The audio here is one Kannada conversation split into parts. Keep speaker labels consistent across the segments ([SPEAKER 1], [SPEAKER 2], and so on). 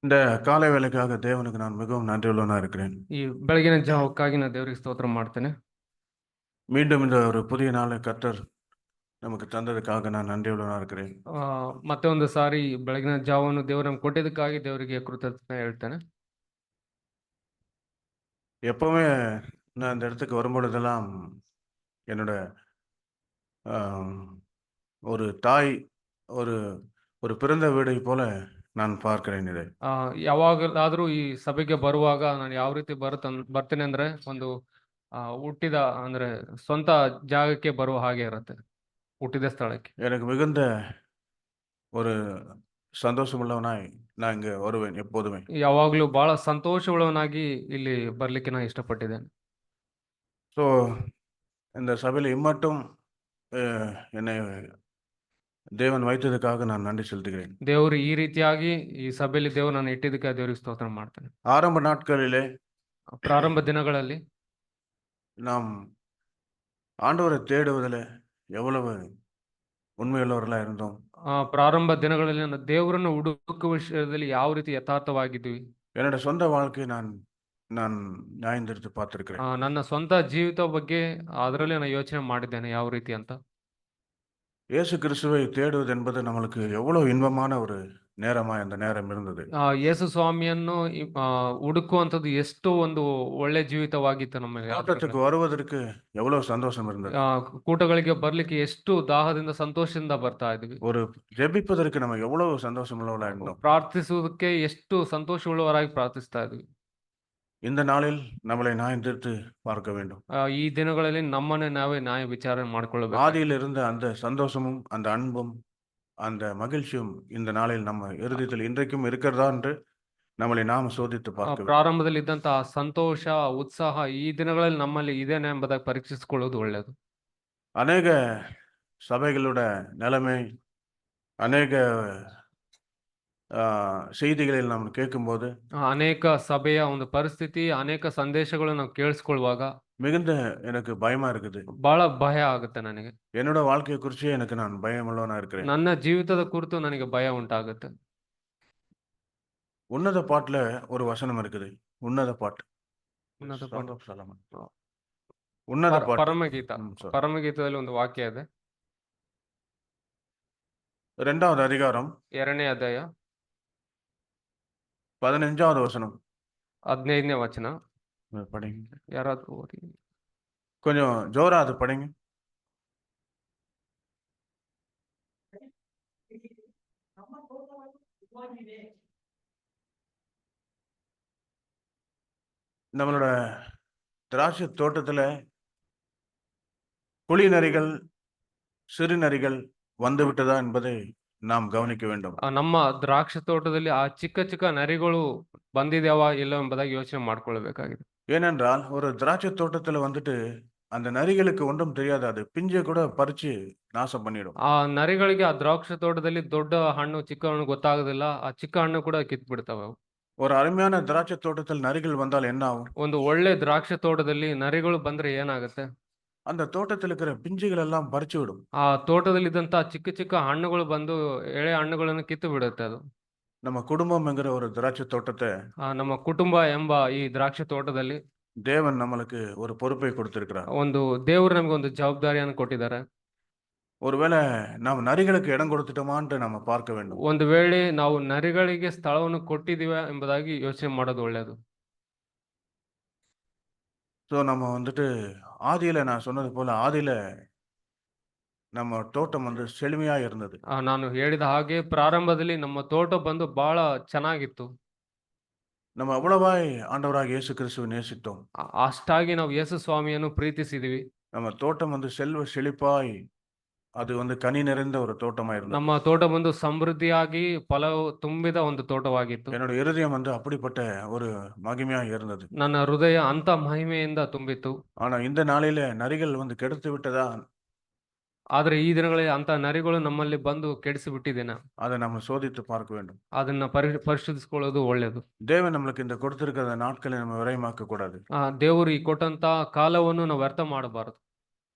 [SPEAKER 1] இந்த காலை வேலைக்காக தேவனுக்கு நான் மிகவும் நன்றியுள்ளவனா இருக்கிறேன்.
[SPEAKER 2] ಈ ಬೆಳಗಿನ ಜಾವಕ್ಕಾಗಿ ನಾನು ದೇವರಿಗೆ ಸ್ತೋತ್ರ ಮಾಡ್ತೇನೆ.
[SPEAKER 1] மீண்டும் இந்த ஒரு புதிய நாளை கர்த்தர் நமக்கு தந்ததுக்காக நான் நன்றியுள்ளவனா இருக்கிறேன்.
[SPEAKER 2] ಮತ್ತೆ ಒಂದು ಸಾರಿ ಬೆಳಗಿನ ಜಾವವನ್ನು ದೇವರು ನಮ್ಗೆ ಕೊಟ್ಟಿದ್ದಕ್ಕಾಗಿ ದೇವರಿಗೆ ಕೃತಜ್ಞತೆ ಹೇಳ್ತೇನೆ.
[SPEAKER 1] எப்பவுமே நான் இந்த இடத்துக்கு வரும்பொழுதெல்லாம் என்னோட ஒரு தாய் ஒரு ஒரு பிறந்த வீடை போல நான் பார்க்கிறேன் இதை.
[SPEAKER 2] ಯಾವಾಗಲಾದರೂ ಈ ಸಭೆಗೆ ಬರುವಾಗ ನಾನು ಯಾವ ರೀತಿ ಬರ್ತೇನೆ ಅಂದ್ರೆ ಒಂದು ಹುಟ್ಟಿದ ಅಂದ್ರೆ ಸ್ವಂತ ಜಾಗಕ್ಕೆ ಬರುವ ಹಾಗೆ ಇರುತ್ತೆ, ಹುಟ್ಟಿದ ಸ್ಥಳಕ್ಕೆ.
[SPEAKER 1] எனக்கு மிகுந்த ஒரு சந்தோஷமுள்ளவனாய் நான் இங்கே வருவேன் எப்போதுமே.
[SPEAKER 2] ಯಾವಾಗಲೂ ಬಹಳ ಸಂತೋಷವುಳ್ಳವನಾಗಿ ಇಲ್ಲಿ ಬರ್ಲಿಕ್ಕೆ ನಾನು ಇಷ್ಟಪಟ್ಟಿದ್ದೇನೆ.
[SPEAKER 1] ஸோ இந்த சபையில் இம்மட்டும் என்னை தேவன் வைத்ததுக்காக நான் நன்றி செலுத்துகிறேன்.
[SPEAKER 2] ದೇವರು ಈ ರೀತಿಯಾಗಿ ಈ ಸಭೆಯಲ್ಲಿ ದೇವರು ನಾನು ಇಟ್ಟಿದ್ದಕ್ಕೆ ದೇವರಿಗೆ ಸ್ತೋತ್ರ ಮಾಡ್ತೇನೆ.
[SPEAKER 1] ஆரம்ப நாட்களிலே
[SPEAKER 2] ಪ್ರಾರಂಭ ದಿನಗಳಲ್ಲಿ
[SPEAKER 1] நாம் ஆண்டவரை தேடுவதில் எவ்வளவு உண்மையுள்ளவர்களாக இருந்தோம்.
[SPEAKER 2] ಪ್ರಾರಂಭ ದಿನಗಳಲ್ಲಿ ನಾನು ದೇವರನ್ನು ಹುಡುಕುವ ವಿಷಯದಲ್ಲಿ ಯಾವ ರೀತಿ ಯಥಾರ್ಥವಾಗಿದ್ವಿ.
[SPEAKER 1] என்னோட சொந்த வாழ்க்கை நான் நான் நியாயந்திருத்து பார்த்திருக்கிறேன்.
[SPEAKER 2] ನನ್ನ ಸ್ವಂತ ಜೀವಿತ ಬಗ್ಗೆ ಅದರಲ್ಲಿ ನಾನು ಯೋಚನೆ ಮಾಡಿದ್ದೇನೆ ಯಾವ ರೀತಿ ಅಂತ.
[SPEAKER 1] இயேசு கிறிஸ்துவை தேடுவது என்பது நம்மளுக்கு எவ்வளவு இன்பமான ஒரு நேரமா அந்த நேரம் இருந்தது.
[SPEAKER 2] ಯೇಸು ಸ್ವಾಮಿಯನ್ನು ಹುಡುಕುವಂಥದ್ದು ಎಷ್ಟು ಒಂದು ಒಳ್ಳೆ ಜೀವಿತವಾಗಿತ್ತು ನಮಗೆ.
[SPEAKER 1] கூட்டத்துக்கு வருவதற்கு எவ்வளவு சந்தோஷம் இருந்தது.
[SPEAKER 2] ಕೂಟಗಳಿಗೆ ಬರ್ಲಿಕ್ಕೆ ಎಷ್ಟು ದಾಹದಿಂದ ಸಂತೋಷದಿಂದ ಬರ್ತಾ ಇದ್ವಿ.
[SPEAKER 1] ஒரு ஜெபிப்பதற்கு நம்ம எவ்வளவு சந்தோஷம் உள்ளவர்களா இருந்தோம்.
[SPEAKER 2] ಪ್ರಾರ್ಥಿಸುವುದಕ್ಕೆ ಎಷ್ಟು ಸಂತೋಷವುಳ್ಳವರಾಗಿ ಪ್ರಾರ್ಥಿಸ್ತಾ ಇದ್ವಿ.
[SPEAKER 1] இந்த நாளில் நம்மளை நியாயந்திருத்து பார்க்க வேண்டும்.
[SPEAKER 2] ಈ ದಿನಗಳಲ್ಲಿ ನಮ್ಮನ್ನೇ ನಾವೇ ನ್ಯಾಯ ವಿಚಾರಣೆ ಮಾಡ್ಕೊಳ್ಬೇಕು.
[SPEAKER 1] ஆதியில் இருந்த அந்த சந்தோஷமும் அந்த அன்பும் அந்த மகிழ்ச்சியும் இந்த நாளில் நம்ம இருதயத்தில் இன்றைக்கும் இருக்கிறதா என்று நம்மளை நாம் சோதித்து பார்க்க வேண்டும்.
[SPEAKER 2] ಪ್ರಾರಂಭದಲ್ಲಿ ಇದ್ದಂತಹ ಸಂತೋಷ, ಉತ್ಸಾಹ ಈ ದಿನಗಳಲ್ಲಿ ನಮ್ಮಲ್ಲಿ ಇದೇನೆ ಎಂಬುದಾಗಿ ಪರೀಕ್ಷಿಸಿಕೊಳ್ಳುವುದು ಒಳ್ಳೆಯದು.
[SPEAKER 1] அநேக சபைகளோட நிலைமை, அநேக செய்திகளில் நாம் கேட்கும்போது
[SPEAKER 2] ಅನೇಕ ಸಭೆಯ ಒಂದು ಪರಿಸ್ಥಿತಿ, ಅನೇಕ ಸಂದೇಶಗಳು ನಾವು ಕೇಳಿಸ್ಕೊಳ್ಳುವಾಗ
[SPEAKER 1] மிகுந்த எனக்கு பயமா இருக்குது.
[SPEAKER 2] ಬಹಳ ಭಯ ಆಗುತ್ತೆ ನನಗೆ.
[SPEAKER 1] என்னோட வாழ்க்கையை குறிச்சே எனக்கு நான் பயமுள்ளவனா இருக்கிறேன்.
[SPEAKER 2] ನನ್ನ ಜೀವಿತದ ಕುರಿತು ನನಗೆ ಭಯ ಉಂಟಾಗುತ್ತೆ.
[SPEAKER 1] உன்னத பாட்டுல ஒரு வசனம் இருக்குது. உன்னத பாட்டு.
[SPEAKER 2] ಉನ್ನತ ಪಾಠ.
[SPEAKER 1] உன்னத பாட்டு.
[SPEAKER 2] ಪರಮಗೀತ. ಪರಮಗೀತದಲ್ಲಿ ಒಂದು ವಾಕ್ಯ ಇದೆ.
[SPEAKER 1] 2வது அதிகாரம்
[SPEAKER 2] 2ನೇ ಅಧ್ಯಾಯ
[SPEAKER 1] 15வது வசனம்.
[SPEAKER 2] 15ನೇ ವಚನ.
[SPEAKER 1] படிங்க.
[SPEAKER 2] ಯಾರಾದ್ರೂ ಓದಿ.
[SPEAKER 1] கொஞ்சம் ஜோரா அது படிங்க. நம்மளோட திராட்சை தோட்டத்துல புலி நரிகள், சிறு நரிகள் வந்து விட்டதா என்பதை நாம் கவனிக்க வேண்டும்.
[SPEAKER 2] ನಮ್ಮ ದ್ರಾಕ್ಷಿ ತೋಟದಲ್ಲಿ ಆ ಚಿಕ್ಕ ಚಿಕ್ಕ ನರಿಗಳು ಬಂದಿದ್ಯಾವ ಇಲ್ಲ ಎಂಬುದಾಗಿ ಯೋಚನೆ ಮಾಡ್ಕೊಳ್ಬೇಕಾಗಿದೆ.
[SPEAKER 1] ஏனென்றால் ஒரு திராட்சை தோட்டத்துல வந்துட்டு அந்த நரிகளுக்கு ஒன்றும் தெரியாது, அது பிஞ்சை கூட பறிச்சு நாசம் பண்ணிடும்.
[SPEAKER 2] ಆ ನರಿಗಳಿಗೆ ಆ ದ್ರಾಕ್ಷಿ ತೋಟದಲ್ಲಿ ದೊಡ್ಡ ಹಣ್ಣು ಚಿಕ್ಕ ಹಣ್ಣು ಗೊತ್ತಾಗೋದಿಲ್ಲ, ಆ ಚಿಕ್ಕ ಹಣ್ಣು ಕೂಡ ಕಿತ್ ಬಿಡ್ತವೆ.
[SPEAKER 1] ஒரு அருமையான திராட்சை தோட்டத்தில் நரிகள் வந்தால் என்ன ஆகும்?
[SPEAKER 2] ಒಂದು ಒಳ್ಳೆ ದ್ರಾಕ್ಷಿ ತೋಟದಲ್ಲಿ ನರಿಗಳು ಬಂದ್ರೆ ಏನಾಗುತ್ತೆ?
[SPEAKER 1] அந்த தோட்டத்தில் இருக்கிற பிஞ்சுகள் எல்லாம் பறிச்சு விடும்.
[SPEAKER 2] ಆ ತೋಟದಲ್ಲಿ ಇದ್ದಂತ ಚಿಕ್ಕ ಚಿಕ್ಕ ಹಣ್ಣುಗಳು ಬಂದು ಎಳೆ ಹಣ್ಣುಗಳನ್ನು ಕಿತ್ತು ಬಿಡುತ್ತೆ ಅದು.
[SPEAKER 1] நம்ம குடும்பம் என்கிற ஒரு திராட்சை தோட்டத்தை
[SPEAKER 2] ನಮ್ಮ ಕುಟುಂಬ ಎಂಬ ಈ ದ್ರಾಕ್ಷಿ ತೋಟದಲ್ಲಿ
[SPEAKER 1] தேவன் நம்மளுக்கு ஒரு பொறுப்பை கொடுத்திருக்கிறார்.
[SPEAKER 2] ಒಂದು ದೇವರು ನಮಗೆ ಒಂದು ಜವಾಬ್ದಾರಿಯನ್ನು ಕೊಟ್ಟಿದ್ದಾರೆ.
[SPEAKER 1] ஒருவேளை நாம் நரிகளுக்கு இடம் கொடுத்துட்டோமான்ட்டு நம்ம பார்க்க வேண்டும்.
[SPEAKER 2] ಒಂದು ವೇಳೆ ನಾವು ನರಿಗಳಿಗೆ ಸ್ಥಳವನ್ನು ಕೊಟ್ಟಿದ್ದೀವ ಎಂಬುದಾಗಿ ಯೋಚನೆ ಮಾಡೋದು ಒಳ್ಳೆಯದು.
[SPEAKER 1] ஸோ நம்ம வந்துட்டு ஆதியில நான் சொன்னது போல ஆதியில நம்ம தோட்டம் வந்து செழுமையா இருந்தது.
[SPEAKER 2] ನಾನು ಹೇಳಿದ ಹಾಗೆ ಪ್ರಾರಂಭದಲ್ಲಿ ನಮ್ಮ ತೋಟ ಬಂದು ಬಹಳ ಚೆನ್ನಾಗಿತ್ತು.
[SPEAKER 1] நம்ம அவ்வளவாய் ஆண்டவராக இயேசு கிறிஸ்துவை நேசித்தோம்.
[SPEAKER 2] ಅಷ್ಟಾಗಿ ನಾವು ಯೇಸು ಸ್ವಾಮಿಯನ್ನು ಪ್ರೀತಿಸಿದ್ವಿ.
[SPEAKER 1] நம்ம தோட்டம் வந்து செல்வ செழிப்பாய் அது வந்து கனி நிறைந்த ஒரு தோட்டமா இருந்தது.
[SPEAKER 2] ನಮ್ಮ ತೋಟ ಬಂದು ಸಮೃದ್ಧಿಯಾಗಿ ಫಲವು ತುಂಬಿದ ಒಂದು ತೋಟವಾಗಿತ್ತು.
[SPEAKER 1] என்னோட இருதயம் வந்து அப்படிப்பட்ட ஒரு மகிமையா இருந்தது.
[SPEAKER 2] ನನ್ನ ಹೃದಯ ಅಂತ ಮಹಿಮೆಯಿಂದ ತುಂಬಿತ್ತು.
[SPEAKER 1] ஆனா இந்த நாளில நரிகள் வந்து கெடுத்து விட்டதா?
[SPEAKER 2] ಆದ್ರೆ ಈ ದಿನಗಳಲ್ಲಿ ಅಂತ ನರಿಗಳು ನಮ್ಮಲ್ಲಿ ಬಂದು ಕೆಡಿಸಿ ಬಿಟ್ಟಿದ್ದೇನೆ.
[SPEAKER 1] அதை நம்ம சோதித்து பார்க்க வேண்டும்.
[SPEAKER 2] ಅದನ್ನ ಪರಿಶೋಧಿಸಿಕೊಳ್ಳೋದು ಒಳ್ಳೆಯದು.
[SPEAKER 1] தேவன் நம்மளுக்கு இந்த கொடுத்திருக்கிற நாட்களை நம்ம விரயமாக்க கூடாது.
[SPEAKER 2] ದೇವರು ಈ ಕೊಟ್ಟಂತ ಕಾಲವನ್ನು ನಾವು ವ್ಯರ್ಥ ಮಾಡಬಾರದು.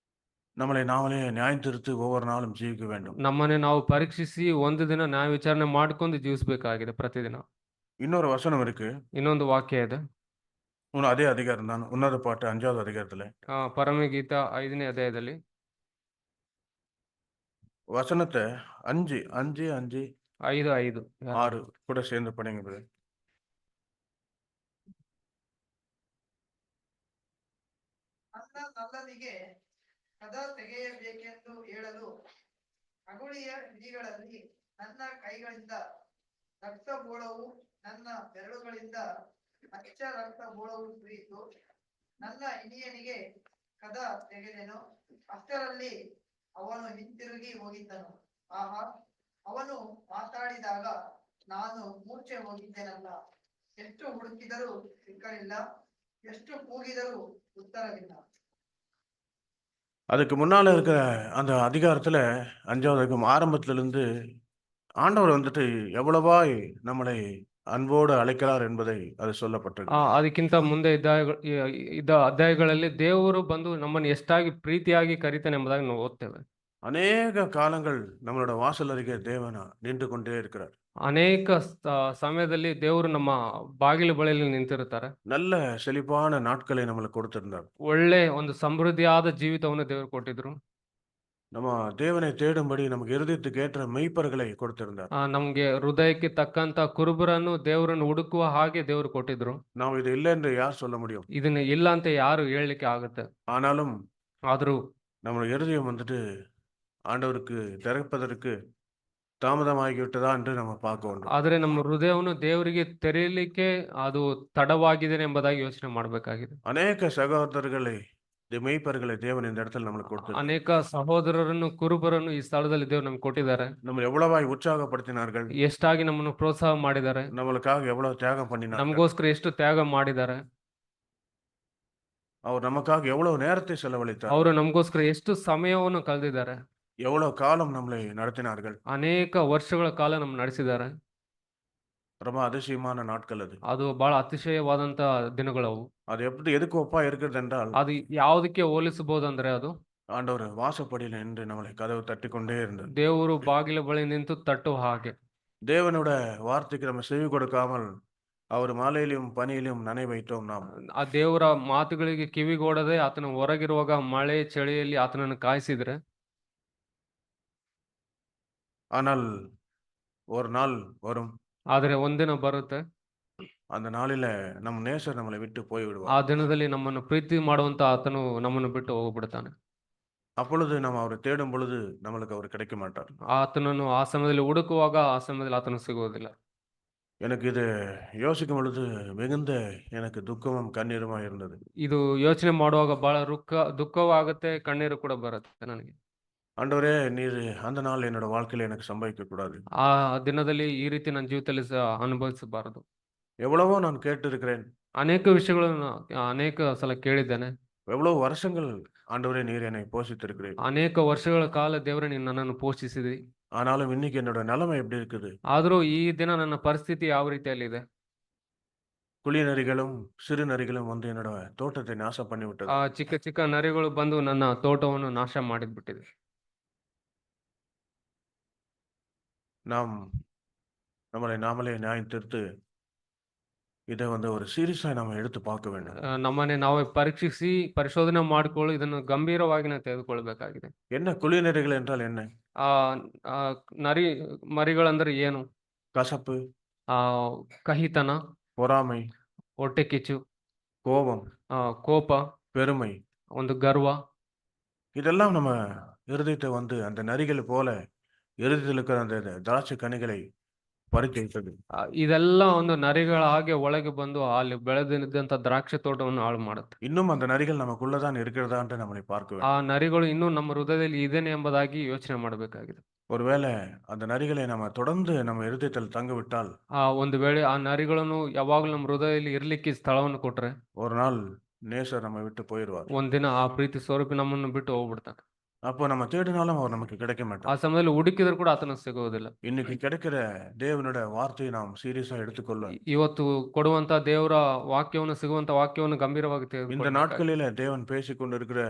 [SPEAKER 1] நம்மளை நாமளே நியாயந்திருத்து ஒவ்வொரு நாளும் ஜீவிக்க வேண்டும்.
[SPEAKER 2] ನಮ್ಮನ್ನೇ ನಾವು ಪರೀಕ್ಷಿಸಿ ಒಂದು ದಿನ ನ್ಯಾಯ ವಿಚಾರಣೆ ಮಾಡ್ಕೊಂಡು ಜೀವಿಸಬೇಕಾಗಿದೆ ಪ್ರತಿದಿನ.
[SPEAKER 1] இன்னொரு வசனம் இருக்கு.
[SPEAKER 2] ಇನ್ನೊಂದು ವಾಕ್ಯ ಇದೆ.
[SPEAKER 1] அதே அதிகாரம் தான். உன்னத பாட்டு 5வது அதிகாரத்துல.
[SPEAKER 2] ಪರಮಗೀತ 5ನೇ ಅಧ್ಯಾಯದಲ್ಲಿ
[SPEAKER 1] வசனத்த 5, 5, 5,
[SPEAKER 2] 5:5
[SPEAKER 1] 6 கூட சேர்ந்து படிங்க brother.
[SPEAKER 3] ನನ್ನ ನಲ್ಲನಿಗೆ ಕದ ತೆಗೆಯಬೇಕೆಂದು ಹೇಳಲು ಅಗುಳಿಯ ಹಿಡಿಗಳಲ್ಲಿ ನನ್ನ ಕೈಗಳಿಂದ ರಕ್ತಬೋಳವು, ನನ್ನ ಬೆರಳುಗಳಿಂದ ಅಚ್ಚ ರಕ್ತಬೋಳವು ಸುರಿಯಿತು. ನನ್ನ ಹಿರಿಯನಿಗೆ ಕದ ತೆಗೆದೆನು, ಅಷ್ಟರಲ್ಲಿ ಅವನು ಹಿಂತಿರುಗಿ ಹೋಗಿದ್ದನು. ಆಹಾ, ಅವನು ಮಾತಾಡಿದಾಗ ನಾನು ಮೂರ್ಛೆ ಹೋಗಿದ್ದೇನಲ್ಲ. ಎಷ್ಟು ಹುಡುಕಿದರೂ ಸಿಕ್ಕಲಿಲ್ಲ, ಎಷ್ಟು ಕೂಗಿದರೂ ಉತ್ತರವಿಲ್ಲ.
[SPEAKER 1] அதுக்கு முன்னால இருக்கிற அந்த அதிகாரத்துல 5வது அதிகாரம் ஆரம்பத்துல இருந்து ஆண்டவர் வந்துட்டு எவ்வளவாய் நம்மளை அன்போடு அழைக்கிறார் என்பதை அது சொல்லப்பட்டிருக்கு.
[SPEAKER 2] ಅದಕ್ಕಿಂತ ಮುಂದೆ ಇದ್ದ ಅಧ್ಯಾಯಗಳಲ್ಲಿ ದೇವರು ಬಂದು ನಮ್ಮನ್ನು ಎಷ್ಟಾಗಿ ಪ್ರೀತಿಯಾಗಿ ಕರೀತಾನೆ ಎಂಬುದಾಗಿ ನಾವು ಓದ್ತೇವೆ.
[SPEAKER 1] அநேக காலங்கள் நம்மளோட வாசல் அருகே தேவன் நின்று கொண்டே இருக்கிறார்.
[SPEAKER 2] ಅನೇಕ ಸಮಯದಲ್ಲಿ ದೇವರು ನಮ್ಮ ಬಾಗಿಲು ಬಳಿಯಲ್ಲಿ ನಿಂತಿರುತ್ತಾರೆ.
[SPEAKER 1] நல்ல செழிப்பான நாட்களை நம்மளுக்கு கொடுத்திருந்தார்.
[SPEAKER 2] ಒಳ್ಳೆ ಒಂದು ಸಮೃದ್ಧಿಯಾದ ಜೀವಿತವನ್ನು ದೇವರು ಕೊಟ್ಟಿದ್ರು.
[SPEAKER 1] நம்ம தேவனை தேடும்படி நமக்கு இருதயத்துக்கு ஏற்ற மெய்ப்பர்களை கொடுத்திருந்தார்.
[SPEAKER 2] ನಮ್ಗೆ ಹೃದಯಕ್ಕೆ ತಕ್ಕಂತ ಕುರುಬರನ್ನು ದೇವರನ್ನು ಹುಡುಕುವ ಹಾಗೆ ದೇವರು ಕೊಟ್ಟಿದ್ರು.
[SPEAKER 1] ನಾವು ಇದು ಇಲ್ಲ என்று யார் சொல்ல முடியும்?
[SPEAKER 2] ಇದನ್ನ ಇಲ್ಲ ಅಂತ ಯಾರು ಹೇಳಲಿಕ್ಕೆ ಆಗುತ್ತೆ?
[SPEAKER 1] ஆனாலும்
[SPEAKER 2] ಆದ್ರೂ
[SPEAKER 1] நம்ம இருதயம் வந்துட்டு ஆண்டவருக்கு திறப்பதற்கு தாமதமாகிவிட்டதா என்று நம்ம பார்க்க வேண்டும்.
[SPEAKER 2] ಆದ್ರೆ ನಮ್ಮ ಹೃದಯವನ್ನು ದೇವರಿಗೆ ತೆರೆಯಲಿಕ್ಕೆ ಅದು ತಡವಾಗಿದೆ ಎಂಬುದಾಗಿ ಯೋಚನೆ ಮಾಡಬೇಕಾಗಿದೆ.
[SPEAKER 1] அநேக சகோதரர்களை மெய்ப்பர்களை தேவன் இந்த இடத்துல நம்மளுக்கு கொடுத்து
[SPEAKER 2] ಅನೇಕ ಸಹೋದರರನ್ನು ಕುರುಬರನ್ನು ಈ ಸ್ಥಳದಲ್ಲಿ ದೇವರು ನಮ್ಗೆ ಕೊಟ್ಟಿದ್ದಾರೆ.
[SPEAKER 1] நம்ம எவ்வளவாய் உற்சாகப்படுத்தினார்கள்,
[SPEAKER 2] ಎಷ್ಟಾಗಿ ನಮ್ಮನ್ನು ಪ್ರೋತ್ಸಾಹ ಮಾಡಿದ್ದಾರೆ,
[SPEAKER 1] நம்மளுக்காக எவ்வளவு தியாகம் பண்ணினார்கள்,
[SPEAKER 2] ನಮಗೋಸ್ಕರ ಎಷ್ಟು ತ್ಯಾಗ ಮಾಡಿದ್ದಾರೆ,
[SPEAKER 1] அவர் நமக்காக எவ்வளவு நேரத்தை செலவழித்தார்,
[SPEAKER 2] ಅವರು ನಮಗೋಸ್ಕರ ಎಷ್ಟು ಸಮಯವನ್ನು ಕಳೆದಿದ್ದಾರೆ,
[SPEAKER 1] எவ்வளவு காலம் நம்மளை நடத்தினார்கள்.
[SPEAKER 2] ಅನೇಕ ವರ್ಷಗಳ ಕಾಲ ನಮ್ಮನ್ನು ನಡೆಸಿದ್ದಾರೆ.
[SPEAKER 1] ரொம்ப அதிசயமான நாட்கள் அது.
[SPEAKER 2] ಅದು ಬಹಳ ಅತಿಶಯವಾದಂತ ದಿನಗಳವು.
[SPEAKER 1] அது எதுக்கு ஒப்பா இருக்கிறது என்றால்,
[SPEAKER 2] ಅದು ಯಾವುದಕ್ಕೆ ಹೋಲಿಸಬಹುದಂದ್ರೆ ಅದು
[SPEAKER 1] ஆண்டவர் வாசப்படியில் நின்று நம்மளை கதவு தட்டிக்கொண்டே இருந்தார்.
[SPEAKER 2] ದೇವರು ಬಾಗಿಲ ಬಳಿ ನಿಂತು ತಟ್ಟುವ ಹಾಗೆ.
[SPEAKER 1] தேவனோட வார்த்தைக்கு நம்ம செவி கொடுக்காமல் அவர் மாலையிலும் பனியிலும் நனை வைத்தோம் நாம்.
[SPEAKER 2] ಆ ದೇವರ ಮಾತುಗಳಿಗೆ ಕಿವಿಗೊಡದೆ ಆತನ ಹೊರಗಿರುವಾಗ ಮಳೆ ಚಳಿಯಲ್ಲಿ ಆತನನ್ನು ಕಾಯಿಸಿದ್ರೆ,
[SPEAKER 1] ஆனால் ஒரு நாள் வரும்,
[SPEAKER 2] ಆದ್ರೆ ಒಂದಿನ ಬರುತ್ತೆ,
[SPEAKER 1] அந்த நாளில நம்ம நேசர் நம்மளை விட்டு போய்
[SPEAKER 2] ಆ
[SPEAKER 1] விடுவார்.
[SPEAKER 2] ದಿನದಲ್ಲಿ ನಮ್ಮನ್ನು ಪ್ರೀತಿ ಮಾಡುವಂತ ಆತನು ನಮ್ಮನ್ನು ಬಿಟ್ಟು ಹೋಗ್ಬಿಡ್ತಾನೆ.
[SPEAKER 1] அப்பொழுது நம்ம அவரை தேடும் பொழுது நம்மளுக்கு அவர் கிடைக்க மாட்டார்.
[SPEAKER 2] ಆತನನ್ನು ಆ ಸಮಯದಲ್ಲಿ ಹುಡುಕುವಾಗ ಆ ಸಮಯದಲ್ಲಿ ಆತನು ಸಿಗುವುದಿಲ್ಲ.
[SPEAKER 1] எனக்கு இது யோசிக்கும் பொழுது மிகுந்த எனக்கு துக்கமும் கண்ணீருமா இருந்தது.
[SPEAKER 2] ಇದು ಯೋಚನೆ ಮಾಡುವಾಗ ಬಹಳ ದುಃಖವಾಗುತ್ತೆ, ಕಣ್ಣೀರು ಕೂಡ ಬರುತ್ತೆ ನನಗೆ.
[SPEAKER 1] ஆண்டவரே, நீர் அந்த நாள் என்னோட வாழ்க்கையில எனக்கு சம்பவிக்க கூடாது.
[SPEAKER 2] ಆ ದಿನದಲ್ಲಿ ಈ ರೀತಿ ನನ್ನ ಜೀವಿತದಲ್ಲಿ ಅನುಭವಿಸಬಾರದು.
[SPEAKER 1] எவ்வளவோ நான் கேட்டு இருக்கிறேன்,
[SPEAKER 2] ಅನೇಕ ವಿಷಯಗಳನ್ನು ಅನೇಕ ಸಲ ಕೇಳಿದ್ದೇನೆ.
[SPEAKER 1] எவ்வளவு வருஷங்கள் ஆண்டவரே நீர் என்னை போஷித்திருக்கிறேன்.
[SPEAKER 2] ಅನೇಕ ವರ್ಷಗಳ ಕಾಲ ದೇವರೇ ನೀನು ನನ್ನನ್ನು ಪೋಷಿಸಿದಿ.
[SPEAKER 1] ஆனாலும் இன்னைக்கு என்னோட நிலைமை எப்படி இருக்குது?
[SPEAKER 2] ಆದರೂ ಈ ದಿನ ನನ್ನ ಪರಿಸ್ಥಿತಿ ಯಾವ ರೀತಿಯಲ್ಲಿದೆ?
[SPEAKER 1] குழி நரிகளும் சிறு நரிகளும் வந்து என்னோட தோட்டத்தை நாசம் பண்ணி விட்டது.
[SPEAKER 2] ಚಿಕ್ಕ ಚಿಕ್ಕ ನರಿಗಳು ಬಂದು ನನ್ನ ತೋಟವನ್ನು ನಾಶ ಮಾಡಿದ್ಬಿಟ್ಟಿದೆ.
[SPEAKER 1] நாம் நம்மளை நாமளே நியாயம் தீர்த்து இதை வந்து ஒரு சீரியஸா நாம எடுத்து பார்க்க வேண்டும்.
[SPEAKER 2] ನಮ್ಮನ್ನೇ ನಾವೇ ಪರೀಕ್ಷಿಸಿ ಪರಿಶೋಧನೆ ಮಾಡಿಕೊಳ್ಳಿ, ಇದನ್ನು ಗಂಭೀರವಾಗಿ ನಾವು ತೆಗೆದುಕೊಳ್ಬೇಕಾಗಿದೆ.
[SPEAKER 1] என்ன குழி நரிகள் என்றால் என்ன?
[SPEAKER 2] ಆ ಆ, ನರಿ ಮರಿಗಳಂದ್ರೆ ಏನು?
[SPEAKER 1] கசப்பு,
[SPEAKER 2] ಆ ಕಹಿತನ,
[SPEAKER 1] பொறாமை,
[SPEAKER 2] ಹೊಟ್ಟೆ ಕಿಚ್ಚು,
[SPEAKER 1] கோபம்,
[SPEAKER 2] ಕೋಪ,
[SPEAKER 1] பெருமை,
[SPEAKER 2] ಒಂದು ಗರ್ವ,
[SPEAKER 1] இதெல்லாம் நம்ம இருதயத்தை வந்து அந்த நரிகள் போல இருதயத்தில் இருக்கிற அந்த திராட்சை கனிகளை பறித்து விட்டது.
[SPEAKER 2] ಇದೆಲ್ಲ ಒಂದು ನರಿಗಳ ಹಾಗೆ ಒಳಗೆ ಬಂದು ಅಲ್ಲಿ ಬೆಳೆದಿದ್ದಂತ ದ್ರಾಕ್ಷಿ ತೋಟವನ್ನು ಹಾಳು ಮಾಡುತ್ತೆ.
[SPEAKER 1] இன்னும் அந்த நரிகள் நமக்குள்ளதான் இருக்கிறதா என்று நம்மளை பார்க்க வேண்டும்.
[SPEAKER 2] ಆ ನರಿಗಳು ಇನ್ನೂ ನಮ್ಮ ಹೃದಯದಲ್ಲಿ ಇದೇನೆ ಎಂಬುದಾಗಿ ಯೋಚನೆ ಮಾಡಬೇಕಾಗಿದೆ.
[SPEAKER 1] ஒருவேளை அந்த நரிகளை நம்ம தொடர்ந்து நம்ம இருதயத்தில் தங்க விட்டால்,
[SPEAKER 2] ಒಂದು ವೇಳೆ ಆ ನರಿಗಳನ್ನು ಯಾವಾಗಲೂ ನಮ್ಮ ಹೃದಯದಲ್ಲಿ ಇರ್ಲಿಕ್ಕೆ ಸ್ಥಳವನ್ನು ಕೊಟ್ರೆ,
[SPEAKER 1] ஒரு நாள் நேசர் நம்ம விட்டு போயிடுவார்.
[SPEAKER 2] ಒಂದಿನ ಆ ಪ್ರೀತಿ ಸ್ವರೂಪಿ ನಮ್ಮನ್ನು ಬಿಟ್ಟು ಹೋಗ್ಬಿಡ್ತಾನೆ.
[SPEAKER 1] அப்போ நம்ம தேடினாலும் அவர் நமக்கு கிடைக்க
[SPEAKER 2] ಆ
[SPEAKER 1] மாட்டார்.
[SPEAKER 2] ಸಮಯದಲ್ಲಿ ಹುಡುಕಿದ್ರು ಕೂಡ ಆತನ ಸಿಗುವುದಿಲ್ಲ.
[SPEAKER 1] இன்னைக்கு கிடைக்கிற தேவனோட வார்த்தையை நாம் சீரியஸா எடுத்துக்கொள்ள,
[SPEAKER 2] ಇವತ್ತು ಕೊಡುವಂತ ದೇವರ ವಾಕ್ಯವನ್ನು ಸಿಗುವಂತ ವಾಕ್ಯವನ್ನು ಗಂಭೀರವಾಗಿ
[SPEAKER 1] இந்த
[SPEAKER 2] ತೆಗೆದುಕೊಳ್ಳಬೇಕಾಗಿದೆ.
[SPEAKER 1] நாட்களில தேவன் பேசிக்கொண்டு இருக்கிற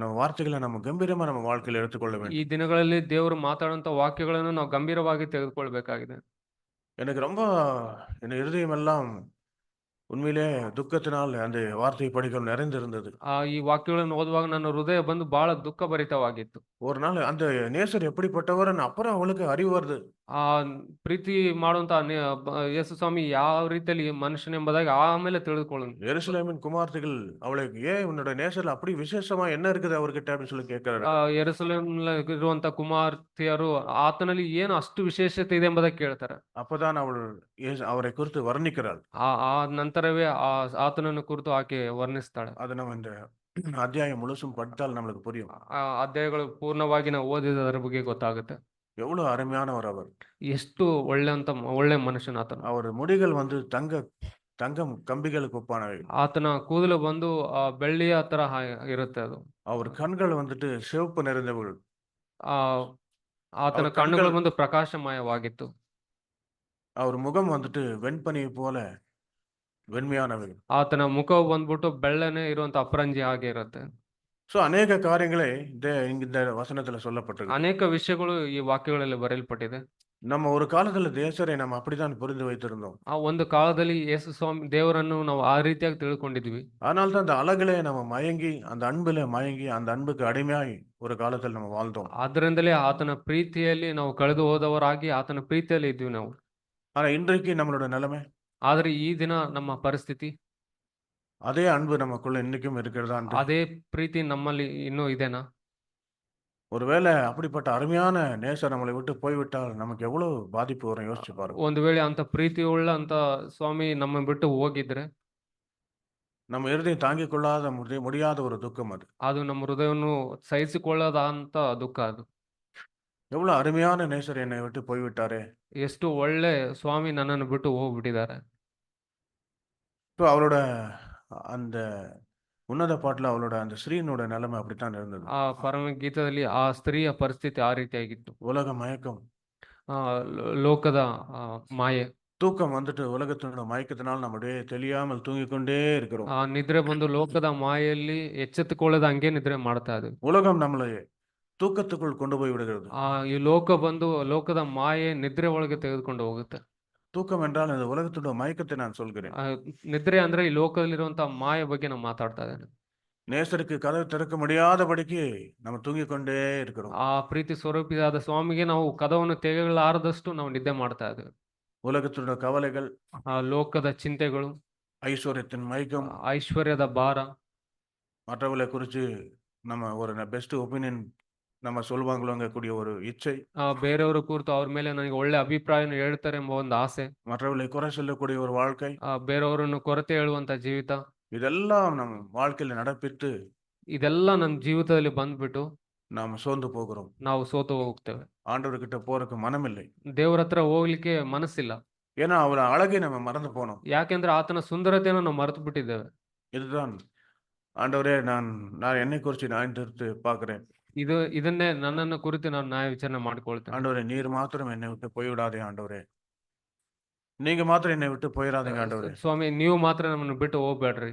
[SPEAKER 1] நம்ம வார்த்தைகளை நம்ம கம்பீரமா நம்ம வாழ்க்கையில எடுத்துக்கொள்ள
[SPEAKER 2] ಈ
[SPEAKER 1] வேண்டும்.
[SPEAKER 2] ದಿನಗಳಲ್ಲಿ ದೇವರು ಮಾತಾಡುವಂತ ವಾಕ್ಯಗಳನ್ನು ನಾವು ಗಂಭೀರವಾಗಿ ತೆಗೆದುಕೊಳ್ಬೇಕಾಗಿದೆ.
[SPEAKER 1] எனக்கு ரொம்ப என் இருதயமெல்லாம் உண்மையிலே துக்கத்தினால் அந்த வார்த்தையை படிக்க நிறைந்திருந்தது.
[SPEAKER 2] ಈ ವಾಕ್ಯಗಳನ್ನು ಓದುವಾಗ ನನ್ನ ಹೃದಯ ಬಂದು ಬಹಳ ದುಃಖಭರಿತವಾಗಿತ್ತು.
[SPEAKER 1] ஒரு நாள் அந்த நேசர் எப்படிப்பட்டவர்ன்னு அப்புறம் அவளுக்கு அறிவு வருது.
[SPEAKER 2] ಆ ಪ್ರೀತಿ ಮಾಡುವಂತ ಯೇಸು ಸ್ವಾಮಿ ಯಾವ ರೀತಿಯಲ್ಲಿ ಮನುಷ್ಯನೆಂಬುದಾಗಿ ಆಮೇಲೆ ತಿಳಿದುಕೊಳ್ಳುನು.
[SPEAKER 1] எருசலேமின் குமார்த்திகள் அவளை, "ஏன் உன்னோட நேசர்ல அப்படி விசேஷமா என்ன இருக்குது அவர்கிட்ட?" அப்படின்னு சொல்லி கேட்கிறாரு.
[SPEAKER 2] ಯೆರೂಸಲೇಮಿನಲ್ಲಿ ಇರುವಂತ ಕುಮಾರ್ತಿಯರು ಆತನಲ್ಲಿ ಏನು ಅಷ್ಟು ವಿಶೇಷತೆ ಇದೆ ಎಂಬುದಾಗಿ ಕೇಳ್ತಾರೆ.
[SPEAKER 1] அப்பதான் அவள் அவரை குறித்து வர்ணிக்கிறாள்.
[SPEAKER 2] ಆ ನಂತರವೇ ಆತನನ್ನು ಕುರಿತು ಆಕೆ ವರ್ಣಿಸ್ತಾಳೆ.
[SPEAKER 1] அது நம்ம இந்த அத்தியாயம் முழுசும் படித்தால் நம்மளுக்கு புரியும்.
[SPEAKER 2] ಆ ಅಧ್ಯಾಯಗಳು ಪೂರ್ಣವಾಗಿ ನಾವು ಓದಿದರ ಬಗ್ಗೆ ಗೊತ್ತಾಗುತ್ತೆ.
[SPEAKER 1] எவ்வளவு அருமையானவர் அவர்.
[SPEAKER 2] ಎಷ್ಟು ಒಳ್ಳೆ ಮನುಷ್ಯನ ಆತನು.
[SPEAKER 1] அவர் முடிகள் வந்து தங்கம் கம்பிகளுக்கு ஒப்பானவை.
[SPEAKER 2] ಆತನ ಕೂದಲು ಬಂದು ಬೆಳ್ಳಿಯ ತರ ಇರುತ್ತೆ ಅದು.
[SPEAKER 1] அவர் கண்கள் வந்துட்டு சிவப்பு நிறைந்தவள்.
[SPEAKER 2] ಆ ಆತನ
[SPEAKER 1] ಅವ್ರ
[SPEAKER 2] ಕಣ್ಣುಗಳು
[SPEAKER 1] ಕಣ್ಗಳು-
[SPEAKER 2] ಬಂದು ಪ್ರಕಾಶಮಯವಾಗಿತ್ತು.
[SPEAKER 1] அவர் முகம் வந்துட்டு வெண்பனி போல வெண்மையானவை.
[SPEAKER 2] ಆತನ ಮುಖವು ಬಂದ್ಬಿಟ್ಟು ಬೆಳ್ಳನೆ ಇರುವಂತ ಅಪರಂಜಿ ಹಾಗೆ ಇರುತ್ತೆ.
[SPEAKER 1] சோ அநேக காரியங்களை இந்த வசனத்துல சொல்லப்பட்டிருக்கு.
[SPEAKER 2] ಅನೇಕ ವಿಷಯಗಳು ಈ ವಾಕ್ಯಗಳಲ್ಲಿ ಬರೆಯಲ್ಪಟ್ಟಿದೆ.
[SPEAKER 1] நம்ம ஒரு காலத்துல தேசரை நம்ம அப்படித்தான் புரிந்து வைத்திருந்தோம்.
[SPEAKER 2] ಆ ಒಂದು ಕಾಲದಲ್ಲಿ ಯೇಸು ಸ್ವಾಮಿ ದೇವರನ್ನು ನಾವು ಆ ರೀತಿಯಾಗಿ ತಿಳ್ಕೊಂಡಿದ್ವಿ.
[SPEAKER 1] அதனால்தான் அந்த அழகிலே நம்ம மயங்கி, அந்த அன்பிலே மயங்கி, அந்த அன்புக்கு அடிமையாய் ஒரு காலத்தில் நம்ம வாழ்ந்தோம்.
[SPEAKER 2] ಆದ್ರಿಂದಲೇ ಆತನ ಪ್ರೀತಿಯಲ್ಲಿ ನಾವು ಕಳೆದು ಹೋದವರಾಗಿ ಆತನ ಪ್ರೀತಿಯಲ್ಲಿ ಇದ್ವಿ ನಾವು.
[SPEAKER 1] ஆனா இன்றைக்கு நம்மளோட நிலைமை,
[SPEAKER 2] ಆದ್ರೆ ಈ ದಿನ ನಮ್ಮ ಪರಿಸ್ಥಿತಿ,
[SPEAKER 1] அதே அன்பு நமக்குள்ள இன்னைக்கும் இருக்கிறதா?
[SPEAKER 2] ಅದೇ ಪ್ರೀತಿ ನಮ್ಮಲ್ಲಿ ಇನ್ನೂ ಇದೆನಾ?
[SPEAKER 1] ஒருவேளை அப்படிப்பட்ட அருமையான நேசர் நம்மளை விட்டு போய்விட்டால் நமக்கு எவ்வளவு பாதிப்பு வரும் யோசிச்சு பாருங்க.
[SPEAKER 2] ಒಂದು ವೇಳೆ ಅಂತ ಪ್ರೀತಿ ಉಳ್ಳ ಅಂತ ಸ್ವಾಮಿ ನಮ್ಮ ಬಿಟ್ಟು ಹೋಗಿದ್ರೆ
[SPEAKER 1] நம்ம இருதயம் தாங்கிக் கொள்ளாத முடியாத ஒரு துக்கம் அது.
[SPEAKER 2] ಅದು ನಮ್ಮ ಹೃದಯವನ್ನು ಸಹಿಸಿಕೊಳ್ಳದ ಅಂತ ದುಃಖ ಅದು.
[SPEAKER 1] எவ்வளவு அருமையான நேசர் என்னை விட்டு போய்விட்டாரே.
[SPEAKER 2] ಎಷ್ಟು ಒಳ್ಳೆ ಸ್ವಾಮಿ ನನ್ನನ್ನು ಬಿಟ್ಟು ಹೋಗ್ಬಿಟ್ಟಿದ್ದಾರೆ.
[SPEAKER 1] இப்போ அவளோட அந்த உன்னத பாட்டுல அவளோட அந்த ஸ்ரீனோட நிலைமை அப்படித்தான் இருந்தது.
[SPEAKER 2] ಆ ಪರಮ ಗೀತದಲ್ಲಿ ಆ ಸ್ತ್ರೀಯ ಪರಿಸ್ಥಿತಿ ಆ ರೀತಿಯಾಗಿತ್ತು.
[SPEAKER 1] உலக மயக்கம்,
[SPEAKER 2] ಲೋಕದ ಮಾಯೆ,
[SPEAKER 1] தூக்கம் வந்துட்டு உலகத்தினோட மயக்கத்தினால் நம்ம அப்படியே தெரியாமல் தூங்கிக் கொண்டே இருக்கிறோம்.
[SPEAKER 2] ನಿದ್ರೆ ಬಂದು ಲೋಕದ ಮಾಯೆಯಲ್ಲಿ ಎಚ್ಚೆತ್ತುಕೊಳ್ಳದ ಹಂಗೆ ನಿದ್ರೆ ಮಾಡ್ತಾ ಇದೆ.
[SPEAKER 1] உலகம் நம்மளை தூக்கத்துக்குள் கொண்டு போய் விடுகிறது.
[SPEAKER 2] ಈ ಲೋಕ ಬಂದು ಲೋಕದ ಮಾಯೆ ನಿದ್ರೆ ಒಳಗೆ ತೆಗೆದುಕೊಂಡು ಹೋಗುತ್ತೆ.
[SPEAKER 1] தூக்கம் என்றால் இந்த உலகத்தோட மயக்கத்தை நான் சொல்கிறேன்.
[SPEAKER 2] ನಿದ್ರೆ ಅಂದ್ರೆ ಈ ಲೋಕದಲ್ಲಿರುವಂತಹ ಮಾಯೆ ಬಗ್ಗೆ ನಾವು ಮಾತಾಡ್ತಾ ಇದ್ದೇನೆ.
[SPEAKER 1] நேசருக்கு கதவு திறக்க முடியாதபடிக்கு நம்ம தூங்கிக் கொண்டே இருக்கிறோம்.
[SPEAKER 2] ಆ ಪ್ರೀತಿ ಸ್ವರೂಪಿಯಾದ ಸ್ವಾಮಿಗೆ ನಾವು ಕದವನ್ನು ತೆಗೆಯಲಾರದಷ್ಟು ನಾವು ನಿದ್ದೆ ಮಾಡ್ತಾ ಇದ್ದೇವೆ.
[SPEAKER 1] உலகத்தோட கவலைகள்,
[SPEAKER 2] ಆ ಲೋಕದ ಚಿಂತೆಗಳು,
[SPEAKER 1] ஐஸ்வர்யத்தின் மயக்கம்,
[SPEAKER 2] ಐಶ್ವರ್ಯದ ಭಾರ,
[SPEAKER 1] மற்றவர்களை குறித்து நம்ம ஒரு பெஸ்ட் ஒப்பீனியன் நம்ம சொல்வாங்களோங்க கூடிய ஒரு இச்சை,
[SPEAKER 2] ಬೇರೆಯವರ ಕುರಿತು ಅವ್ರ ಮೇಲೆ ನನಗೆ ಒಳ್ಳೆ ಅಭಿಪ್ರಾಯನ ಹೇಳ್ತಾರೆ ಎಂಬ ಒಂದು ಆಸೆ,
[SPEAKER 1] மற்றவர்களை குறை சொல்லக்கூடிய ஒரு வாழ்க்கை,
[SPEAKER 2] ಬೇರೆಯವರನ್ನು ಕೊರತೆ ಹೇಳುವಂತ ಜೀವಿತ,
[SPEAKER 1] இதெல்லாம் நம்ம வாழ்க்கையில நடப்பித்து
[SPEAKER 2] ಇದೆಲ್ಲ ನನ್ನ ಜೀವಿತದಲ್ಲಿ ಬಂದ್ಬಿಟ್ಟು
[SPEAKER 1] நாம் சோர்ந்து போகிறோம்.
[SPEAKER 2] ನಾವು ಸೋತು ಹೋಗ್ತೇವೆ.
[SPEAKER 1] ஆண்டவர்கிட்ட போறதுக்கு மனமில்லை.
[SPEAKER 2] ದೇವರ ಹತ್ರ ಹೋಗ್ಲಿಕ್ಕೆ ಮನಸ್ಸಿಲ್ಲ.
[SPEAKER 1] ஏன்னா அவர அழகை நம்ம மறந்து போனோம்.
[SPEAKER 2] ಯಾಕೆಂದ್ರೆ ಆತನ ಸುಂದರತೆಯನ್ನು ನಾವು ಮರೆತು ಬಿಟ್ಟಿದ್ದೇವೆ.
[SPEAKER 1] இதுதான் ஆண்டவரே, நான் என்னை குறித்து நான் திருத்து பார்க்கிறேன்.
[SPEAKER 2] ಇದನ್ನೇ ನನ್ನನ್ನು ಕುರಿತು ನಾನು ನ್ಯಾಯ ವಿಚಾರಣೆ ಮಾಡ್ಕೊಳ್ತೇನೆ.
[SPEAKER 1] ஆண்டவரே, நீர் மாத்திரம் என்னை விட்டு போய்விடாதே ஆண்டவரே. நீங்க மாத்திரம் என்னை விட்டு போயிடாதீங்க ஆண்டவரே.
[SPEAKER 2] ಸ್ವಾಮಿ, ನೀವು ಮಾತ್ರ ನಮ್ಮನ್ನು ಬಿಟ್ಟು ಹೋಗ್ಬೇಡ್ರಿ.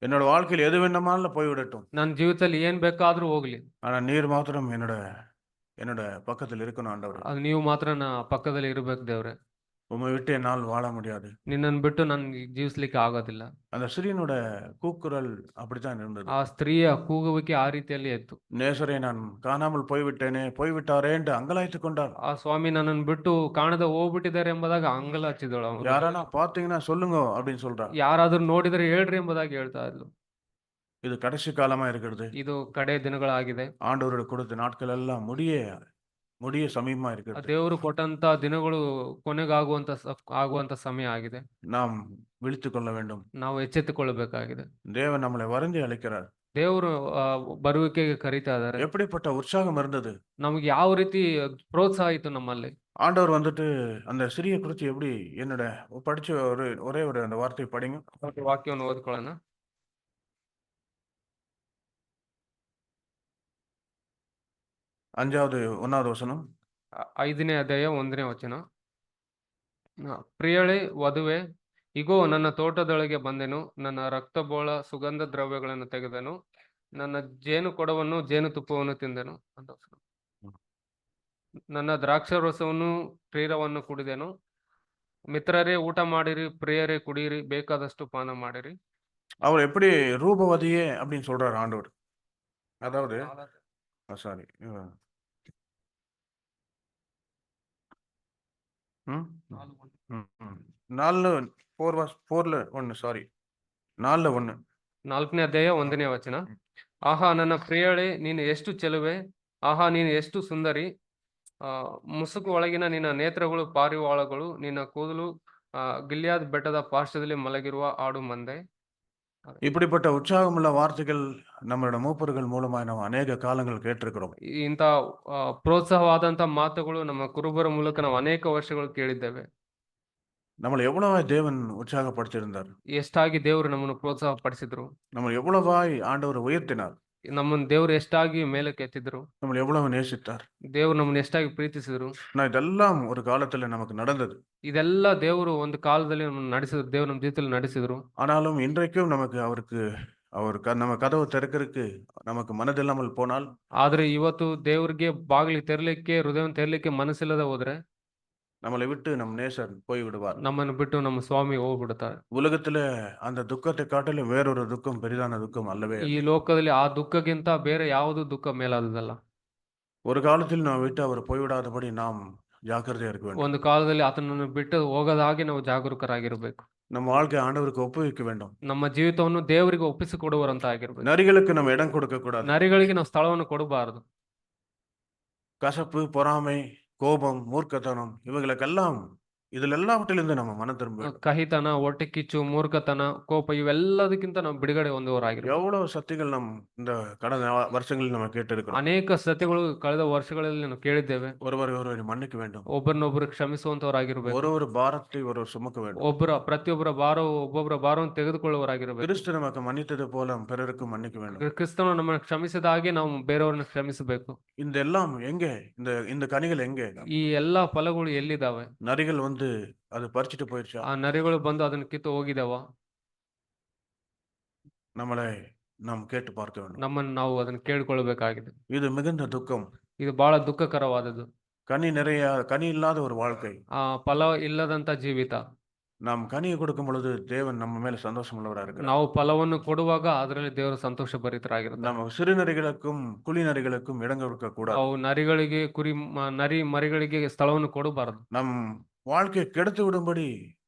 [SPEAKER 1] என்னோட வாழ்க்கையில் எது வேண்டுமானாலும் போய்விடட்டும்.
[SPEAKER 2] ನನ್ನ ಜೀವಿತದಲ್ಲಿ ಏನ್ ಬೇಕಾದ್ರೂ ಹೋಗ್ಲಿ,
[SPEAKER 1] ஆனா நீர் மாத்திரம் என்னோட பக்கத்தில் இருக்கணும் ஆண்டவரே.
[SPEAKER 2] ಅದು ನೀವು ಮಾತ್ರ ನನ್ನ ಪಕ್ಕದಲ್ಲಿ ಇರ್ಬೇಕು ದೇವ್ರೆ.
[SPEAKER 1] உம்மை விட்டு என்னால் வாழ முடியாது.
[SPEAKER 2] ನಿನ್ನನ್ನು ಬಿಟ್ಟು ನನ್ಗೆ ಜೀವಿಸ್ಲಿಕ್ಕೆ ಆಗೋದಿಲ್ಲ.
[SPEAKER 1] அந்த ஸ்திரீனோட கூக்குரல் அப்படித்தான் இருந்தது.
[SPEAKER 2] ಆ ಸ್ತ್ರೀಯ ಕೂಗುವಿಕೆ ಆ ರೀತಿಯಲ್ಲಿ ಇತ್ತು.
[SPEAKER 1] நேசரை நான் காணாமல் போய்விட்டாரே என்று அங்கலாய்த்துக் கொண்டார்.
[SPEAKER 2] ಆ ಸ್ವಾಮಿ ನನ್ನನ್ನು ಬಿಟ್ಟು ಕಾಣದೆ ಹೋಗ್ಬಿಟ್ಟಿದ್ದಾರೆ ಎಂಬುದಾಗಿ ಅಂಗಲ ಹಚ್ಚಿದಳು ಅವಳು.
[SPEAKER 1] யாரானா பாத்தீங்கன்னா சொல்லுங்க அப்படின்னு சொல்றார்.
[SPEAKER 2] ಯಾರಾದ್ರೂ ನೋಡಿದ್ರೆ ಹೇಳ್ರಿ ಎಂಬುದಾಗಿ ಹೇಳ್ತಾ ಇದ್ಲು.
[SPEAKER 1] இது கடைசி காலமா இருக்கிறது.
[SPEAKER 2] ಇದು ಕಡೆ ದಿನಗಳಾಗಿದೆ.
[SPEAKER 1] ஆண்டவரோட கொடுத்த நாட்கள் எல்லாம் முடிய சமீபமா இருக்கிறது.
[SPEAKER 2] ದೇವರು ಕೊಟ್ಟಂತ ದಿನಗಳು ಆಗುವಂತ ಸಮಯ ಆಗಿದೆ.
[SPEAKER 1] நாம் விழித்துக் கொள்ள வேண்டும்.
[SPEAKER 2] ನಾವು ಎಚ್ಚೆತ್ತುಕೊಳ್ಳಬೇಕಾಗಿದೆ.
[SPEAKER 1] தேவன் நம்மளை வருந்தி அழைக்கிறார்.
[SPEAKER 2] ದೇವರು ಬರುವಿಕೆಗೆ ಕರೀತಾ ಇದ್ದಾರೆ.
[SPEAKER 1] எப்படிப்பட்ட உற்சாகம் இருந்தது.
[SPEAKER 2] ನಮ್ಗೆ ಯಾವ ರೀತಿ ಪ್ರೋತ್ಸಾಹ ಇತ್ತು ನಮ್ಮಲ್ಲಿ.
[SPEAKER 1] ஆண்டவர் வந்துட்டு அந்த சிறிய குறித்து எப்படி என்னோட படிச்ச ஒரே ஒரு அந்த வார்த்தை படிங்க.
[SPEAKER 2] ವಾಕ್ಯವನ್ನು ಓದ್ಕೊಳ್ಳೋಣ.
[SPEAKER 1] 1வது வசனம்.
[SPEAKER 2] 5ನೇ ಅಧ್ಯಾಯ 1ನೇ ವಚನ. ಪ್ರಿಯಳೇ ವಧುವೆ, ಇಗೋ ನನ್ನ ತೋಟದೊಳಗೆ ಬಂದೆನು, ನನ್ನ ರಕ್ತಬೋಳ ಸುಗಂಧ ದ್ರವ್ಯಗಳನ್ನು ತೆಗೆದೆನು, ನನ್ನ ಜೇನು ಕೊಡವನ್ನು ಜೇನುತುಪ್ಪವನ್ನು ತಿಂದೆನು, ನನ್ನ ದ್ರಾಕ್ಷಾರಸವನ್ನು ಕ್ಷೀರವನ್ನು ಕುಡಿದೆನು, ಮಿತ್ರರೇ ಊಟ ಮಾಡಿರಿ, ಪ್ರಿಯರೇ ಕುಡಿಯಿರಿ, ಬೇಕಾದಷ್ಟು ಪಾನ ಮಾಡಿರಿ.
[SPEAKER 1] அவர் எப்படி ரூபவதியே அப்படின்னு சொல்றாரு ஆண்டவர். அதாவது சாரி நாலு 4:1 ಸಾರಿ 4:1
[SPEAKER 2] 4ನೇ ಅಧ್ಯಾಯ 1ನೇ ವಚನ. ಆಹಾ ನನ್ನ ಪ್ರಿಯಳೇ, ನೀನು ಎಷ್ಟು ಚೆಲುವೆ, ಆಹಾ ನೀನು ಎಷ್ಟು ಸುಂದರಿ, ಮುಸುಕು ಒಳಗಿನ ನಿನ್ನ ನೇತ್ರಗಳು ಪಾರಿವಾಳಗಳು, ನಿನ್ನ ಕೂದಲು ಗಿಲ್ಯಾದ್ ಬೆಟ್ಟದ ಪಾರ್ಶ್ವದಲ್ಲಿ ಮಲಗಿರುವ ಆಡು ಮಂದೆ.
[SPEAKER 1] இப்படிப்பட்ட உற்சாகமுள்ள வார்த்தைகள் நம்மளோட மூப்பர்கள் மூலமாய் ನಾವು ಅನೇಕ ಕಾಲங்கள் ಕೇಳಿರುக்கிறோம்.
[SPEAKER 2] ಇಂಥ ಪ್ರೋತ್ಸಾಹವಾದಂತ ಮಾತುಗಳು ನಮ್ಮ ಕುರುಬರ ಮೂಲಕ ನಾವು ಅನೇಕ ವರ್ಷಗಳು ಕೇಳಿದ್ದೇವೆ.
[SPEAKER 1] நம்மளை எவ்வளவாய் தேவன் உற்சாகப்படுத்தியிருந்தார்,
[SPEAKER 2] ಎಷ್ಟಾಗಿ ದೇವರು ನಮ್ಮನ್ನು ಪ್ರೋತ್ಸಾಹ ಪಡಿಸಿದ್ರು,
[SPEAKER 1] நம்மளை எவ்வளவாய் ஆண்டவர் உயர்த்தினார்,
[SPEAKER 2] ನಮ್ಮನ್ನು ದೇವರು ಎಷ್ಟಾಗಿ ಮೇಲಕ್ಕೆ ಎತ್ತಿದ್ರು,
[SPEAKER 1] நம்மளை எவ்வளவு நேசித்தார்.
[SPEAKER 2] ದೇವರು ನಮ್ಮನ್ನು ಎಷ್ಟಾಗಿ ಪ್ರೀತಿಸಿದ್ರು.
[SPEAKER 1] இதெல்லாம் ஒரு காலத்துல நமக்கு நடந்தது.
[SPEAKER 2] ಇದೆಲ್ಲ ದೇವರು ಒಂದು ಕಾಲದಲ್ಲಿ ನಮ್ಮನ್ನು ನಡೆಸಿದ್ರು, ದೇವರು ನಮ್ಮ ಜೀವಿತದಲ್ಲಿ ನಡೆಸಿದ್ರು.
[SPEAKER 1] ஆனாலும் இன்றைக்கும் நமக்கு நம்ம கதவு திறக்கிறதுக்கு நமக்கு மனதில்லாமல் போனால்,
[SPEAKER 2] ಆದ್ರೆ ಇವತ್ತು ದೇವ್ರಿಗೆ ಬಾಗಿಲು ತೆರಲಿಕ್ಕೆ, ಹೃದಯವನ್ನು ತೆರಲಿಕ್ಕೆ ಮನಸ್ಸಿಲ್ಲದೆ ಹೋದ್ರೆ,
[SPEAKER 1] நம்மளை விட்டு நம் நேசர் போய் விடுவார்.
[SPEAKER 2] ನಮ್ಮನ್ನು ಬಿಟ್ಟು ನಮ್ಮ ಸ್ವಾಮಿ ಹೋಗ್ಬಿಡ್ತಾರೆ.
[SPEAKER 1] உலகத்துல அந்த துக்கத்தை காட்டிலும் வேறொரு துக்கம் பெரிதான துக்கம் அல்லவே
[SPEAKER 2] ಈ ಲೋಕದಲ್ಲಿ ಆ ದುಃಖಕ್ಕಿಂತ ಬೇರೆ ಯಾವುದು ದುಃಖ ಮೇಲಾದದಲ್ಲ.
[SPEAKER 1] ஒரு காலத்தில் நாம் விட்டு அவர் போய்விடாதபடி நாம் ஜாக்கிரதையா இருக்க வேண்டும்.
[SPEAKER 2] ಒಂದು ಕಾಲದಲ್ಲಿ ಆತನನ್ನು ಬಿಟ್ಟು ಹೋಗದ ಹಾಗೆ ನಾವು ಜಾಗರೂಕರಾಗಿರ್ಬೇಕು.
[SPEAKER 1] நம்ம வாழ்க்கை ஆண்டவருக்கு ஒப்புவிக்க வேண்டும்.
[SPEAKER 2] ನಮ್ಮ ಜೀವಿತವನ್ನು ದೇವರಿಗೆ ಒಪ್ಪಿಸಿಕೊಡುವರಂತ ಆಗಿರ್ಬೇಕು.
[SPEAKER 1] நரிகளுக்கு நம்ம இடம் கொடுக்க கூடாது.
[SPEAKER 2] ನರಿಗಳಿಗೆ ನಾವು ಸ್ಥಳವನ್ನು ಕೊಡಬಾರದು.
[SPEAKER 1] கசப்பு, பொறாமை, கோபம், மூர்க்கத்தனம் இவைகளுக்கெல்லாம் இதுல எல்லாவற்றிலிருந்து நம்ம மனம் திரும்ப
[SPEAKER 2] ಕಹಿತನ, ಹೊಟ್ಟೆ ಕಿಚ್ಚು, ಮೂರ್ಖತನ, ಕೋಪ ಇವೆಲ್ಲದಕ್ಕಿಂತ ನಾವು ಬಿಡುಗಡೆ ಹೊಂದುವವರಾಗಿರ್ಬೇಕು.
[SPEAKER 1] எவ்வளவு சத்தியங்கள் நம் இந்த கடந்த வருஷங்களில் நம்ம கேட்டிருக்கிறோம்.
[SPEAKER 2] ಅನೇಕ ಸತ್ಯಗಳು ಕಳೆದ ವರ್ಷಗಳಲ್ಲಿ ನಾವು ಕೇಳಿದ್ದೇವೆ.
[SPEAKER 1] ஒருவரை மன்னிக்க வேண்டும்,
[SPEAKER 2] ಒಬ್ಬರನ್ನೊಬ್ಬರು ಕ್ಷಮಿಸುವಂತವರಾಗಿರ್ಬೇಕು.
[SPEAKER 1] ஒரு பாரத்தை ஒரு சுமக்க வேண்டும்,
[SPEAKER 2] ಪ್ರತಿಯೊಬ್ಬರ ಒಬ್ಬೊಬ್ಬರ ಭಾರವನ್ನು ತೆಗೆದುಕೊಳ್ಳುವವರಾಗಿರ್ಬೇಕು.
[SPEAKER 1] கிறிஸ்து நமக்கு மன்னித்தது போல பிறருக்கும் மன்னிக்க வேண்டும்.
[SPEAKER 2] ಕ್ರಿಸ್ತನು ನಮ್ಮನ್ನು ಕ್ಷಮಿಸಿದ ಹಾಗೆ ನಾವು ಬೇರೆಯವ್ರನ್ನ ಕ್ಷಮಿಸಬೇಕು.
[SPEAKER 1] இந்த எல்லாம் எங்கே, இந்த கனிகள் எங்கே?
[SPEAKER 2] ಈ ಎಲ್ಲಾ ಫಲಗಳು ಎಲ್ಲಿದಾವೆ?
[SPEAKER 1] நரிகள் வந்து அது பறிச்சுட்டு போயிடுச்சா?
[SPEAKER 2] ಆ ನರಿಗಳು ಬಂದು ಅದನ್ನ ಕಿತ್ತು ಹೋಗಿದಾವ?
[SPEAKER 1] நாம் கேட்டு பார்க்க வேண்டும்.
[SPEAKER 2] ನಮ್ಮನ್ನು ನಾವು ಅದನ್ನ ಕೇಳಿಕೊಳ್ಳಬೇಕಾಗಿದೆ.
[SPEAKER 1] இது மிகுந்த துக்கம்,
[SPEAKER 2] ಇದು ಬಹಳ ದುಃಖಕರವಾದದ್ದು.
[SPEAKER 1] கனி இல்லாத ஒரு வாழ்க்கை,
[SPEAKER 2] ಫಲ ಇಲ್ಲದಂತ ಜೀವಿತ.
[SPEAKER 1] நாம் கனியை கொடுக்கும் பொழுது தேவன் நம்ம மேல சந்தோஷம் உள்ளவராக இருக்கிறார்.
[SPEAKER 2] ನಾವು ಫಲವನ್ನು ಕೊಡುವಾಗ ಅದರಲ್ಲಿ ದೇವರು ಸಂತೋಷ ಭರಿತರಾಗಿರ್ತಾರೆ.
[SPEAKER 1] நம்ம சிறு நரிகளுக்கும் குழி நரிகளுக்கும் இடம் கொடுக்க கூடாது.
[SPEAKER 2] ನಾವು ನರಿಗಳಿಗೆ ನರಿ ಮರಿಗಳಿಗೆ ಸ್ಥಳವನ್ನು ಕೊಡಬಾರದು.
[SPEAKER 1] நம் வாழ்க்கையை கெடுத்து விடும்படி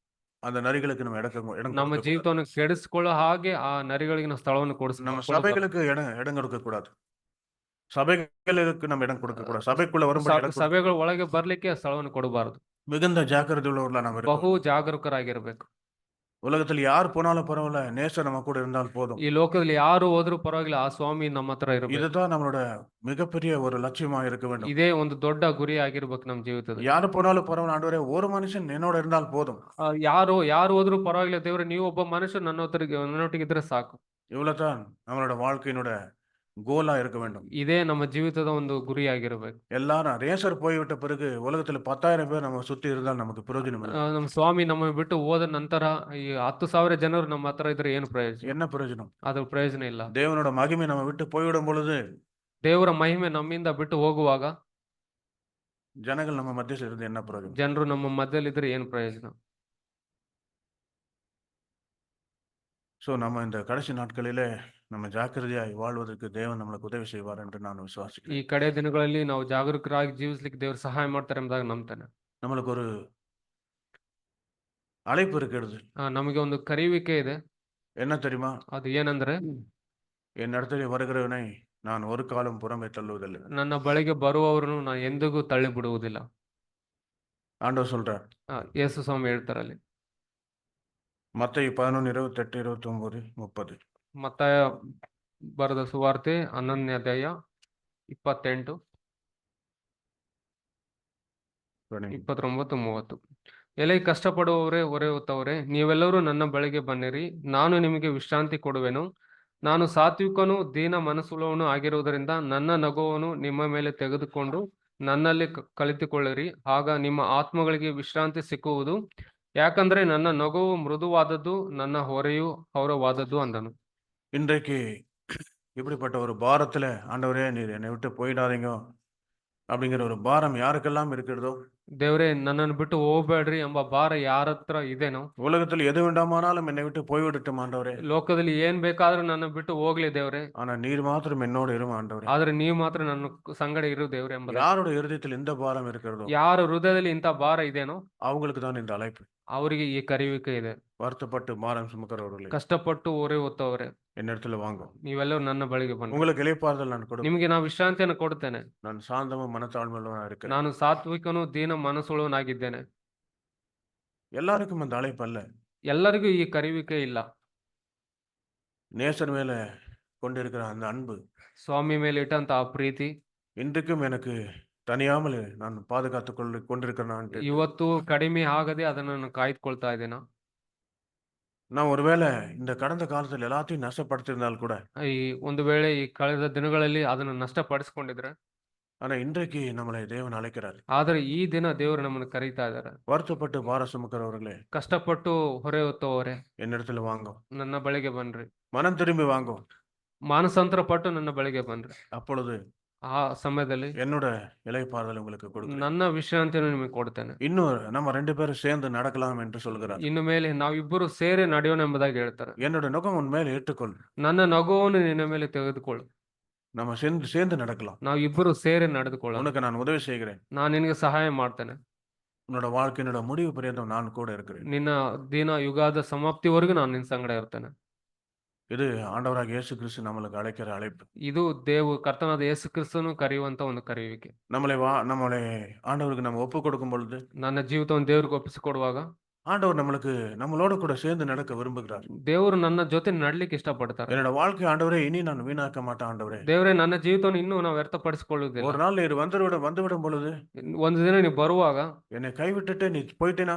[SPEAKER 1] அந்த நரிகளுக்கு நம்ம இடம்
[SPEAKER 2] ನಮ್ಮ ಜೀವಿತವನ್ನು ಕೆಡಿಸಿಕೊಳ್ಳೋ ಹಾಗೆ ಆ ನರಿಗಳಿಗೆ ನಾವು ಸ್ಥಳವನ್ನು
[SPEAKER 1] நம்ம சபைகளுக்கு இடம் கொடுக்க கூடாது. சபைகளுக்கு நம்ம இடம் கொடுக்க கூடாது. சபைக்குள்ள வரும்போது
[SPEAKER 2] ಸಭೆಗಳ ಒಳಗೆ ಬರ್ಲಿಕ್ಕೆ ಸ್ಥಳವನ್ನು ಕೊಡಬಾರದು.
[SPEAKER 1] மிகுந்த ஜாக்கிரதை உள்ளவர்களா நாம்
[SPEAKER 2] ಬಹು ಜಾಗರೂಕರಾಗಿರ್ಬೇಕು.
[SPEAKER 1] உலகத்தில் யார் போனாலும் பரவாயில்ல, நேசர் நம்ம கூட இருந்தால் போதும்.
[SPEAKER 2] ಈ ಲೋಕದಲ್ಲಿ ಯಾರು ಹೋದ್ರೂ ಪರವಾಗಿಲ್ಲ, ಆ ಸ್ವಾಮಿ ನಮ್ಮ ಹತ್ರ ಇರಬೇಕು.
[SPEAKER 1] இதுதான் நம்மளோட மிகப்பெரிய ஒரு லட்சியமா இருக்க வேண்டும்.
[SPEAKER 2] ಇದೇ ಒಂದು ದೊಡ್ಡ ಗುರಿ ಆಗಿರ್ಬೇಕು ನಮ್ಮ ಜೀವಿತದಲ್ಲಿ.
[SPEAKER 1] யாரு போனாலும் பரவாயில்ல ஆண்டவரே, ஒரு மனுஷன் என்னோட இருந்தால் போதும்.
[SPEAKER 2] ಯಾರು ಹೋದ್ರೂ ಪರವಾಗಿಲ್ಲ ದೇವ್ರೆ, ನೀವು ಒಬ್ಬ ಮನುಷ್ಯ ನನ್ನೊಟ್ಟಿಗೆ ಇದ್ರೆ ಸಾಕು.
[SPEAKER 1] இவ்வளவுதான் நம்மளோட வாழ்க்கையினோட கோலா இருக்க வேண்டும்.
[SPEAKER 2] ಇದೇ ನಮ್ಮ ಜೀವಿತದ ಒಂದು ಗುರಿಯಾಗಿರ್ಬೇಕು.
[SPEAKER 1] எல்லாரும் நேசர் போய்விட்ட பிறகு உலகத்துல 10,000 பேர் நம்ம சுத்தி இருந்தால் நமக்கு பிரயோஜனம் இல்லை.
[SPEAKER 2] ನಮ್ಮ ಸ್ವಾಮಿ ನಮ್ಮ ಬಿಟ್ಟು ಹೋದ ನಂತರ ಈ 10,000 ಜನರು ನಮ್ಮ ಹತ್ರ ಇದ್ರೆ ಏನು ಪ್ರಯೋಜನ?
[SPEAKER 1] என்ன பிரயோஜனம்?
[SPEAKER 2] ಅದು ಪ್ರಯೋಜನ ಇಲ್ಲ.
[SPEAKER 1] தேவனோட மகிமை நம்ம விட்டு போய்விடும் பொழுது,
[SPEAKER 2] ದೇವರ ಮಹಿಮೆ ನಮ್ಮಿಂದ ಬಿಟ್ಟು ಹೋಗುವಾಗ
[SPEAKER 1] ஜனங்கள் நம்ம மத்தியில் இருந்து என்ன பிரயோஜனம்?
[SPEAKER 2] ಜನರು ನಮ್ಮ ಮಧ್ಯದಲ್ಲಿದ್ರೆ ಏನು ಪ್ರಯೋಜನ?
[SPEAKER 1] நம்ம இந்த கடைசி நாட்களிலே நம்ம ஜாக்கிரதையாய் வாழ்வதற்கு தேவன் நம்மளுக்கு உதவி செய்வார் என்று நான் விசுவாசிக்கிறேன்.
[SPEAKER 2] ಈ ಕಡೆ ದಿನಗಳಲ್ಲಿ ನಾವು ಜಾಗರೂಕರಾಗಿ ಜೀವಿಸಲಿಕ್ಕೆ ದೇವರು ಸಹಾಯ ಮಾಡ್ತಾರೆ ಎಂಬುದಾಗಿ ನಂಬ್ತೇನೆ.
[SPEAKER 1] நம்மளுக்கு ஒரு அழைப்பு இருக்கிறது.
[SPEAKER 2] ನಮಗೆ ಒಂದು ಕರೆಯುವಿಕೆ ಇದೆ.
[SPEAKER 1] என்ன தெரியுமா?
[SPEAKER 2] ಅದು ಏನಂದ್ರೆ,
[SPEAKER 1] என் இடத்துல வருகிறவனை நான் ஒரு காலம் புறமே தள்ளுவதில்லை.
[SPEAKER 2] ನನ್ನ ಬಳಿಗೆ ಬರುವವರನ್ನು ನಾನು ಎಂದಿಗೂ ತಳ್ಳಿ ಬಿಡುವುದಿಲ್ಲ.
[SPEAKER 1] ஆண்டவர் சொல்றார்.
[SPEAKER 2] ಯೇಸು ಸ್ವಾಮಿ ಹೇಳ್ತಾರೆ ಅಲ್ಲಿ.
[SPEAKER 1] மத்தேயு 11:28, 29, 30.
[SPEAKER 2] ಮತ್ತಾಯ ಬರೆದ ಸುವಾರ್ತೆ 11ನೇ ಅಧ್ಯಾಯ 28, 29, 30. ಎಲೆ ಕಷ್ಟಪಡುವವರೇ, ಹೊರೆ ಹೊತ್ತವರೇ, ನೀವೆಲ್ಲರೂ ನನ್ನ ಬಳಿಗೆ ಬನ್ನಿರಿ, ನಾನು ನಿಮಗೆ ವಿಶ್ರಾಂತಿ ಕೊಡುವೆನು. ನಾನು ಸಾತ್ವಿಕನು, ದೀನ ಮನಸ್ಸುಳ್ಳವನು ಆಗಿರುವುದರಿಂದ ನನ್ನ ನಗುವನ್ನು ನಿಮ್ಮ ಮೇಲೆ ತೆಗೆದುಕೊಂಡು ನನ್ನಲ್ಲಿ ಕಲಿತುಕೊಳ್ಳಿರಿ, ಆಗ ನಿಮ್ಮ ಆತ್ಮಗಳಿಗೆ ವಿಶ್ರಾಂತಿ ಸಿಕ್ಕುವುದು. ಯಾಕಂದ್ರೆ ನನ್ನ ನಗುವು ಮೃದುವಾದದ್ದು, ನನ್ನ ಹೊರೆಯು ಹೌರವಾದದ್ದು ಅಂದನು.
[SPEAKER 1] இன்றைக்கு இப்படிப்பட்ட ஒரு பாரத்துல, ஆண்டவரே நீர் என்னை விட்டு போயிடாதீங்க அப்படிங்கிற ஒரு பாரம் யாருக்கெல்லாம் இருக்கிறதோ,
[SPEAKER 2] ದೇವ್ರೇ ನನ್ನನ್ನು ಬಿಟ್ಟು ಹೋಗ್ಬೇಡ್ರಿ ಎಂಬ ಭಾರ ಯಾರ ಹತ್ರ ಇದೆನೋ,
[SPEAKER 1] உலகத்தில் எது வேண்டாமானாலும் என்னை விட்டு போய்விடட்டும் ஆண்டவரே,
[SPEAKER 2] ಲೋಕದಲ್ಲಿ ಏನ್ ಬೇಕಾದ್ರೂ ನನ್ನ ಬಿಟ್ಟು ಹೋಗ್ಲಿ ದೇವ್ರೆ,
[SPEAKER 1] ஆனா நீர் மாத்திரம் என்னோடு இரும் ஆண்டவரே.
[SPEAKER 2] ಆದ್ರೆ ನೀವು ಮಾತ್ರ ನನ್ನ ಸಂಗಡ ಇರು ದೇವ್ರೆ ಎಂಬುದಾಗಿ.
[SPEAKER 1] யாருடைய இருதயத்தில் இந்த பாரம் இருக்கிறதோ
[SPEAKER 2] ಯಾರ ಹೃದಯದಲ್ಲಿ ಇಂಥ ಭಾರ ಇದೆನೋ
[SPEAKER 1] அவங்களுக்கு தான் இந்த அழைப்பு.
[SPEAKER 2] ಅವರಿಗೆ ಈ ಕರೆಯುವಿಕೆ ಇದೆ.
[SPEAKER 1] வருத்தப்பட்டு பாரம் சுமக்கிறவர்களே,
[SPEAKER 2] ಕಷ್ಟಪಟ್ಟು ಹೊರೆ ಹೊತ್ತವ್ರೆ,
[SPEAKER 1] என்னிடத்துல வாங்க,
[SPEAKER 2] ನೀವೆಲ್ಲರೂ ನನ್ನ ಬಳಿಗೆ ಬನ್ನಿ,
[SPEAKER 1] உங்களுக்கு இளைப்பாறுதல் நான் கொடுப்பேன்.
[SPEAKER 2] ನಿಮಗೆ ನಾವು ವಿಶ್ರಾಂತಿಯನ್ನು ಕೊಡ್ತೇನೆ.
[SPEAKER 1] நான் சாந்தமும் மனத்தாழ்மையுள்ளவனா இருக்கிறேன்.
[SPEAKER 2] ನಾನು ಸಾತ್ವಿಕನು ದೀನ ಮನಸ್ಸುಳ್ಳವನಾಗಿದ್ದೇನೆ.
[SPEAKER 1] எல்லாருக்கும் அந்த அழைப்பு அல்ல.
[SPEAKER 2] ಎಲ್ಲರಿಗೂ ಈ ಕರೆಯುವಿಕೆ ಇಲ್ಲ.
[SPEAKER 1] நேசர் மேல கொண்டிருக்கிற அந்த அன்பு
[SPEAKER 2] ಸ್ವಾಮಿ ಮೇಲೆ ಇಟ್ಟಂತ ಆ ಪ್ರೀತಿ
[SPEAKER 1] இன்றைக்கும் எனக்கு தனியாமல் நான் பாதுகாத்துக் கொண்டிருக்கிறேன்.
[SPEAKER 2] ಇವತ್ತು ಕಡಿಮೆ ಆಗದೆ ಅದನ್ನು ನಾನು ಕಾಯ್ದುಕೊಳ್ತಾ ಇದ್ದೇನೆ.
[SPEAKER 1] நான் ஒருவேளை இந்த கடந்த காலத்தில் எல்லாத்தையும் நஷ்டப்படுத்தியிருந்தால் கூட,
[SPEAKER 2] ಈ ಒಂದು ವೇಳೆ ಈ ಕಳೆದ ದಿನಗಳಲ್ಲಿ ಅದನ್ನು ನಷ್ಟಪಡಿಸ್ಕೊಂಡಿದ್ರೆ,
[SPEAKER 1] ஆனா இன்றைக்கு நம்மளை தேவன் அழைக்கிறார்.
[SPEAKER 2] ಆದ್ರೆ ಈ ದಿನ ದೇವರು ನಮ್ಮನ್ನು ಕರೀತಾ ಇದ್ದಾರೆ.
[SPEAKER 1] வருத்தப்பட்டு பாரம் சுமக்கிறவர்களே,
[SPEAKER 2] ಕಷ್ಟಪಟ್ಟು ಹೊರೆ ಹೊತ್ತವರೇ,
[SPEAKER 1] என்னிடத்துல வாங்க,
[SPEAKER 2] ನನ್ನ ಬಳಿಗೆ ಬನ್ರಿ,
[SPEAKER 1] மனம் திரும்பி வாங்க.
[SPEAKER 2] ಮಾನಸಾಂತರ ಪಟ್ಟು ನನ್ನ ಬಳಿಗೆ ಬನ್ರಿ.
[SPEAKER 1] அப்பொழுது
[SPEAKER 2] ಆ ಸಮಯದಲ್ಲಿ
[SPEAKER 1] என்னோட இளைப்பாறுதல் உங்களுக்கு கொடுக்கிறேன்.
[SPEAKER 2] ನನ್ನ ವಿಶ್ರಾಂತಿಯನ್ನು ನಿಮಗೆ ಕೊಡ್ತೇನೆ.
[SPEAKER 1] இன்னும் நம்ம 2 பேரும் சேர்ந்து நடக்கலாம் என்று சொல்கிறார்.
[SPEAKER 2] ಇನ್ನು ಮೇಲೆ ನಾವಿಬ್ಬರು ಸೇರಿ ನಡೆಯೋಣ ಎಂಬುದಾಗಿ ಹೇಳ್ತಾರೆ.
[SPEAKER 1] என்னோட நுகம் உன் மேல ஏற்றுக்கொள்,
[SPEAKER 2] ನನ್ನ ನಗುವನ್ನು ನಿನ್ನ ಮೇಲೆ ತೆಗೆದುಕೊಳ್ಳು,
[SPEAKER 1] நம்ம சேர்ந்து நடக்கலாம்.
[SPEAKER 2] ನಾವು ಇಬ್ಬರು ಸೇರಿ ನಡೆದುಕೊಳ್ಳೋಣ.
[SPEAKER 1] உனக்கு நான் உதவி செய்கிறேன்.
[SPEAKER 2] ನಾನು ನಿನಗೆ ಸಹಾಯ ಮಾಡ್ತೇನೆ.
[SPEAKER 1] உன்னோட வாழ்க்கையினோட முடிவு பரியந்தம் நான் கூட இருக்கிறேன்.
[SPEAKER 2] ನಿನ್ನ ದಿನ ಯುಗಾದ ಸಮಾಪ್ತಿವರೆಗೂ ನಾನು ನಿನ್ನ ಸಂಗಡ ಇರ್ತೇನೆ.
[SPEAKER 1] இது ஆண்டவராக இயேசு கிறிஸ்து நம்மளுக்கு அழைக்கிற அழைப்பு.
[SPEAKER 2] ಇದು ಕರ್ತನಾದ ಯೇಸು ಕ್ರಿಸ್ತನು ಕರೆಯುವಂತ ಒಂದು ಕರೆಯುವಿಕೆ.
[SPEAKER 1] நம்மளை ஆண்டவருக்கு நம்ம ஒப்பு கொடுக்கும் பொழுது,
[SPEAKER 2] ನನ್ನ ಜೀವಿತವನ್ನು ದೇವರಿಗೆ ಒಪ್ಪಿಸಿಕೊಡುವಾಗ
[SPEAKER 1] ஆண்டவர் நம்மளோட கூட சேர்ந்து நடக்க விரும்புகிறார்.
[SPEAKER 2] ದೇವರು ನನ್ನ ಜೊತೆ ನಡ್ಲಿಕ್ಕೆ ಇಷ್ಟಪಡ್ತಾರೆ.
[SPEAKER 1] என்னோட வாழ்க்கை ஆண்டவரே இனி நான் வீணாக்க மாட்டேன் ಆಂಡವರೇ.
[SPEAKER 2] ದೇವರೇ, ನನ್ನ ಜೀವಿತವನ್ನು ಇನ್ನೂ ನಾವು ವ್ಯರ್ಥಪಡಿಸಿಕೊಳ್ಳುವುದಿಲ್ಲ.
[SPEAKER 1] ஒரு நாள் நீர் வந்துவிடும் பொழுது,
[SPEAKER 2] ಒಂದು ದಿನ ನೀವು ಬರುವಾಗ
[SPEAKER 1] என்னை கைவிட்டுட்டு நீ போயிட்டேனா,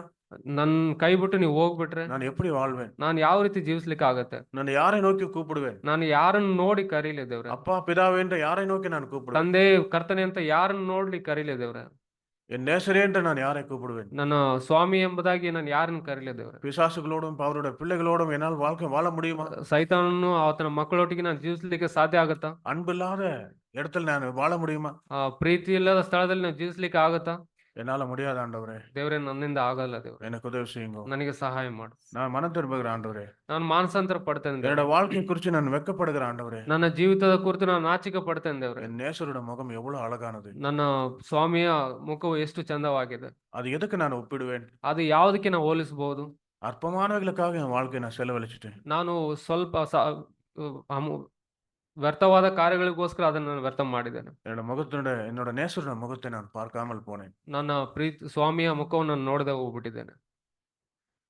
[SPEAKER 2] ನನ್ ಕೈ ಬಿಟ್ಟು ನೀವು ಹೋಗ್ಬಿಟ್ರೆ
[SPEAKER 1] நான் எப்படி வாழ்வேன்?
[SPEAKER 2] ನಾನು ಯಾವ ರೀತಿ ಜೀವಿಸ್ಲಿಕ್ಕೆ ಆಗತ್ತೆ?
[SPEAKER 1] நான் யாரை நோக்கி கூப்பிடுவேன்?
[SPEAKER 2] ನಾನು ಯಾರನ್ನು ನೋಡಿ ಕರೀಲಿ ದೇವ್ರೆ?
[SPEAKER 1] அப்பா பிதாவே என்று யாரை நோக்கி நான் கூப்பிடுவேன்?
[SPEAKER 2] ತಂದೆ ಕರ್ತನೆ ಅಂತ ಯಾರನ್ನು ನೋಡ್ಲಿ ಕರೀಲಿ ದೇವ್ರೆ?
[SPEAKER 1] என் நேசரே என்று நான் யாரை கூப்பிடுவேன்?
[SPEAKER 2] ನನ್ನ ಸ್ವಾಮಿ ಎಂಬುದಾಗಿ ನಾನು ಯಾರನ್ನು ಕರೀಲಿ ದೇವ್ರೆ?
[SPEAKER 1] பிசாசுகளோடும் அவருடைய பிள்ளைகளோடும் என்னால் வாழ்க்கை வாழ முடியுமா?
[SPEAKER 2] ಸೈತಾನನು ಆತನ ಮಕ್ಕಳೊಟ್ಟಿಗೆ ನಾನು ಜೀವಿಸ್ಲಿಕ್ಕೆ ಸಾಧ್ಯ ಆಗತ್ತಾ?
[SPEAKER 1] அன்பில்லாத இடத்துல நான் வாழ முடியுமா?
[SPEAKER 2] ಪ್ರೀತಿ ಇಲ್ಲದ ಸ್ಥಳದಲ್ಲಿ ನಾವು ಜೀವಿಸ್ಲಿಕ್ಕೆ ಆಗತ್ತಾ?
[SPEAKER 1] என்னால முடியாத ஆண்டவரே,
[SPEAKER 2] ದೇವ್ರೆ, ನನ್ನಿಂದ ಆಗಲ್ಲ ದೇವ್ರೆ,
[SPEAKER 1] எனக்கு உதவி செய்யுங்க.
[SPEAKER 2] ನನಗೆ ಸಹಾಯ ಮಾಡು.
[SPEAKER 1] நான் மனம் திரும்புகிற ஆண்டவரே,
[SPEAKER 2] ನಾನು ಮಾನಸಾಂತರ ಪಡ್ತೇನೆ ದೇವ್ರೆ.
[SPEAKER 1] என்னோட வாழ்க்கை குறித்து நான் வெட்கப்படுகிற ஆண்டவரே.
[SPEAKER 2] ನನ್ನ ಜೀವಿತದ ಕುರಿತು ನಾನು ನಾಚಿಕೆ ಪಡ್ತೇನೆ ದೇವ್ರೆ.
[SPEAKER 1] என் நேசரோட முகம் எவ்வளவு அழகானது,
[SPEAKER 2] ನನ್ನ ಸ್ವಾಮಿಯ ಮುಖವು ಎಷ್ಟು ಚಂದವಾಗಿದೆ.
[SPEAKER 1] அது எதுக்கு நான் ஒப்பிடுவேன்?
[SPEAKER 2] ಅದು ಯಾವುದಕ್ಕೆ ನಾವು ಹೋಲಿಸಬಹುದು?
[SPEAKER 1] அற்பமானவர்களுக்காக என் வாழ்க்கையை நான் செலவழிச்சிட்டேன்.
[SPEAKER 2] ನಾನು ಸ್ವಲ್ಪ ವ್ಯರ್ಥವಾದ ಕಾರ್ಯಗಳಿಗೋಸ್ಕರ ಅದನ್ನು ನಾನು ವ್ಯರ್ಥ ಮಾಡಿದ್ದೇನೆ.
[SPEAKER 1] என்னோட நேசரோட முகத்தை நான் பார்க்காமல் போனேன்.
[SPEAKER 2] ನನ್ನ ಸ್ವಾಮಿಯ ಮುಖವನ್ನು ನಾನು ನೋಡದೆ ಹೋಗ್ಬಿಟ್ಟಿದ್ದೇನೆ.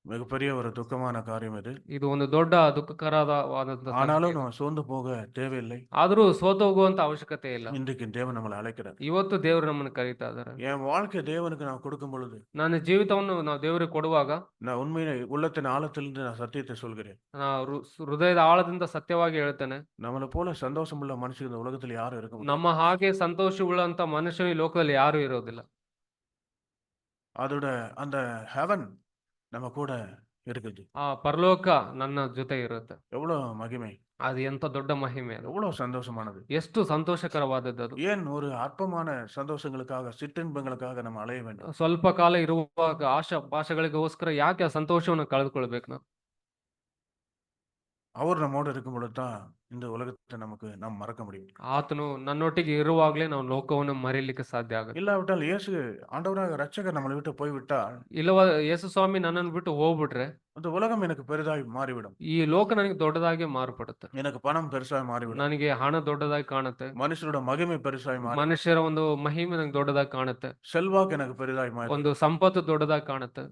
[SPEAKER 1] மிகப்பெரிய ஒரு துக்கமான காரியம் இது.
[SPEAKER 2] ಇದು ಒಂದು ದೊಡ್ಡ ದುಃಖಕರವಾದಂತ.
[SPEAKER 1] ஆனாலும் நம்ம சோர்ந்து போக தேவையில்லை.
[SPEAKER 2] ಆದರೂ ಸೋತು ಹೋಗುವಂತ ಅವಶ್ಯಕತೆ ಇಲ್ಲ.
[SPEAKER 1] இன்றைக்கு தேவன் நம்மளை அழைக்கிறார்.
[SPEAKER 2] ಇವತ್ತು ದೇವರು ನಮ್ಮನ್ನು ಕರೀತಾ ಇದ್ದಾರೆ.
[SPEAKER 1] என் வாழ்க்கை தேவனுக்கு நான் கொடுக்கும் பொழுது,
[SPEAKER 2] ನನ್ನ ಜೀವಿತವನ್ನು ನಾವು ದೇವರಿಗೆ ಕೊಡುವಾಗ,
[SPEAKER 1] நான் உண்மையை உள்ளத்தின் ஆழத்திலிருந்து நான் சத்தியத்தை சொல்கிறேன்.
[SPEAKER 2] ಹೃದಯದ ಆಳದಿಂದ ಸತ್ಯವಾಗಿ ಹೇಳ್ತೇನೆ,
[SPEAKER 1] நம்மளை போல சந்தோஷமுள்ள மனுஷன் இந்த உலகத்தில் யாரும் இருக்க முடியாது.
[SPEAKER 2] ನಮ್ಮ ಹಾಗೆ ಸಂತೋಷವುಳ್ಳಂತ ಮನುಷ್ಯ ಈ ಲೋಕದಲ್ಲಿ ಯಾರು ಇರೋದಿಲ್ಲ.
[SPEAKER 1] அதோட அந்த ஹெவன் நம்ம கூட இருக்குது.
[SPEAKER 2] ಆ ಪರಲೋಕ ನನ್ನ ಜೊತೆ ಇರುತ್ತೆ.
[SPEAKER 1] எவ்வளவு மகிமை,
[SPEAKER 2] ಅದು ಎಂತ ದೊಡ್ಡ ಮಹಿಮೆ, ಅದು
[SPEAKER 1] எவ்வளவு சந்தோஷமானது.
[SPEAKER 2] ಎಷ್ಟು ಸಂತೋಷಕರವಾದದ್ದು ಅದು.
[SPEAKER 1] ஏன் ஒரு அற்பமான சந்தோஷங்களுக்காக, சிற்றின்பங்களுக்காக நம்ம அலைய வேண்டும்?
[SPEAKER 2] ಸ್ವಲ್ಪ ಕಾಲ ಇರುವಾಗ ಆಶಾಪಾಶಗಳಿಗೋಸ್ಕರ ಯಾಕೆ ಆ ಸಂತೋಷವನ್ನು ಕಳೆದುಕೊಳ್ಬೇಕು ನಾವು?
[SPEAKER 1] அவர் நம்மோடு இருக்கும் பொழுது தான் இந்த உலகத்தை நாம் மறக்க முடியும்.
[SPEAKER 2] ಆತನು ನನ್ನೊಟ್ಟಿಗೆ ಇರುವಾಗಲೇ ನಾವು ಲೋಕವನ್ನು ಮರೀಲಿಕ್ಕೆ ಸಾಧ್ಯ ಆಗುತ್ತೆ.
[SPEAKER 1] இல்லாவிட்டால் இயேசு ஆண்டவராக ரட்சகர் நம்மளை விட்டு போய்விட்டால்,
[SPEAKER 2] ಇಲ್ಲವ ಯೇಸು ಸ್ವಾಮಿ ನನ್ನನ್ನು ಬಿಟ್ಟು ಹೋಗ್ಬಿಟ್ರೆ
[SPEAKER 1] அந்த உலகம் எனக்கு பெரிதாய் மாறிவிடும்.
[SPEAKER 2] ಈ ಲೋಕ ನನಗೆ ದೊಡ್ಡದಾಗಿ ಮಾರ್ಪಡುತ್ತೆ.
[SPEAKER 1] எனக்கு பணம் பெருசாய் மாறிவிடும்.
[SPEAKER 2] ನನಗೆ ಹಣ ದೊಡ್ಡದಾಗಿ ಕಾಣುತ್ತೆ.
[SPEAKER 1] மனுஷரோட மகிமை பெருசாய் மாறி,
[SPEAKER 2] ಮನುಷ್ಯರ ಒಂದು ಮಹಿಮೆ ನನಗೆ ದೊಡ್ಡದಾಗಿ ಕಾಣುತ್ತೆ.
[SPEAKER 1] செல்வாக்கு எனக்கு பெரிதாய் மாறி.
[SPEAKER 2] ಒಂದು ಸಂಪತ್ತು ದೊಡ್ಡದಾಗಿ ಕಾಣುತ್ತೆ.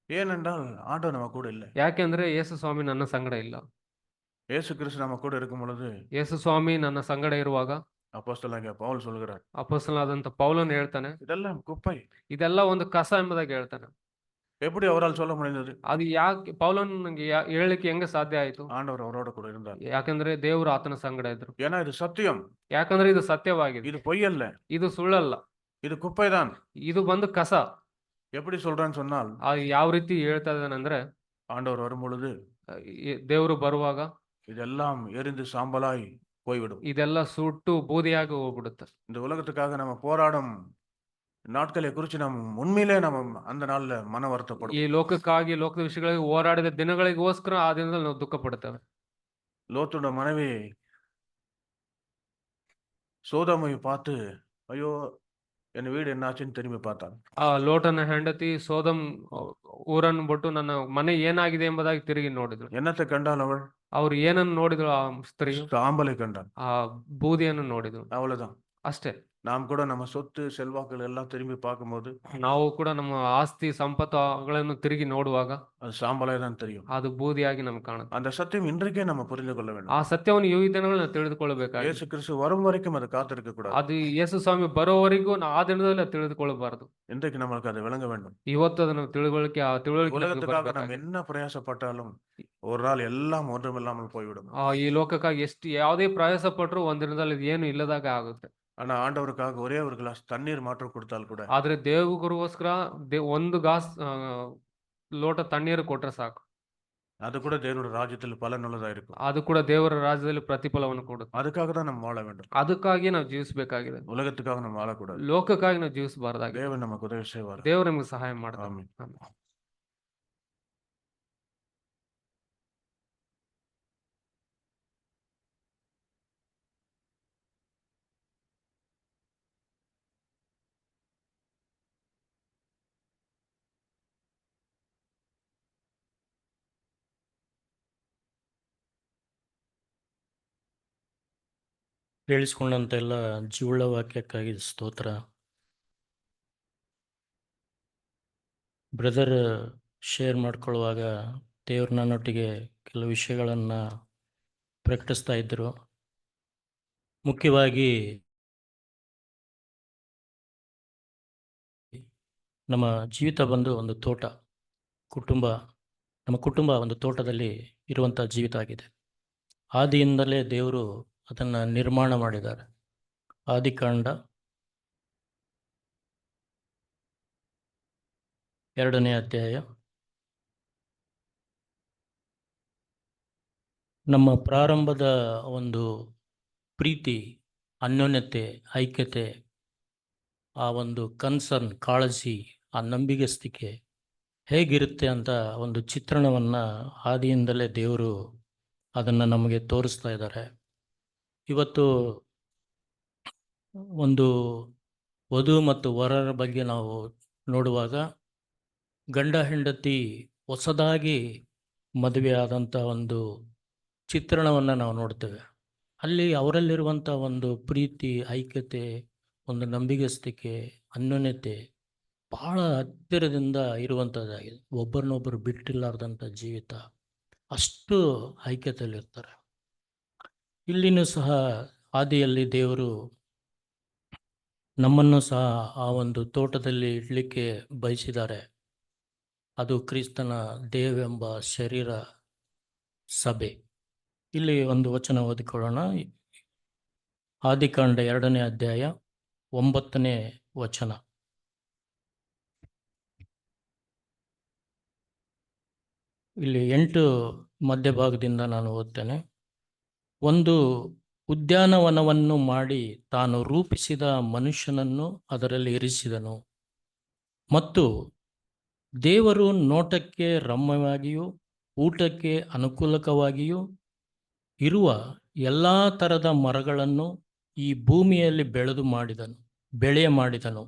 [SPEAKER 1] ஏனென்றால் ஆண்டவர் நம்ம கூட இல்லை.
[SPEAKER 2] ಯಾಕೆಂದ್ರೆ ಯೇಸು ಸ್ವಾಮಿ ನನ್ನ ಸಂಗಡ ಇಲ್ಲ.
[SPEAKER 1] இயேசு கிறிஸ்து நம்ம கூட இருக்கும் பொழுது,
[SPEAKER 2] ಯೇಸು ಸ್ವಾಮಿ ನನ್ನ ಸಂಗಡ ಇರುವಾಗ
[SPEAKER 1] அப்போஸ்தலனாகிய பவுல் சொல்கிறார்,
[SPEAKER 2] ಅಪೊಸ್ತಲನಾದಂತ ಪೌಲನು ಹೇಳ್ತಾನೆ,
[SPEAKER 1] இதெல்லாம் குப்பை.
[SPEAKER 2] ಇದೆಲ್ಲ ಒಂದು ಕಸ ಎಂಬುದಾಗಿ ಹೇಳ್ತಾನೆ.
[SPEAKER 1] எப்படி அவரால் சொல்ல முடிந்தது?
[SPEAKER 2] ಅದು ಯಾಕೆ ಪೌಲನು ನಂಗೆ ಹೇಳಲಿಕ್ಕೆ ಹೆಂಗೆ ಸಾಧ್ಯ ಆಯ್ತು?
[SPEAKER 1] ஆண்டவர் அவரோட கூட இருந்தார்.
[SPEAKER 2] ಯಾಕಂದ್ರೆ ದೇವರು ಆತನ ಸಂಗಡ ಇದ್ರು.
[SPEAKER 1] ஏன்னா இது சத்தியம்,
[SPEAKER 2] ಯಾಕಂದ್ರೆ ಇದು ಸತ್ಯವಾಗಿದೆ,
[SPEAKER 1] இது பொய்யல்ல,
[SPEAKER 2] ಇದು ಸುಳ್ಳಲ್ಲ,
[SPEAKER 1] இது குப்பைதான்.
[SPEAKER 2] ಇದು ಬಂದು ಕಸ.
[SPEAKER 1] எப்படி சொல்றான்னு சொன்னால்,
[SPEAKER 2] ಅದು ಯಾವ ರೀತಿ ಹೇಳ್ತಾ ಇದ್ದಾನಂದ್ರೆ,
[SPEAKER 1] ஆண்டவர் வரும் பொழுது
[SPEAKER 2] ದೇವರು ಬರುವಾಗ
[SPEAKER 1] இதெல்லாம் எரிந்து சாம்பலாய் போய்விடும்.
[SPEAKER 2] ಇದೆಲ್ಲ ಸುಟ್ಟು ಬೂದಿಯಾಗಿ ಹೋಗ್ಬಿಡುತ್ತೆ.
[SPEAKER 1] இந்த உலகத்துக்காக நம்ம போராடும் நாட்களை குறித்து நாம் உண்மையிலே நாம் அந்த நாள்ல மன
[SPEAKER 2] ಈ
[SPEAKER 1] வருத்தப்படுவோம்.
[SPEAKER 2] ಲೋಕಕ್ಕಾಗಿ ಲೋಕದ ವಿಷಯಗಳಿಗೆ ಹೋರಾಡಿದ ದಿನಗಳಿಗೋಸ್ಕರ ಆ ದಿನದಲ್ಲಿ ನಾವು ದುಃಖ ಪಡುತ್ತೇವೆ.
[SPEAKER 1] லோத்தோட மனைவி சோதோமை பார்த்து ஐயோ என் வீடு என்னாச்சுன்னு திரும்பி பார்த்தாங்க.
[SPEAKER 2] ಆ ಲೋಟನ ಹೆಂಡತಿ ಸೋದಮ್ ಊರನ್ನು ಬಿಟ್ಟು ನನ್ನ ಮನೆ ಏನಾಗಿದೆ ಎಂಬುದಾಗಿ ತಿರುಗಿ ನೋಡಿದ್ರು.
[SPEAKER 1] என்னத்தை கண்டால் அவள்?
[SPEAKER 2] ಅವ್ರು ಏನನ್ನು ನೋಡಿದ್ರು ಆ ಸ್ತ್ರೀಯು?
[SPEAKER 1] சாம்பலை கண்டாள்.
[SPEAKER 2] ಆ ಬೂದಿಯನ್ನು ನೋಡಿದ್ರು.
[SPEAKER 1] அவ்வளவுதான்.
[SPEAKER 2] ಅಷ್ಟೇ.
[SPEAKER 1] நாம் கூட நம்ம சொத்து செல்வாக்குகள் எல்லாம் திரும்பி பார்க்கும்போது
[SPEAKER 2] ನಾವು ಕೂಡ ನಮ್ಮ ಆಸ್ತಿ ಸಂಪತ್ತುಗಳನ್ನು ತಿರುಗಿ ನೋಡುವಾಗ
[SPEAKER 1] அது சாம்பலாய் தான் தெரியும்.
[SPEAKER 2] ಅದು ಬೂದಿಯಾಗಿ ನಮ್ಗೆ ಕಾಣುತ್ತೆ.
[SPEAKER 1] அந்த சத்தியம் இன்றைக்கே நம்ம புரிந்து கொள்ள வேண்டும்.
[SPEAKER 2] ಆ ಸತ್ಯವನ್ನು ಈ ದಿನಗಳಲ್ಲಿ ನಾವು ತಿಳಿದುಕೊಳ್ಳಬೇಕಾಗಿದೆ.
[SPEAKER 1] இயேசு கிறிஸ்து வரும் வரைக்கும் அது காத்திருக்க கூடாது.
[SPEAKER 2] ಅದು ಯೇಸು ಸ್ವಾಮಿ ಬರೋವರೆಗೂ ಆ ದಿನದಲ್ಲಿ ಅದು ತಿಳಿದುಕೊಳ್ಳಬಾರದು.
[SPEAKER 1] இன்றைக்கு நம்மளுக்கு அது விளங்க வேண்டும்.
[SPEAKER 2] ಇವತ್ತು ಅದನ್ನು ತಿಳುವಳಿಕೆ
[SPEAKER 1] உலகத்துக்காக நாம் என்ன பிரயாசப்பட்டாலும் ஒரு நாள் எல்லாம் ஒன்றுமில்லாமல் போய்விடும்.
[SPEAKER 2] ಈ ಲೋಕಕ್ಕಾಗಿ ಎಷ್ಟು ಯಾವುದೇ ಪ್ರಯಾಸ ಪಟ್ಟರು ಒಂದಿನದಲ್ಲಿ ಇದು ಏನು ಇಲ್ಲದಾಗ ಆಗುತ್ತೆ.
[SPEAKER 1] ஆனா ஆண்டவருக்காக ஒரே ஒரு கிளாஸ் தண்ணீர் மாற்றம் கொடுத்தால் கூட
[SPEAKER 2] ಆದ್ರೆ ದೇವರಿಗೋಸ್ಕರ ಒಂದು ಗ್ಲಾಸ್ ಲೋಟ ತಣ್ಣೀರು ಕೊಟ್ರೆ ಸಾಕು.
[SPEAKER 1] அது கூட தேவனுடைய ராஜ்யத்தில் பலனுள்ளதா இருக்கும்.
[SPEAKER 2] ಅದು ಕೂಡ ದೇವರ ರಾಜ್ಯದಲ್ಲಿ ಪ್ರತಿಫಲವನ್ನು ಕೊಡುತ್ತೆ.
[SPEAKER 1] அதுக்காக தான் நம்ம வாழ வேண்டும்.
[SPEAKER 2] ಅದಕ್ಕಾಗಿ ನಾವು ಜೀವಿಸಬೇಕಾಗಿದೆ.
[SPEAKER 1] உலகத்துக்காக நம்ம வாழக்கூடாது.
[SPEAKER 2] ಲೋಕಕ್ಕಾಗಿ ನಾವು ಜೀವಿಸಬಾರದಾಗಿದೆ.
[SPEAKER 1] தேவன் நமக்கு உதவி செய்வார்.
[SPEAKER 2] ದೇವರು ನಮಗೆ ಸಹಾಯ ಮಾಡ್ತಾನೆ.
[SPEAKER 1] ஆமென்.
[SPEAKER 2] ಆಮೆನ್.
[SPEAKER 4] ಕೇಳಿಸ್ಕೊಂಡಂತೆಲ್ಲ ಜೀವಳ ವಾಕ್ಯಕ್ಕಾಗಿ ಸ್ತೋತ್ರ. ಬ್ರದರ್ ಶೇರ್ ಮಾಡ್ಕೊಳ್ಳುವಾಗ ದೇವ್ರು ನನ್ನೊಟ್ಟಿಗೆ ಕೆಲವು ವಿಷಯಗಳನ್ನು ಪ್ರಕಟಿಸ್ತಾ ಇದ್ದರು. ಮುಖ್ಯವಾಗಿ ನಮ್ಮ ಜೀವಿತ ಬಂದು ಒಂದು ತೋಟ, ನಮ್ಮ ಕುಟುಂಬ ಒಂದು ತೋಟದಲ್ಲಿ ಇರುವಂಥ ಜೀವಿತ ಆಗಿದೆ. ಆದಿಯಿಂದಲೇ ದೇವರು ಅದನ್ನು ನಿರ್ಮಾಣ ಮಾಡಿದ್ದಾರೆ. ಆದಿಕಾಂಡ 2ನೇ ಅಧ್ಯಾಯ. ನಮ್ಮ ಪ್ರಾರಂಭದ ಒಂದು ಪ್ರೀತಿ, ಅನ್ಯೋನ್ಯತೆ, ಐಕ್ಯತೆ, ಆ ಒಂದು ಕನ್ಸರ್ನ್, ಕಾಳಜಿ, ಆ ನಂಬಿಗಸ್ತಿಕೆ ಹೇಗಿರುತ್ತೆ ಅಂತ ಒಂದು ಚಿತ್ರಣವನ್ನು ಆದಿಯಿಂದಲೇ ದೇವರು ಅದನ್ನು ನಮಗೆ ತೋರಿಸ್ತಾ ಇದ್ದಾರೆ. ಇವತ್ತು ಒಂದು ವಧು ಮತ್ತು ವರರ ಬಗ್ಗೆ ನಾವು ನೋಡುವಾಗ ಗಂಡ ಹೆಂಡತಿ ಹೊಸದಾಗಿ ಮದುವೆಯಾದಂಥ ಒಂದು ಚಿತ್ರಣವನ್ನು ನಾವು ನೋಡ್ತೇವೆ. ಅಲ್ಲಿ ಅವರಲ್ಲಿರುವಂಥ ಒಂದು ಪ್ರೀತಿ, ಐಕ್ಯತೆ, ಒಂದು ನಂಬಿಗಸ್ತಿಕೆ, ಅನ್ಯೋನ್ಯತೆ ಬಹಳ ಹತ್ತಿರದಿಂದ ಇರುವಂಥದ್ದಾಗಿದೆ. ಒಬ್ಬರನ್ನೊಬ್ಬರು ಬಿಟ್ಟಿಲ್ಲಾರ್ದಂಥ ಜೀವಿತ, ಅಷ್ಟು ಐಕ್ಯತೆಯಲ್ಲಿರ್ತಾರೆ. ಇಲ್ಲಿನೂ ಸಹ ಆದಿಯಲ್ಲಿ ದೇವರು ನಮ್ಮನ್ನು ಸಹ ಆ ಒಂದು ತೋಟದಲ್ಲಿ ಇಡಲಿಕ್ಕೆ ಬಯಸಿದ್ದಾರೆ. ಅದು ಕ್ರಿಸ್ತನ ದೇಹವೆಂಬ ಶರೀರ ಸಭೆ. ಇಲ್ಲಿ ಒಂದು ವಚನ ಓದಿಕೊಳ್ಳೋಣ. ಆದಿಕಾಂಡ 2ನೇ ಅಧ್ಯಾಯ 9ನೇ ವಚನ. ಇಲ್ಲಿ 8 ಮಧ್ಯಭಾಗದಿಂದ ನಾನು ಓದ್ತೇನೆ. ಒಂದು ಉದ್ಯಾನವನವನ್ನು ಮಾಡಿ ತಾನು ರೂಪಿಸಿದ ಮನುಷ್ಯನನ್ನು ಅದರಲ್ಲಿ ಇರಿಸಿದನು, ಮತ್ತು ದೇವರು ನೋಟಕ್ಕೆ ರಮ್ಯವಾಗಿಯೂ ಊಟಕ್ಕೆ ಅನುಕೂಲಕವಾಗಿಯೂ ಇರುವ ಎಲ್ಲ ಥರದ ಮರಗಳನ್ನು ಈ ಭೂಮಿಯಲ್ಲಿ ಬೆಳೆಯ ಮಾಡಿದನು.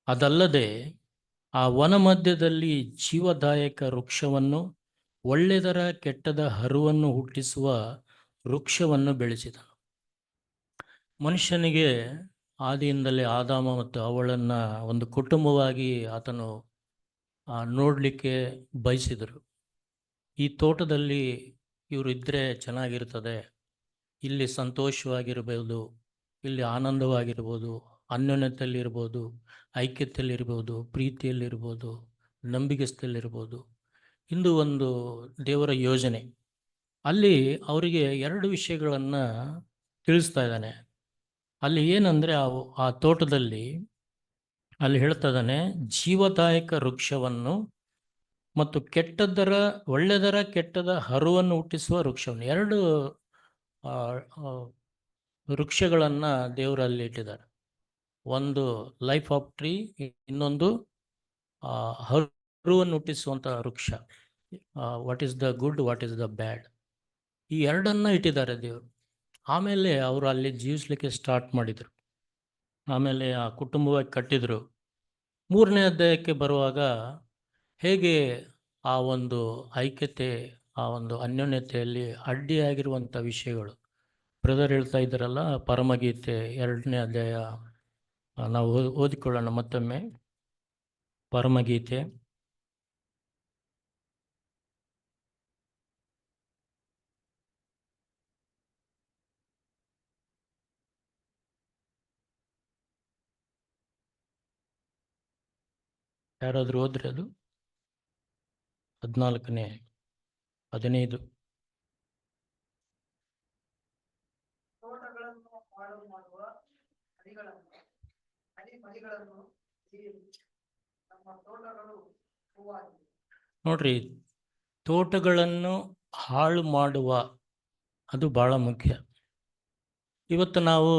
[SPEAKER 4] ಅದಲ್ಲದೆ ಆ ವನ ಮಧ್ಯದಲ್ಲಿ ಜೀವದಾಯಕ ವೃಕ್ಷವನ್ನು, ಒಳ್ಳೆದರ ಕೆಟ್ಟದ ಹರುವನ್ನು ಹುಟ್ಟಿಸುವ ವೃಕ್ಷವನ್ನು ಬೆಳೆಸಿದನು. ಮನುಷ್ಯನಿಗೆ ಆದಿಯಿಂದಲೇ ಆದಾಮ ಮತ್ತು ಅವಳನ್ನು ಒಂದು ಕುಟುಂಬವಾಗಿ ಆತನು ನೋಡಲಿಕ್ಕೆ ಬಯಸಿದರು. ಈ ತೋಟದಲ್ಲಿ ಇವರು ಇದ್ದರೆ ಚೆನ್ನಾಗಿರ್ತದೆ, ಇಲ್ಲಿ ಸಂತೋಷವಾಗಿರ್ಬೋದು, ಇಲ್ಲಿ ಆನಂದವಾಗಿರ್ಬೋದು, ಅನ್ಯೋನ್ಯತೆಯಲ್ಲಿರ್ಬೋದು, ಐಕ್ಯತೆಯಲ್ಲಿರ್ಬೋದು, ಪ್ರೀತಿಯಲ್ಲಿರ್ಬೋದು, ನಂಬಿಗಸ್ತಲ್ಲಿರ್ಬೋದು. ಇಂದು ಒಂದು ದೇವರ ಯೋಜನೆ. ಅಲ್ಲಿ ಅವರಿಗೆ 2 ವಿಷಯಗಳನ್ನು ತಿಳಿಸ್ತಾ ಇದ್ದಾನೆ. ಅಲ್ಲಿ ಏನಂದರೆ ಆ ತೋಟದಲ್ಲಿ ಅಲ್ಲಿ ಹೇಳ್ತಾ ಇದ್ದಾನೆ, ಜೀವದಾಯಕ ವೃಕ್ಷವನ್ನು ಮತ್ತು ಒಳ್ಳೆದರ ಕೆಟ್ಟದ ಹರುವನ್ನು ಹುಟ್ಟಿಸುವ ವೃಕ್ಷವನ್ನು. 2 ವೃಕ್ಷಗಳನ್ನು ದೇವರಲ್ಲಿ ಇಟ್ಟಿದ್ದಾರೆ. ಒಂದು ಲೈಫ್ ಆಫ್ ಟ್ರೀ, ಇನ್ನೊಂದು ಹರುವನ್ನು ಹುಟ್ಟಿಸುವಂಥ ವೃಕ್ಷ. What is the good, what is the bad, ಈ ಎರಡನ್ನ ಇಟ್ಟಿದ್ದಾರೆ ದೇವರು. ಆಮೇಲೆ ಅವರು ಅಲ್ಲಿ ಜೀವಿಸ್ಲಿಕ್ಕೆ ಸ್ಟಾರ್ಟ್ ಮಾಡಿದರು. ಆಮೇಲೆ ಆ ಕುಟುಂಬವಾಗಿ ಕಟ್ಟಿದರು. 3ನೇ ಅಧ್ಯಾಯಕ್ಕೆ ಬರುವಾಗ ಹೇಗೆ ಆ ಒಂದು ಐಕ್ಯತೆ, ಆ ಒಂದು ಅನ್ಯೋನ್ಯತೆಯಲ್ಲಿ ಅಡ್ಡಿಯಾಗಿರುವಂಥ ವಿಷಯಗಳು ಬ್ರದರ್ ಹೇಳ್ತಾ ಇದ್ದಾರಲ್ಲ. ಪರಮಗೀತೆ 2ನೇ ಅಧ್ಯಾಯ ನಾವು ಓದಿಕೊಳ್ಳೋಣ ಮತ್ತೊಮ್ಮೆ. ಪರಮಗೀತೆ ಯಾರಾದರೂ ಓದ್ರಿ, ಅದು 14ನೇ 15.
[SPEAKER 3] ತೋಟಗಳನ್ನು ಹಾಳು ಮಾಡುವ ಮರಿಗಳನ್ನು ಜೀವಿ, ನಮ್ಮ ತೋಟಗಳು ಹೂವಾಗಿವೆ.
[SPEAKER 4] ನೋಡ್ರಿ, ತೋಟಗಳನ್ನು ಹಾಳು ಮಾಡುವ, ಅದು ಭಾಳ ಮುಖ್ಯ. ಇವತ್ತು ನಾವು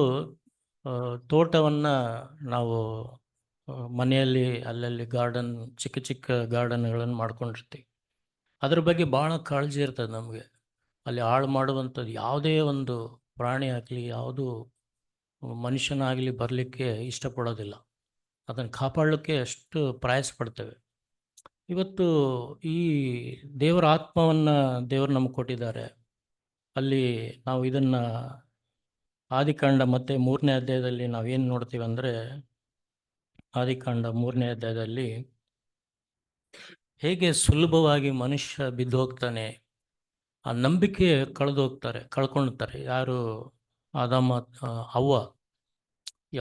[SPEAKER 4] ತೋಟವನ್ನು ನಾವು ಮನೆಯಲ್ಲಿ ಅಲ್ಲಲ್ಲಿ ಗಾರ್ಡನ್, ಚಿಕ್ಕ ಚಿಕ್ಕ ಗಾರ್ಡನ್ಗಳನ್ನು ಮಾಡ್ಕೊಂಡಿರ್ತೀವಿ. ಅದ್ರ ಬಗ್ಗೆ ಭಾಳ ಕಾಳಜಿ ಇರ್ತದೆ ನಮಗೆ. ಅಲ್ಲಿ ಹಾಳು ಮಾಡುವಂಥದ್ದು ಯಾವುದೇ ಒಂದು ಪ್ರಾಣಿ ಆಗಲಿ, ಯಾವುದು ಮನುಷ್ಯನಾಗಲಿ ಬರಲಿಕ್ಕೆ ಇಷ್ಟಪಡೋದಿಲ್ಲ. ಅದನ್ನು ಕಾಪಾಡಲಿಕ್ಕೆ ಅಷ್ಟು ಪ್ರಯಾಸ ಪಡ್ತೇವೆ. ಇವತ್ತು ಈ ದೇವರ ಆತ್ಮವನ್ನು ದೇವರು ನಮಗೆ ಕೊಟ್ಟಿದ್ದಾರೆ. ಅಲ್ಲಿ ನಾವು ಇದನ್ನು ಆದಿಕಾಂಡ ಮತ್ತು 3ನೇ ಅಧ್ಯಾಯದಲ್ಲಿ ನಾವೇನು ನೋಡ್ತೀವಿ ಅಂದರೆ, ಆದಿಕಾಂಡ 3ನೇ ಅಧ್ಯಾಯದಲ್ಲಿ ಹೇಗೆ ಸುಲಭವಾಗಿ ಮನುಷ್ಯ ಬಿದ್ದು ಹೋಗ್ತಾನೆ, ಆ ನಂಬಿಕೆ ಕಳ್ಕೊಳ್ತಾರೆ. ಯಾರು? ಆದಾಮ, ಅವ್ವ,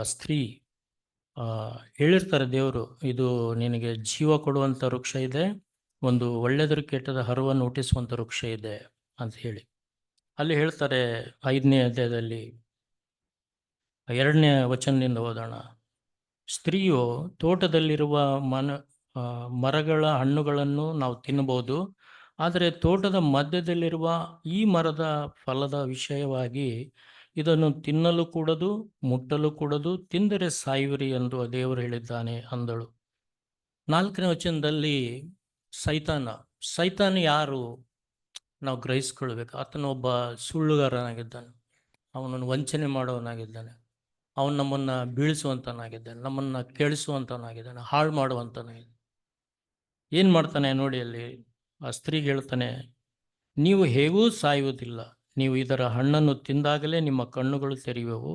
[SPEAKER 4] ಆ ಸ್ತ್ರೀ ಹೇಳಿರ್ತಾರೆ ದೇವರು, ಇದು ನಿನಗೆ ಜೀವ ಕೊಡುವಂಥ ವೃಕ್ಷ ಇದೆ, ಒಂದು ಒಳ್ಳೆಯದ್ರ ಕೆಟ್ಟದ ಹರವನ್ನು ಹುಟ್ಟಿಸುವಂಥ ವೃಕ್ಷ ಇದೆ ಅಂತ ಹೇಳಿ ಅಲ್ಲಿ ಹೇಳ್ತಾರೆ. 5ನೇ ಅಧ್ಯಾಯದಲ್ಲಿ 2ನೇ ವಚನದಿಂದ ಓದೋಣ. ಸ್ತ್ರೀಯು ತೋಟದಲ್ಲಿರುವ ಮರಗಳ ಹಣ್ಣುಗಳನ್ನು ನಾವು ತಿನ್ನಬಹುದು, ಆದರೆ ತೋಟದ ಮಧ್ಯದಲ್ಲಿರುವ ಈ ಮರದ ಫಲದ ವಿಷಯವಾಗಿ ಇದನ್ನು ತಿನ್ನಲು ಕೂಡದು, ಮುಟ್ಟಲು ಕೂಡದು, ತಿಂದರೆ ಸಾಯುವಿರಿ ಎಂದು ದೇವರು ಹೇಳಿದ್ದಾನೆ ಅಂದಳು. 4ನೇ ವಚನದಲ್ಲಿ ಸೈತಾನ ಯಾರು ನಾವು ಗ್ರಹಿಸ್ಕೊಳ್ಬೇಕು. ಆತನು ಒಬ್ಬ ಸುಳ್ಳುಗಾರನಾಗಿದ್ದಾನೆ, ಅವನನ್ನು ವಂಚನೆ ಮಾಡೋವನಾಗಿದ್ದಾನೆ, ಅವನು ನಮ್ಮನ್ನು ಬೀಳಿಸುವಂಥನಾಗಿದ್ದಾನೆ, ನಮ್ಮನ್ನು ಕೇಳಿಸುವಂಥವನಾಗಿದ್ದಾನೆ, ಹಾಳು ಮಾಡುವಂಥನಾಗಿದ್ದಾನೆ. ಏನು ಮಾಡ್ತಾನೆ ನೋಡಿ, ಅಲ್ಲಿ ಆ ಸ್ತ್ರೀಗೆ ಹೇಳ್ತಾನೆ, ನೀವು ಹೇಗೂ ಸಾಯುವುದಿಲ್ಲ, ನೀವು ಇದರ ಹಣ್ಣನ್ನು ತಿಂದಾಗಲೇ ನಿಮ್ಮ ಕಣ್ಣುಗಳು ತೆರೆಯುವವು,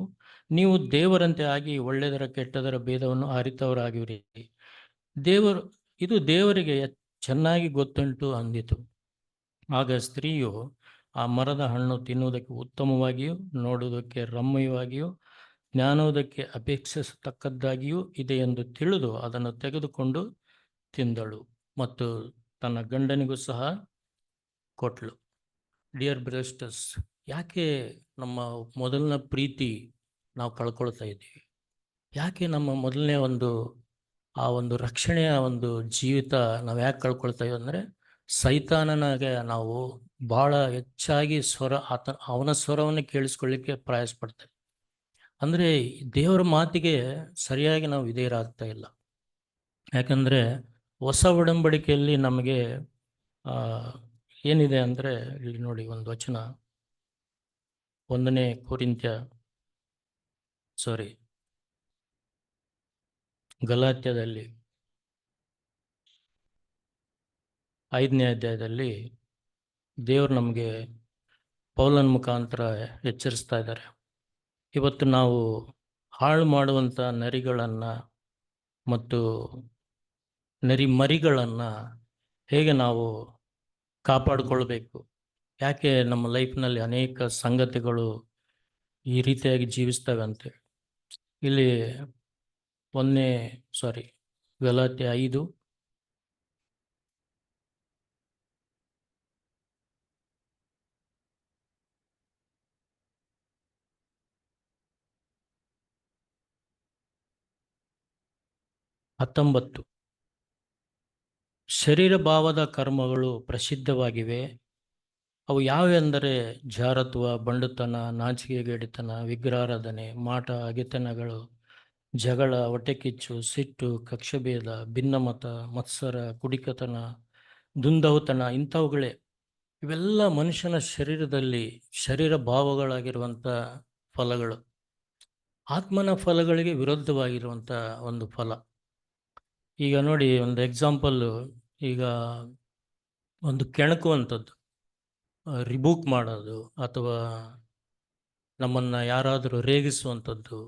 [SPEAKER 4] ನೀವು ದೇವರಂತೆ ಆಗಿ ಒಳ್ಳೆಯದರ ಕೆಟ್ಟದರ ಭೇದವನ್ನು ಅರಿತವರಾಗಿರಿ. ಇದು ದೇವರಿಗೆ ಚೆನ್ನಾಗಿ ಗೊತ್ತುಂಟು ಅಂದಿತು. ಆಗ ಸ್ತ್ರೀಯು ಆ ಮರದ ಹಣ್ಣು ತಿನ್ನುವುದಕ್ಕೆ ಉತ್ತಮವಾಗಿಯೂ ನೋಡುವುದಕ್ಕೆ ರಮ್ಯವಾಗಿಯೂ ಜ್ಞಾನೋದಕ್ಕೆ ಅಪೇಕ್ಷಿಸತಕ್ಕದ್ದಾಗಿಯೂ ಇದೆ ಎಂದು ತಿಳಿದು ಅದನ್ನು ತೆಗೆದುಕೊಂಡು ತಿಂದಳು ಮತ್ತು ತನ್ನ ಗಂಡನಿಗೂ ಸಹ ಕೊಟ್ಟಳು. ಡಿಯರ್ ಬ್ರದರ್ಸ್, ಯಾಕೆ ನಮ್ಮ ಮೊದಲನ ಪ್ರೀತಿ ನಾವು ಕಳ್ಕೊಳ್ತಾ ಇದ್ದೀವಿ? ಯಾಕೆ ನಮ್ಮ ಮೊದಲನೇ ಆ ಒಂದು ರಕ್ಷಣೆಯ ಒಂದು ಜೀವಿತ ನಾವು ಯಾಕೆ ಕಳ್ಕೊಳ್ತಾ ಇದ್ದೀವಿ ಅಂದರೆ, ಸೈತಾನನಾಗೆ ನಾವು ಭಾಳ ಹೆಚ್ಚಾಗಿ ಅವನ ಸ್ವರವನ್ನು ಕೇಳಿಸ್ಕೊಳ್ಳಿಕ್ಕೆ ಪ್ರಯಾಸ ಪಡ್ತೇವೆ. ಅಂದರೆ ದೇವರ ಮಾತಿಗೆ ಸರಿಯಾಗಿ ನಾವು ವಿಧೇಯರಾಗ್ತಾ ಇಲ್ಲ. ಯಾಕಂದರೆ ಹೊಸ ಒಡಂಬಡಿಕೆಯಲ್ಲಿ ನಮಗೆ ಏನಿದೆ ಅಂದರೆ, ಇಲ್ಲಿ ನೋಡಿ ಒಂದು ವಚನ, 1ನೇ ಗಲಾತ್ಯದಲ್ಲಿ 5ನೇ ಅಧ್ಯಾಯದಲ್ಲಿ ದೇವರು ನಮಗೆ ಪೌಲನ ಮುಖಾಂತರ ಎಚ್ಚರಿಸ್ತಾ ಇದ್ದಾರೆ. ಇವತ್ತು ನಾವು ಹಾಳು ಮಾಡುವಂಥ ನರಿಗಳನ್ನು ಮತ್ತು ಮರಿಗಳನ್ನು ಹೇಗೆ ನಾವು ಕಾಪಾಡಿಕೊಳ್ಬೇಕು, ಯಾಕೆ ನಮ್ಮ ಲೈಫ್ನಲ್ಲಿ ಅನೇಕ ಸಂಗತಿಗಳು ಈ ರೀತಿಯಾಗಿ ಜೀವಿಸ್ತವೆ ಅಂತೇಳಿ ಇಲ್ಲಿ ಗಲಾತ್ಯ 5 19. ಶರೀರ ಭಾವದ ಕರ್ಮಗಳು ಪ್ರಸಿದ್ಧವಾಗಿವೆ. ಅವು ಯಾವೆಂದರೆ ಜಾರತ್ವ, ಬಂಡುತನ, ನಾಚಿಕೆಗೇಡಿತನ, ವಿಗ್ರಹಾರಾಧನೆ, ಮಾಟ, ಹಗೆತನಗಳು, ಜಗಳ, ಹೊಟ್ಟೆಕಿಚ್ಚು, ಸಿಟ್ಟು, ಕಕ್ಷಭೇದ, ಭಿನ್ನಮತ, ಮತ್ಸರ, ಕುಡಿಕತನ, ದುಂದೌತಣ ಇಂಥವುಗಳೇ. ಇವೆಲ್ಲ ಮನುಷ್ಯನ ಶರೀರದಲ್ಲಿ ಶರೀರ ಭಾವಗಳಾಗಿರುವಂಥ ಫಲಗಳು. ಆತ್ಮನ ಫಲಗಳಿಗೆ ವಿರುದ್ಧವಾಗಿರುವಂಥ ಒಂದು ಫಲ. ಈಗ ನೋಡಿ, ಒಂದು ಎಕ್ಸಾಂಪಲ್ಲು, ಈಗ ಒಂದು ಕೆಣಕುವಂಥದ್ದು, ರಿಬೂಕ್ ಮಾಡೋದು, ಅಥವಾ ನಮ್ಮನ್ನು ಯಾರಾದರೂ ರೇಗಿಸುವಂಥದ್ದು.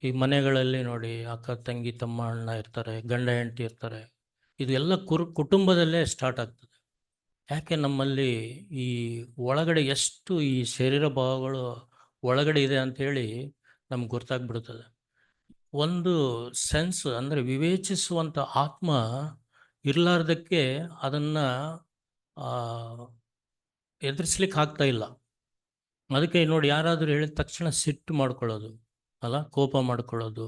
[SPEAKER 4] ಈ ಮನೆಗಳಲ್ಲಿ ನೋಡಿ, ಅಕ್ಕ ತಂಗಿ ತಮ್ಮ ಅಣ್ಣ ಇರ್ತಾರೆ, ಗಂಡ ಹೆಂಡತಿ ಇರ್ತಾರೆ. ಇದು ಎಲ್ಲ ಕುಟುಂಬದಲ್ಲೇ ಸ್ಟಾರ್ಟ್ ಆಗ್ತದೆ. ಯಾಕೆ ನಮ್ಮಲ್ಲಿ ಈ ಒಳಗಡೆ ಎಷ್ಟು ಈ ಶರೀರ ಭಾವಗಳು ಒಳಗಡೆ ಇದೆ ಅಂಥೇಳಿ ನಮ್ಗೆ ಗೊತ್ತಾಗ್ಬಿಡ್ತದೆ. ಒಂದು ಸೆನ್ಸ್ ಅಂದರೆ ವಿವೇಚಿಸುವಂಥ ಆತ್ಮ ಇರಲಾರ್ದಕ್ಕೆ ಅದನ್ನು ಎದುರಿಸ್ಲಿಕ್ಕೆ ಆಗ್ತಾ ಇಲ್ಲ. ಅದಕ್ಕೆ ನೋಡಿ, ಯಾರಾದರೂ ಹೇಳಿದ ತಕ್ಷಣ ಸಿಟ್ಟು ಮಾಡ್ಕೊಳ್ಳೋದು ಅಲ್ಲ, ಕೋಪ ಮಾಡ್ಕೊಳ್ಳೋದು,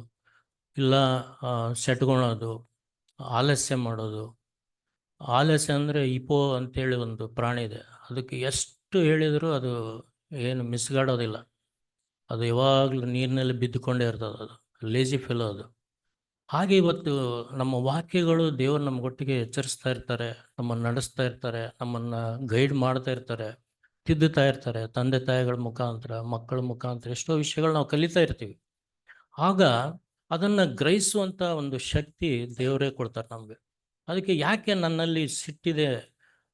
[SPEAKER 4] ಇಲ್ಲ ಸೆಟ್ಕೊಳೋದು, ಆಲಸ್ಯ ಮಾಡೋದು. ಆಲಸ್ಯ ಅಂದರೆ ಇಪೋ ಅಂತೇಳಿ ಒಂದು ಪ್ರಾಣಿ ಇದೆ, ಅದಕ್ಕೆ ಎಷ್ಟು ಹೇಳಿದರೂ ಅದು ಏನು ಮಿಸ್ಗಾಡೋದಿಲ್ಲ. ಅದು ಯಾವಾಗಲೂ ನೀರಿನಲ್ಲಿ ಬಿದ್ದುಕೊಂಡೇ ಇರ್ತದೆ, ಅದು ಲೇಜಿ ಫೆಲೋ ಅದು. ಹಾಗೆ ಇವತ್ತು ನಮ್ಮ ವಾಕ್ಯಗಳು ದೇವರು ನಮಗೊಟ್ಟಿಗೆ ಎಚ್ಚರಿಸ್ತಾ ಇರ್ತಾರೆ, ನಮ್ಮನ್ನು ನಡೆಸ್ತಾ ಇರ್ತಾರೆ, ನಮ್ಮನ್ನು ಗೈಡ್ ಮಾಡ್ತಾ ಇರ್ತಾರೆ, ತಿದ್ದುತ್ತಾ ಇರ್ತಾರೆ. ತಂದೆ ತಾಯಿಗಳ ಮುಖಾಂತರ, ಮಕ್ಕಳ ಮುಖಾಂತರ ಎಷ್ಟೋ ವಿಷಯಗಳು ನಾವು ಕಲಿತಾ ಇರ್ತೀವಿ. ಆಗ ಅದನ್ನು ಗ್ರಹಿಸುವಂಥ ಒಂದು ಶಕ್ತಿ ದೇವರೇ ಕೊಡ್ತಾರೆ ನಮಗೆ. ಅದಕ್ಕೆ ಯಾಕೆ ನನ್ನಲ್ಲಿ ಸಿಟ್ಟಿದೆ,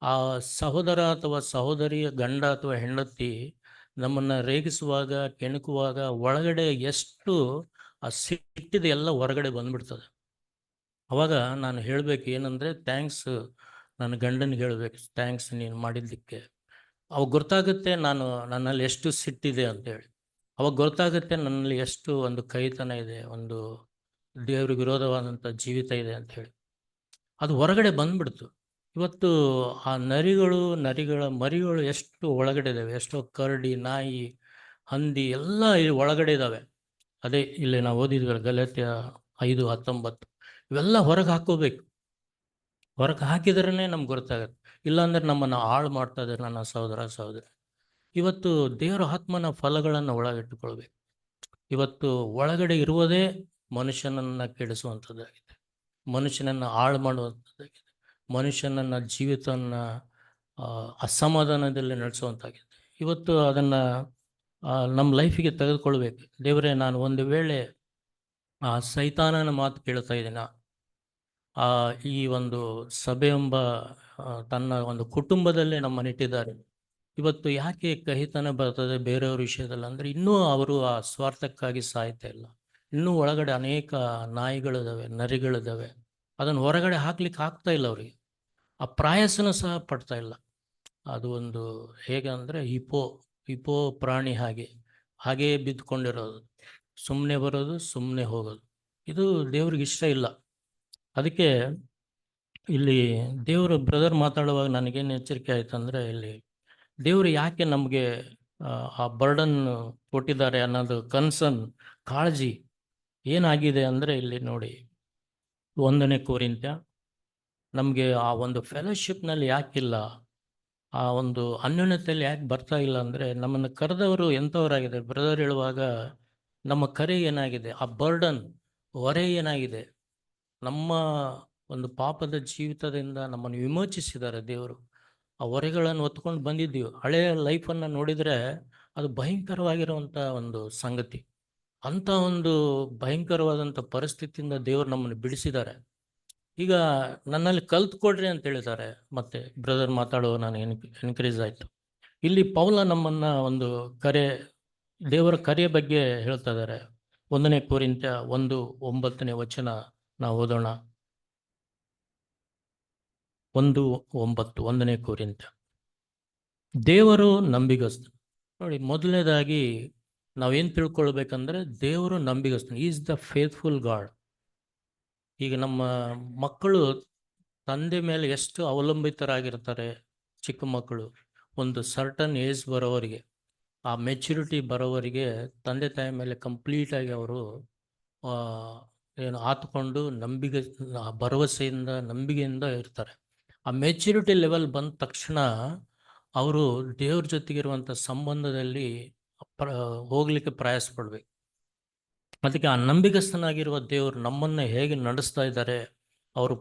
[SPEAKER 4] ಆ ಸಹೋದರ ಅಥವಾ ಸಹೋದರಿಯ ಗಂಡ ಅಥವಾ ಹೆಂಡತಿ ನಮ್ಮನ್ನು ರೇಗಿಸುವಾಗ, ಕೆಣಕುವಾಗ ಒಳಗಡೆ ಎಷ್ಟು ಆ ಸಿಟ್ಟಿದೆ ಎಲ್ಲ ಹೊರಗಡೆ ಬಂದ್ಬಿಡ್ತದೆ. ಅವಾಗ ನಾನು ಹೇಳಬೇಕು ಏನಂದರೆ, ಥ್ಯಾಂಕ್ಸ್, ನನ್ನ ಗಂಡನಿಗೆ ಹೇಳಬೇಕು, ಥ್ಯಾಂಕ್ಸ್ ನೀನು ಮಾಡಿದ್ದಕ್ಕೆ. ಅವಾಗ ಗೊತ್ತಾಗುತ್ತೆ ನನ್ನಲ್ಲಿ ಎಷ್ಟು ಸಿಟ್ಟಿದೆ ಅಂತೇಳಿ. ಅವಾಗ ಗೊತ್ತಾಗುತ್ತೆ ನನ್ನಲ್ಲಿ ಎಷ್ಟು ಒಂದು ಕೈತನ ಇದೆ, ಒಂದು ದೇವ್ರಿಗೆ ವಿರೋಧವಾದಂಥ ಜೀವಿತ ಇದೆ ಅಂಥೇಳಿ. ಅದು ಹೊರಗಡೆ ಬಂದ್ಬಿಡ್ತು. ಇವತ್ತು ಆ ನರಿಗಳ ಮರಿಗಳು ಎಷ್ಟು ಒಳಗಡೆ ಇದ್ದಾವೆ, ಎಷ್ಟೋ ಕರಡಿ, ನಾಯಿ, ಹಂದಿ ಎಲ್ಲ ಒಳಗಡೆ ಇದ್ದಾವೆ. ಅದೇ ಇಲ್ಲಿ ನಾವು ಓದಿದ್ವಿ ಗಲಾತ್ಯ 5:19. ಇವೆಲ್ಲ ಹೊರಗೆ ಹಾಕೋಬೇಕು. ಹೊರಗೆ ಹಾಕಿದ್ರೇ ನಮ್ಗೆ ಗೊತ್ತಾಗತ್ತೆ. ಇಲ್ಲಾಂದ್ರೆ ನಮ್ಮನ್ನು ಹಾಳು ಮಾಡ್ತಾ ಇದ್ದಾರೆ ನನ್ನ ಸಹೋದರ ಸಹೋದರಿ. ಇವತ್ತು ದೇವರ ಆತ್ಮನ ಫಲಗಳನ್ನು ಒಳಗಿಟ್ಟುಕೊಳ್ಬೇಕು. ಇವತ್ತು ಒಳಗಡೆ ಇರುವುದೇ ಮನುಷ್ಯನನ್ನು ಕೆಡಿಸುವಂಥದ್ದಾಗಿದೆ, ಮನುಷ್ಯನನ್ನು ಹಾಳು ಮಾಡುವಂಥದ್ದಾಗಿದೆ, ಮನುಷ್ಯನನ್ನು ಜೀವಿತವನ್ನು ಅಸಮಾಧಾನದಲ್ಲಿ ನಡೆಸುವಂತಾಗಿದೆ. ಇವತ್ತು ಅದನ್ನು ನಮ್ಮ ಲೈಫಿಗೆ ತೆಗೆದುಕೊಳ್ಬೇಕು. ದೇವರೇ, ನಾನು ಒಂದು ವೇಳೆ ಆ ಸೈತಾನನ ಮಾತು ಕೇಳ್ತಾ ಇದ್ದೀನ, ಈ ಒಂದು ಸಭೆ ಎಂಬ ತನ್ನ ಒಂದು ಕುಟುಂಬದಲ್ಲೇ ನಮ್ಮನ್ನಿಟ್ಟಿದ್ದಾರೆ. ಇವತ್ತು ಯಾಕೆ ಕಹಿತನ ಬರ್ತದೆ ಬೇರೆಯವ್ರ ವಿಷಯದಲ್ಲಿ ಅಂದರೆ, ಇನ್ನೂ ಅವರು ಆ ಸ್ವಾರ್ಥಕ್ಕಾಗಿ ಸಾಯ್ತಾ ಇಲ್ಲ. ಇನ್ನೂ ಒಳಗಡೆ ಅನೇಕ ನಾಯಿಗಳಿದ್ದಾವೆ, ನರಿಗಳಿದ್ದಾವೆ. ಅದನ್ನು ಹೊರಗಡೆ ಹಾಕ್ಲಿಕ್ಕೆ ಆಗ್ತಾ ಇಲ್ಲ ಅವರಿಗೆ. ಆ ಪ್ರಯಾಸನೂ ಸಹ ಪಡ್ತಾ ಇಲ್ಲ. ಅದು ಒಂದು ಹೇಗೆ ಅಂದರೆ ಹಿಪೋ ಪ್ರಾಣಿ ಹಾಗೇ ಬಿದ್ದುಕೊಂಡಿರೋದು, ಸುಮ್ಮನೆ ಬರೋದು, ಸುಮ್ಮನೆ ಹೋಗೋದು. ಇದು ದೇವ್ರಿಗೆ ಇಷ್ಟ ಇಲ್ಲ. ಅದಕ್ಕೆ ಇಲ್ಲಿ ದೇವರು ಬ್ರದರ್ ಮಾತಾಡುವಾಗ ನನಗೇನು ಎಚ್ಚರಿಕೆ ಆಯ್ತು ಅಂದರೆ, ಇಲ್ಲಿ ದೇವರು ಯಾಕೆ ನಮಗೆ ಆ ಬರ್ಡನ್ ಕೊಟ್ಟಿದ್ದಾರೆ ಅನ್ನೋದು ಕನ್ಸರ್ನ್, ಕಾಳಜಿ ಏನಾಗಿದೆ ಅಂದರೆ, ಇಲ್ಲಿ ನೋಡಿ 1 ಕೊರಿಂಥ್ಯ ನಮಗೆ ಆ ಒಂದು ಫೆಲೋಶಿಪ್ನಲ್ಲಿ ಯಾಕಿಲ್ಲ, ಆ ಒಂದು ಅನ್ಯೋನ್ಯತೆಯಲ್ಲಿ ಯಾಕೆ ಬರ್ತಾ ಇಲ್ಲ ಅಂದರೆ, ನಮ್ಮನ್ನು ಕರೆದವರು ಎಂಥವರಾಗಿದೆ. ಬ್ರದರ್ ಹೇಳುವಾಗ ನಮ್ಮ ಕರೆ ಏನಾಗಿದೆ, ಆ ಬರ್ಡನ್ ಹೊರೆ ಏನಾಗಿದೆ, ನಮ್ಮ ಒಂದು ಪಾಪದ ಜೀವಿತದಿಂದ ನಮ್ಮನ್ನು ವಿಮೋಚಿಸಿದ್ದಾರೆ ದೇವರು. ಆ ಹೊರೆಗಳನ್ನು ಹೊತ್ಕೊಂಡು ಬಂದಿದ್ದೀವಿ. ಹಳೆಯ ಲೈಫನ್ನು ನೋಡಿದರೆ ಅದು ಭಯಂಕರವಾಗಿರುವಂಥ ಒಂದು ಸಂಗತಿ. ಅಂಥ ಒಂದು ಭಯಂಕರವಾದಂಥ ಪರಿಸ್ಥಿತಿಯಿಂದ ದೇವರು ನಮ್ಮನ್ನು ಬಿಡಿಸಿದ್ದಾರೆ. ಈಗ ನನ್ನಲ್ಲಿ ಕಲ್ತ್ಕೊಡ್ರಿ ಅಂತ ಹೇಳಿದ್ದಾರೆ. ಮತ್ತೆ ಬ್ರದರ್ ಮಾತಾಡುವ ನಾನು ಎನ್ಕರೇಜ್ ಆಯಿತು. ಇಲ್ಲಿ ಪೌಲ ನಮ್ಮನ್ನು ಒಂದು ದೇವರ ಕರೆಯ ಬಗ್ಗೆ ಹೇಳ್ತಾ ಇದ್ದಾರೆ. 1 ಕೊರಿಂಥ್ಯ 1:9 ನಾವು ಓದೋಣ. 1:9 1 ಕೊರಿಂಥ್ಯ. ದೇವರು ನಂಬಿಗಸ್ತ. ನೋಡಿ, ಮೊದಲನೇದಾಗಿ ನಾವೇನು ತಿಳ್ಕೊಳ್ಬೇಕಂದ್ರೆ, ದೇವರು ನಂಬಿಗಸ್ತ, ಈಸ್ ದ ಫೇತ್ಫುಲ್ ಗಾಡ್. ಈಗ ನಮ್ಮ ಮಕ್ಕಳು ತಂದೆ ಮೇಲೆ ಎಷ್ಟು ಅವಲಂಬಿತರಾಗಿರ್ತಾರೆ. ಚಿಕ್ಕ ಮಕ್ಕಳು ಒಂದು ಸರ್ಟನ್ ಏಜ್ ಬರೋವರಿಗೆ, ಆ ಮೆಚ್ಯೂರಿಟಿ ಬರೋವರಿಗೆ ತಂದೆ ತಾಯಿ ಮೇಲೆ ಕಂಪ್ಲೀಟಾಗಿ ಅವರು ಆತ್ಕೊಂಡು ಭರವಸೆಯಿಂದ, ನಂಬಿಕೆಯಿಂದ ಇರ್ತಾರೆ. ಆ ಮೆಚ್ಯೂರಿಟಿ ಲೆವೆಲ್ ಬಂದ ತಕ್ಷಣ ಅವರು ದೇವ್ರ ಜೊತೆಗಿರುವಂಥ ಸಂಬಂಧದಲ್ಲಿ ಹೋಗ್ಲಿಕ್ಕೆ ಪ್ರಯಾಸ ಪಡ್ಬೇಕು. ಅದಕ್ಕೆ ಆ ನಂಬಿಗಸ್ತನಾಗಿರುವ ದೇವರು ನಮ್ಮನ್ನು ಹೇಗೆ ನಡೆಸ್ತಾ ಇದ್ದಾರೆ, ಅವರು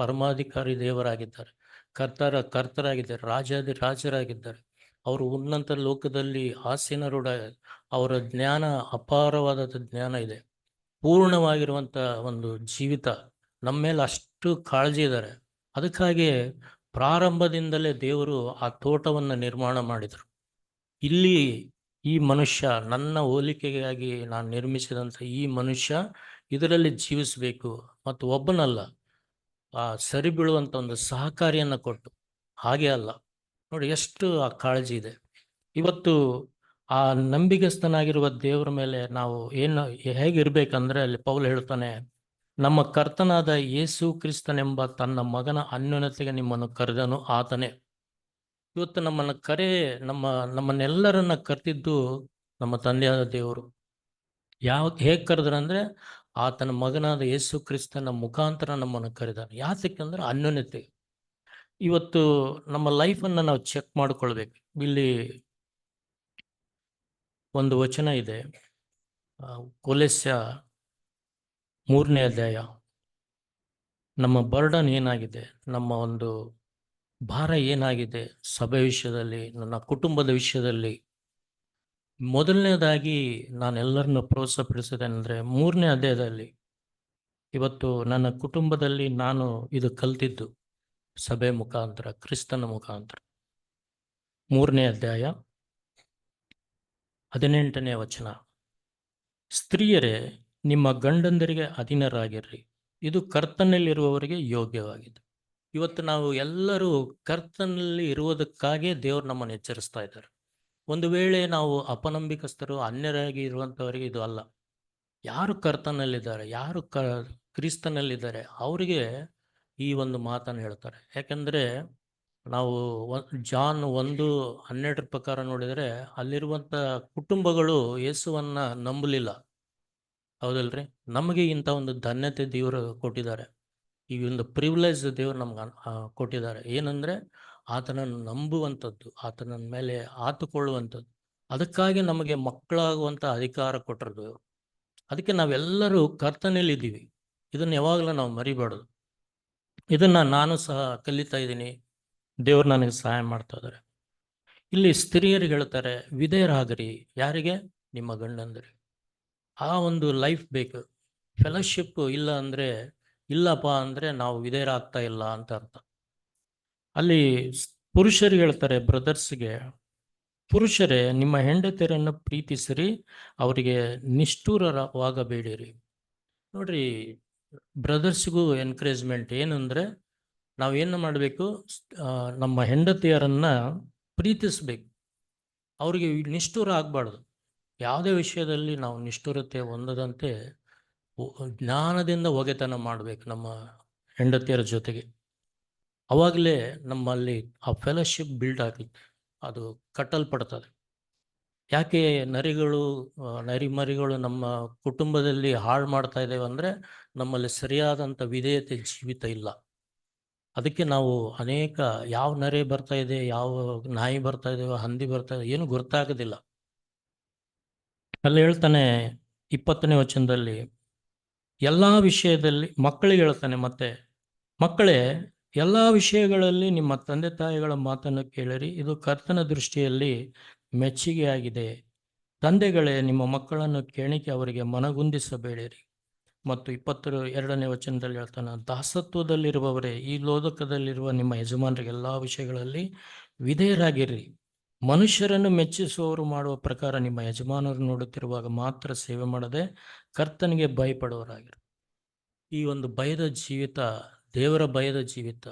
[SPEAKER 4] ಪರಮಾಧಿಕಾರಿ ದೇವರಾಗಿದ್ದಾರೆ, ಕರ್ತರಾಗಿದ್ದಾರೆ, ರಾಜರಾಗಿದ್ದಾರೆ. ಅವರು ಉನ್ನತ ಲೋಕದಲ್ಲಿ ಆಸೀನರೂಢ, ಅವರ ಜ್ಞಾನ ಅಪಾರವಾದ ಜ್ಞಾನ ಇದೆ, ಪೂರ್ಣವಾಗಿರುವಂಥ ಒಂದು ಜೀವಿತ, ನಮ್ಮ ಮೇಲೆ ಅಷ್ಟು ಕಾಳಜಿ ಇದ್ದಾರೆ. ಅದಕ್ಕಾಗಿ ಪ್ರಾರಂಭದಿಂದಲೇ ದೇವರು ಆ ತೋಟವನ್ನು ನಿರ್ಮಾಣ ಮಾಡಿದರು. ಇಲ್ಲಿ ಈ ಮನುಷ್ಯ, ನನ್ನ ಹೋಲಿಕೆಗಾಗಿ ನಾನು ನಿರ್ಮಿಸಿದಂಥ ಈ ಮನುಷ್ಯ ಇದರಲ್ಲಿ ಜೀವಿಸಬೇಕು, ಮತ್ತು ಒಬ್ಬನಲ್ಲ, ಆ ಸರಿ ಬೀಳುವಂಥ ಒಂದು ಸಹಕಾರಿಯನ್ನು ಕೊಟ್ಟು, ಹಾಗೆ ಅಲ್ಲ. ನೋಡಿ ಎಷ್ಟು ಆ ಕಾಳಜಿ ಇದೆ. ಇವತ್ತು ಆ ನಂಬಿಗಸ್ತನಾಗಿರುವ ದೇವರ ಮೇಲೆ ನಾವು ಹೇಗಿರ್ಬೇಕಂದ್ರೆ, ಅಲ್ಲಿ ಪೌಲ್ ಹೇಳ್ತಾನೆ, ನಮ್ಮ ಕರ್ತನಾದ ಯೇಸು ಕ್ರಿಸ್ತನೆಂಬ ತನ್ನ ಮಗನ ಅನ್ಯೋನ್ಯತೆಗೆ ನಿಮ್ಮನ್ನು ಕರೆದನು ಆತನೇ. ಇವತ್ತು ನಮ್ಮನ್ನೆಲ್ಲರನ್ನ ಕರೆದಿದ್ದು ನಮ್ಮ ತಂದೆಯಾದ ದೇವರು. ಹೇಗೆ ಕರೆದ್ರಂದ್ರೆ, ಆತನ ಮಗನಾದ ಯೇಸು ಕ್ರಿಸ್ತನ ಮುಖಾಂತರ ನಮ್ಮನ್ನು ಕರೆದಾನೆ. ಯಾತಕ್ಕಂದ್ರೆ ಅನ್ಯೋನ್ಯತೆ. ಇವತ್ತು ನಮ್ಮ ಲೈಫನ್ನು ನಾವು ಚೆಕ್ ಮಾಡ್ಕೊಳ್ಬೇಕು. ಇಲ್ಲಿ ಒಂದು ವಚನ ಇದೆ, ಕೊಲೊಸ್ಸೆ 3ನೇ ಅಧ್ಯಾಯ. ನಮ್ಮ ಬರ್ಡನ್ ಏನಾಗಿದೆ, ನಮ್ಮ ಒಂದು ಭಾರ ಏನಾಗಿದೆ ಸಭೆ ವಿಷಯದಲ್ಲಿ, ನನ್ನ ಕುಟುಂಬದ ವಿಷಯದಲ್ಲಿ. ಮೊದಲನೇದಾಗಿ ನಾನೆಲ್ಲರನ್ನು ಪ್ರೋತ್ಸಾಹಪಡಿಸಿದ್ದೇನೆಂದರೆ, 3ನೇ ಅಧ್ಯಾಯದಲ್ಲಿ ಇವತ್ತು ನನ್ನ ಕುಟುಂಬದಲ್ಲಿ ನಾನು ಇದು ಕಲ್ತಿದ್ದು ಸಭೆ ಮುಖಾಂತರ, ಕ್ರಿಸ್ತನ ಮುಖಾಂತರ. 3ನೇ ಅಧ್ಯಾಯ 18ನೇ ವಚನ. ಸ್ತ್ರೀಯರೇ, ನಿಮ್ಮ ಗಂಡಂದರಿಗೆ ಅಧೀನರಾಗಿರ್ರಿ, ಇದು ಕರ್ತನಲ್ಲಿರುವವರಿಗೆ ಯೋಗ್ಯವಾಗಿದೆ. ಇವತ್ತು ನಾವು ಎಲ್ಲರೂ ಕರ್ತನಲ್ಲಿ ಇರುವುದಕ್ಕಾಗಿ ದೇವರು ನಮ್ಮನ್ನು ಎಚ್ಚರಿಸ್ತಾ ಇದ್ದಾರೆ. ಒಂದು ವೇಳೆ ನಾವು ಅಪನಂಬಿಕಸ್ಥರು, ಅನ್ಯರಾಗಿ ಇರುವಂಥವರಿಗೆ ಇದು ಅಲ್ಲ. ಯಾರು ಕರ್ತನಲ್ಲಿದ್ದಾರೆ, ಯಾರು ಕ್ರಿಸ್ತನಲ್ಲಿದ್ದಾರೆ, ಅವರಿಗೆ ಈ ಒಂದು ಮಾತನ್ನು ಹೇಳ್ತಾರೆ. ಯಾಕಂದರೆ ನಾವು ಜಾನ್ 1:12 ಪ್ರಕಾರ ನೋಡಿದರೆ, ಅಲ್ಲಿರುವಂಥ ಕುಟುಂಬಗಳು ಯೇಸುವನ್ನ ನಂಬಲಿಲ್ಲ. ಹೌದಲ್ರಿ? ನಮಗೆ ಇಂಥ ಒಂದು ಧನ್ಯತೆ ದೇವರು ಕೊಟ್ಟಿದ್ದಾರೆ. ಈ ಒಂದು ಪ್ರಿವಿಲೇಜ್ ದೇವರು ನಮ್ಗೆ ಕೊಟ್ಟಿದ್ದಾರೆ. ಏನಂದರೆ, ಆತನನ್ನು ನಂಬುವಂಥದ್ದು, ಆತನ ಮೇಲೆ ಆತುಕೊಳ್ಳುವಂಥದ್ದು. ಅದಕ್ಕಾಗಿ ನಮಗೆ ಮಕ್ಕಳಾಗುವಂಥ ಅಧಿಕಾರ ಕೊಟ್ಟರು ದೇವರು. ಅದಕ್ಕೆ ನಾವೆಲ್ಲರೂ ಕರ್ತನಲ್ಲಿದ್ದೀವಿ. ಇದನ್ನು ಯಾವಾಗಲೂ ನಾವು ಮರಿಬಾರ್ದು. ಇದನ್ನು ನಾನು ಸಹ ಕಲಿತಾ ಇದ್ದೀನಿ, ದೇವರು ನನಗೆ ಸಹಾಯ ಮಾಡ್ತಾ ಇದ್ದಾರೆ. ಇಲ್ಲಿ ಸ್ತ್ರೀಯರಿಗೆ ಹೇಳ್ತಾರೆ, ವಿಧೇಯರಾಗರಿ. ಯಾರಿಗೆ? ನಿಮ್ಮ ಗಂಡಂದರಿಗೆ. ಆ ಒಂದು ಲೈಫ್ ಬೇಕು. ಫೆಲೋಶಿಪ್ ಇಲ್ಲಪ್ಪ ಅಂದರೆ ನಾವು ವಿಧೇಯರಾಗ್ತಾ ಇಲ್ಲ ಅಂತ ಅರ್ಥ. ಅಲ್ಲಿ ಪುರುಷರಿಗೆ ಹೇಳ್ತಾರೆ, ಬ್ರದರ್ಸ್ಗೆ, ಪುರುಷರೇ ನಿಮ್ಮ ಹೆಂಡತಿಯರನ್ನು ಪ್ರೀತಿಸಿರಿ, ಅವರಿಗೆ ನಿಷ್ಠುರವಾಗಬೇಡಿರಿ. ನೋಡ್ರಿ, ಬ್ರದರ್ಸ್ಗೂ ಎನ್ಕರೇಜ್ಮೆಂಟ್ ಏನಂದರೆ, ನಾವೇನು ಮಾಡಬೇಕು, ನಮ್ಮ ಹೆಂಡತಿಯರನ್ನ ಪ್ರೀತಿಸ್ಬೇಕು, ಅವರಿಗೆ ನಿಷ್ಠುರ ಆಗಬಾರ್ದು. ಯಾವುದೇ ವಿಷಯದಲ್ಲಿ ನಾವು ನಿಷ್ಠುರತೆ ಹೊಂದದಂತೆ ಜ್ಞಾನದಿಂದ ಒಗೆತನ ಮಾಡಬೇಕು ನಮ್ಮ ಹೆಂಡತಿಯರ ಜೊತೆಗೆ. ಅವಾಗಲೇ ನಮ್ಮಲ್ಲಿ ಆ ಫೆಲೋಶಿಪ್ ಬಿಲ್ಡ್ ಆಗುತ್ತೆ, ಅದು ಕಟ್ಟಲ್ಪಡ್ತದೆ. ಯಾಕೆ ನರಿಮರಿಗಳು ನಮ್ಮ ಕುಟುಂಬದಲ್ಲಿ ಹಾಳು ಮಾಡ್ತಾ ಇದ್ದೇವೆ ಅಂದರೆ, ನಮ್ಮಲ್ಲಿ ಸರಿಯಾದಂಥ ವಿಧೇಯತೆ ಜೀವಿತ ಇಲ್ಲ. ಅದಕ್ಕೆ ನಾವು ಯಾವ ನರೆ ಬರ್ತಾ ಇದೆ, ಯಾವ ನಾಯಿ ಬರ್ತಾ ಇದ್ದೇವೆ, ಹಂದಿ ಬರ್ತಾ ಇದೆ, ಏನು ಗೊತ್ತಾಗೋದಿಲ್ಲ. ಅಲ್ಲಿ ಹೇಳ್ತಾನೆ 20ನೇ ವಚನದಲ್ಲಿ, ಎಲ್ಲ ವಿಷಯದಲ್ಲಿ ಮಕ್ಕಳಿಗೆ ಹೇಳ್ತಾನೆ, ಮತ್ತೆ ಮಕ್ಕಳೇ, ಎಲ್ಲ ವಿಷಯಗಳಲ್ಲಿ ನಿಮ್ಮ ತಂದೆ ತಾಯಿಗಳ ಮಾತನ್ನು ಕೇಳಿರಿ, ಇದು ಕರ್ತನ ದೃಷ್ಟಿಯಲ್ಲಿ ಮೆಚ್ಚುಗೆಯಾಗಿದೆ. ತಂದೆಗಳೇ, ನಿಮ್ಮ ಮಕ್ಕಳನ್ನು ಕೇಣಿಕೆ ಅವರಿಗೆ ಮನಗುಂದಿಸಬೇಡಿರಿ. ಮತ್ತು 22ನೇ ವಚನದಲ್ಲಿ ಹೇಳ್ತಾನೆ, ದಾಸತ್ವದಲ್ಲಿರುವವರೇ, ಈ ಲೋಕದಲ್ಲಿರುವ ನಿಮ್ಮ ಯಜಮಾನರಿಗೆ ಎಲ್ಲ ವಿಷಯಗಳಲ್ಲಿ ವಿಧೇಯರಾಗಿರ್ರಿ. ಮನುಷ್ಯರನ್ನು ಮೆಚ್ಚಿಸುವವರು ಮಾಡುವ ಪ್ರಕಾರ ನಿಮ್ಮ ಯಜಮಾನರು ನೋಡುತ್ತಿರುವಾಗ ಮಾತ್ರ ಸೇವೆ ಮಾಡದೆ ಕರ್ತನಿಗೆ ಭಯಪಡುವವರಾಗಿರಿ. ಈ ಒಂದು ಭಯದ ಜೀವಿತ, ದೇವರ ಭಯದ ಜೀವಿತ,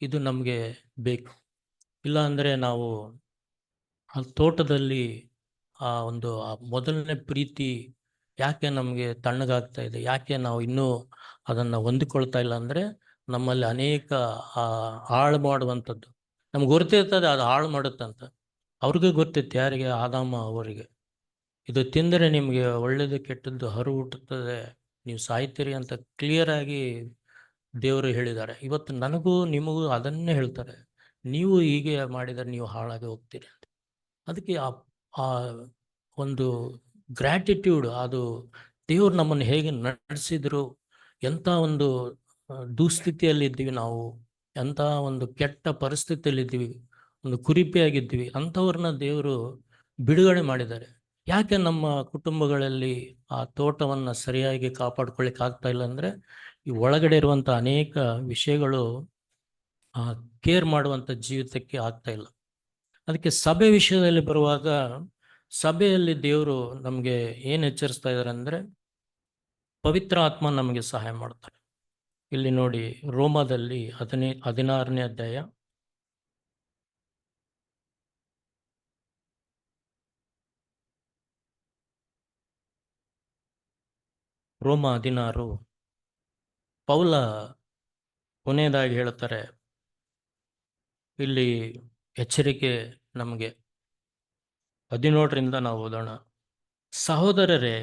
[SPEAKER 4] ಇದು ನಮಗೆ ಬೇಕು. ಇಲ್ಲ ಅಂದರೆ ನಾವು ಆ ತೋಟದಲ್ಲಿ ಆ ಮೊದಲನೇ ಪ್ರೀತಿ ಯಾಕೆ ನಮಗೆ ತಣ್ಣಗಾಗ್ತಾ ಇದೆ, ಯಾಕೆ ನಾವು ಇನ್ನೂ ಅದನ್ನು ಹೊಂದಿಕೊಳ್ತಾ ಇಲ್ಲ ಅಂದರೆ, ನಮ್ಮಲ್ಲಿ ಅನೇಕ ಹಾಳು ಮಾಡುವಂಥದ್ದು ನಮ್ಗೆ ಗೊತ್ತಿರ್ತದೆ, ಅದು ಹಾಳು ಮಾಡುತ್ತಂತ. ಅವ್ರಿಗೆ ಗೊತ್ತಿತ್ತು, ಯಾರಿಗೆ? ಆದಾಮ ಅವರಿಗೆ. ಇದು ತಿಂದರೆ ನಿಮಗೆ ಒಳ್ಳೆಯದು ಕೆಟ್ಟದ್ದು ಹರು ಹುಟ್ಟುತ್ತದೆ, ನೀವು ಸಾಯ್ತೀರಿ ಅಂತ ಕ್ಲಿಯರಾಗಿ ದೇವರು ಹೇಳಿದ್ದಾರೆ. ಇವತ್ತು ನನಗೂ ನಿಮಗೂ ಅದನ್ನೇ ಹೇಳ್ತಾರೆ, ನೀವು ಹೀಗೆ ಮಾಡಿದರೆ ನೀವು ಹಾಳಾಗಿ ಹೋಗ್ತೀರಿ ಅಂತ. ಅದಕ್ಕೆ ಆ ಒಂದು ಗ್ರ್ಯಾಟಿಟ್ಯೂಡ್, ಅದು ದೇವ್ರು ನಮ್ಮನ್ನು ಹೇಗೆ ನಡೆಸಿದ್ರು, ಎಂಥ ಒಂದು ದುಸ್ಥಿತಿಯಲ್ಲಿದ್ದೀವಿ ನಾವು, ಎಂಥ ಒಂದು ಕೆಟ್ಟ ಪರಿಸ್ಥಿತಿಯಲ್ಲಿದ್ದೀವಿ, ಒಂದು ಕುರಿಪಿಯಾಗಿದ್ದೀವಿ, ಅಂಥವ್ರನ್ನ ದೇವರು ಬಿಡುಗಡೆ ಮಾಡಿದ್ದಾರೆ. ಯಾಕೆ ನಮ್ಮ ಕುಟುಂಬಗಳಲ್ಲಿ ಆ ತೋಟವನ್ನು ಸರಿಯಾಗಿ ಕಾಪಾಡ್ಕೊಳ್ಳಿಕ್ಕೆ ಆಗ್ತಾ ಇಲ್ಲ ಅಂದರೆ, ಈ ಒಳಗಡೆ ಇರುವಂಥ ಅನೇಕ ವಿಷಯಗಳು ಕೇರ್ ಮಾಡುವಂಥ ಜೀವಿತಕ್ಕೆ ಆಗ್ತಾ ಇಲ್ಲ. ಅದಕ್ಕೆ ಸಭೆ ವಿಷಯದಲ್ಲಿ ಬರುವಾಗ, ಸಭೆಯಲ್ಲಿ ದೇವರು ನಮಗೆ ಏನು ಎಚ್ಚರಿಸ್ತಾ ಇದ್ದಾರೆ ಅಂದರೆ, ಪವಿತ್ರ ಆತ್ಮ ನಮಗೆ ಸಹಾಯ ಮಾಡ್ತಾರೆ. ಇಲ್ಲಿ ನೋಡಿ, ರೋಮದಲ್ಲಿ 16ನೇ ಅಧ್ಯಾಯ, ರೋಮ 16, ಪೌಲ ಕೊನೆಯದಾಗಿ ಹೇಳ್ತಾರೆ. ಇಲ್ಲಿ ಎಚ್ಚರಿಕೆ ನಮಗೆ 17ರಿಂದ ನಾವು ಓದೋಣ. ಸಹೋದರರೇ,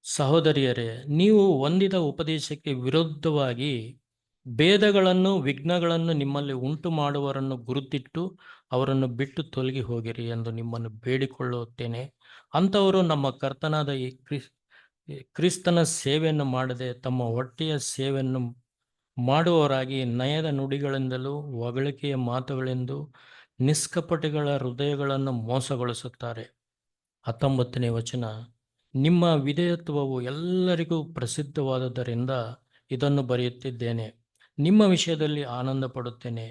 [SPEAKER 4] ಸಹೋದರಿಯರೇ, ನೀವು ಹೊಂದಿದ ಉಪದೇಶಕ್ಕೆ ವಿರುದ್ಧವಾಗಿ ಭೇದಗಳನ್ನು, ವಿಘ್ನಗಳನ್ನು ನಿಮ್ಮಲ್ಲಿ ಉಂಟು ಮಾಡುವವರನ್ನು ಗುರುತಿಟ್ಟು ಅವರನ್ನು ಬಿಟ್ಟು ತೊಲಗಿ ಹೋಗಿರಿ ಎಂದು ನಿಮ್ಮನ್ನು ಬೇಡಿಕೊಳ್ಳುತ್ತೇನೆ. ಅಂಥವರು ನಮ್ಮ ಕರ್ತನಾದ ಈ ಕ್ರಿಸ್ತನ ಸೇವೆಯನ್ನು ಮಾಡದೆ ತಮ್ಮ ಹೊಟ್ಟೆಯ ಸೇವೆಯನ್ನು ಮಾಡುವವರಾಗಿ ನಯದ ನುಡಿಗಳಿಂದಲೂ ಹೊಗಳಿಕೆಯ ಮಾತುಗಳಿಂದ ನಿಷ್ಕಪಟಿಗಳ ಹೃದಯಗಳನ್ನು ಮೋಸಗೊಳಿಸುತ್ತಾರೆ. 19ನೇ ವಚನ, ನಿಮ್ಮ ವಿಧೇಯತ್ವವು ಎಲ್ಲರಿಗೂ ಪ್ರಸಿದ್ಧವಾದದ್ದರಿಂದ ಇದನ್ನು ಬರೆಯುತ್ತಿದ್ದೇನೆ. ನಿಮ್ಮ ವಿಷಯದಲ್ಲಿ ಆನಂದ ಪಡುತ್ತೇನೆ.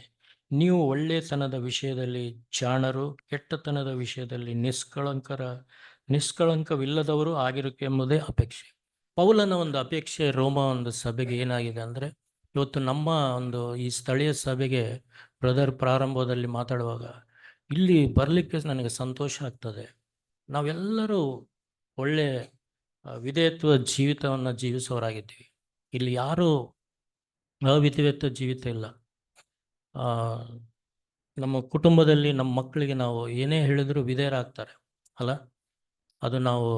[SPEAKER 4] ನೀವು ಒಳ್ಳೆಯತನದ ವಿಷಯದಲ್ಲಿ ಜಾಣರು, ಕೆಟ್ಟತನದ ವಿಷಯದಲ್ಲಿ ನಿಷ್ಕಳಂಕವಿಲ್ಲದವರು ಆಗಿರಬೇಕೆಂಬುದೇ ಅಪೇಕ್ಷೆ. ಪೌಲನ ಒಂದು ಅಪೇಕ್ಷೆ ರೋಮ ಒಂದು ಸಭೆಗೆ ಏನಾಗಿದೆ ಅಂದರೆ, ಇವತ್ತು ನಮ್ಮ ಒಂದು ಈ ಸ್ಥಳೀಯ ಸಭೆಗೆ ಬ್ರದರ್ ಪ್ರಾರಂಭದಲ್ಲಿ ಮಾತಾಡುವಾಗ ಇಲ್ಲಿ ಬರಲಿಕ್ಕೆ ನನಗೆ ಸಂತೋಷ ಆಗ್ತದೆ. ನಾವೆಲ್ಲರೂ ಒಳ್ಳೆ ವಿಧೇಯತ್ವ ಜೀವಿತವನ್ನು ಜೀವಿಸೋರಾಗಿದ್ದೀವಿ. ಇಲ್ಲಿ ಯಾರೂ ಅವಿಧೇಯತ್ವ ಜೀವಿತ ಇಲ್ಲ. ನಮ್ಮ ಕುಟುಂಬದಲ್ಲಿ ನಮ್ಮ ಮಕ್ಕಳಿಗೆ ನಾವು ಏನೇ ಹೇಳಿದ್ರು ವಿಧೇಯರಾಗ್ತಾರೆ ಅಲ್ಲ. ಅದು ನಾವು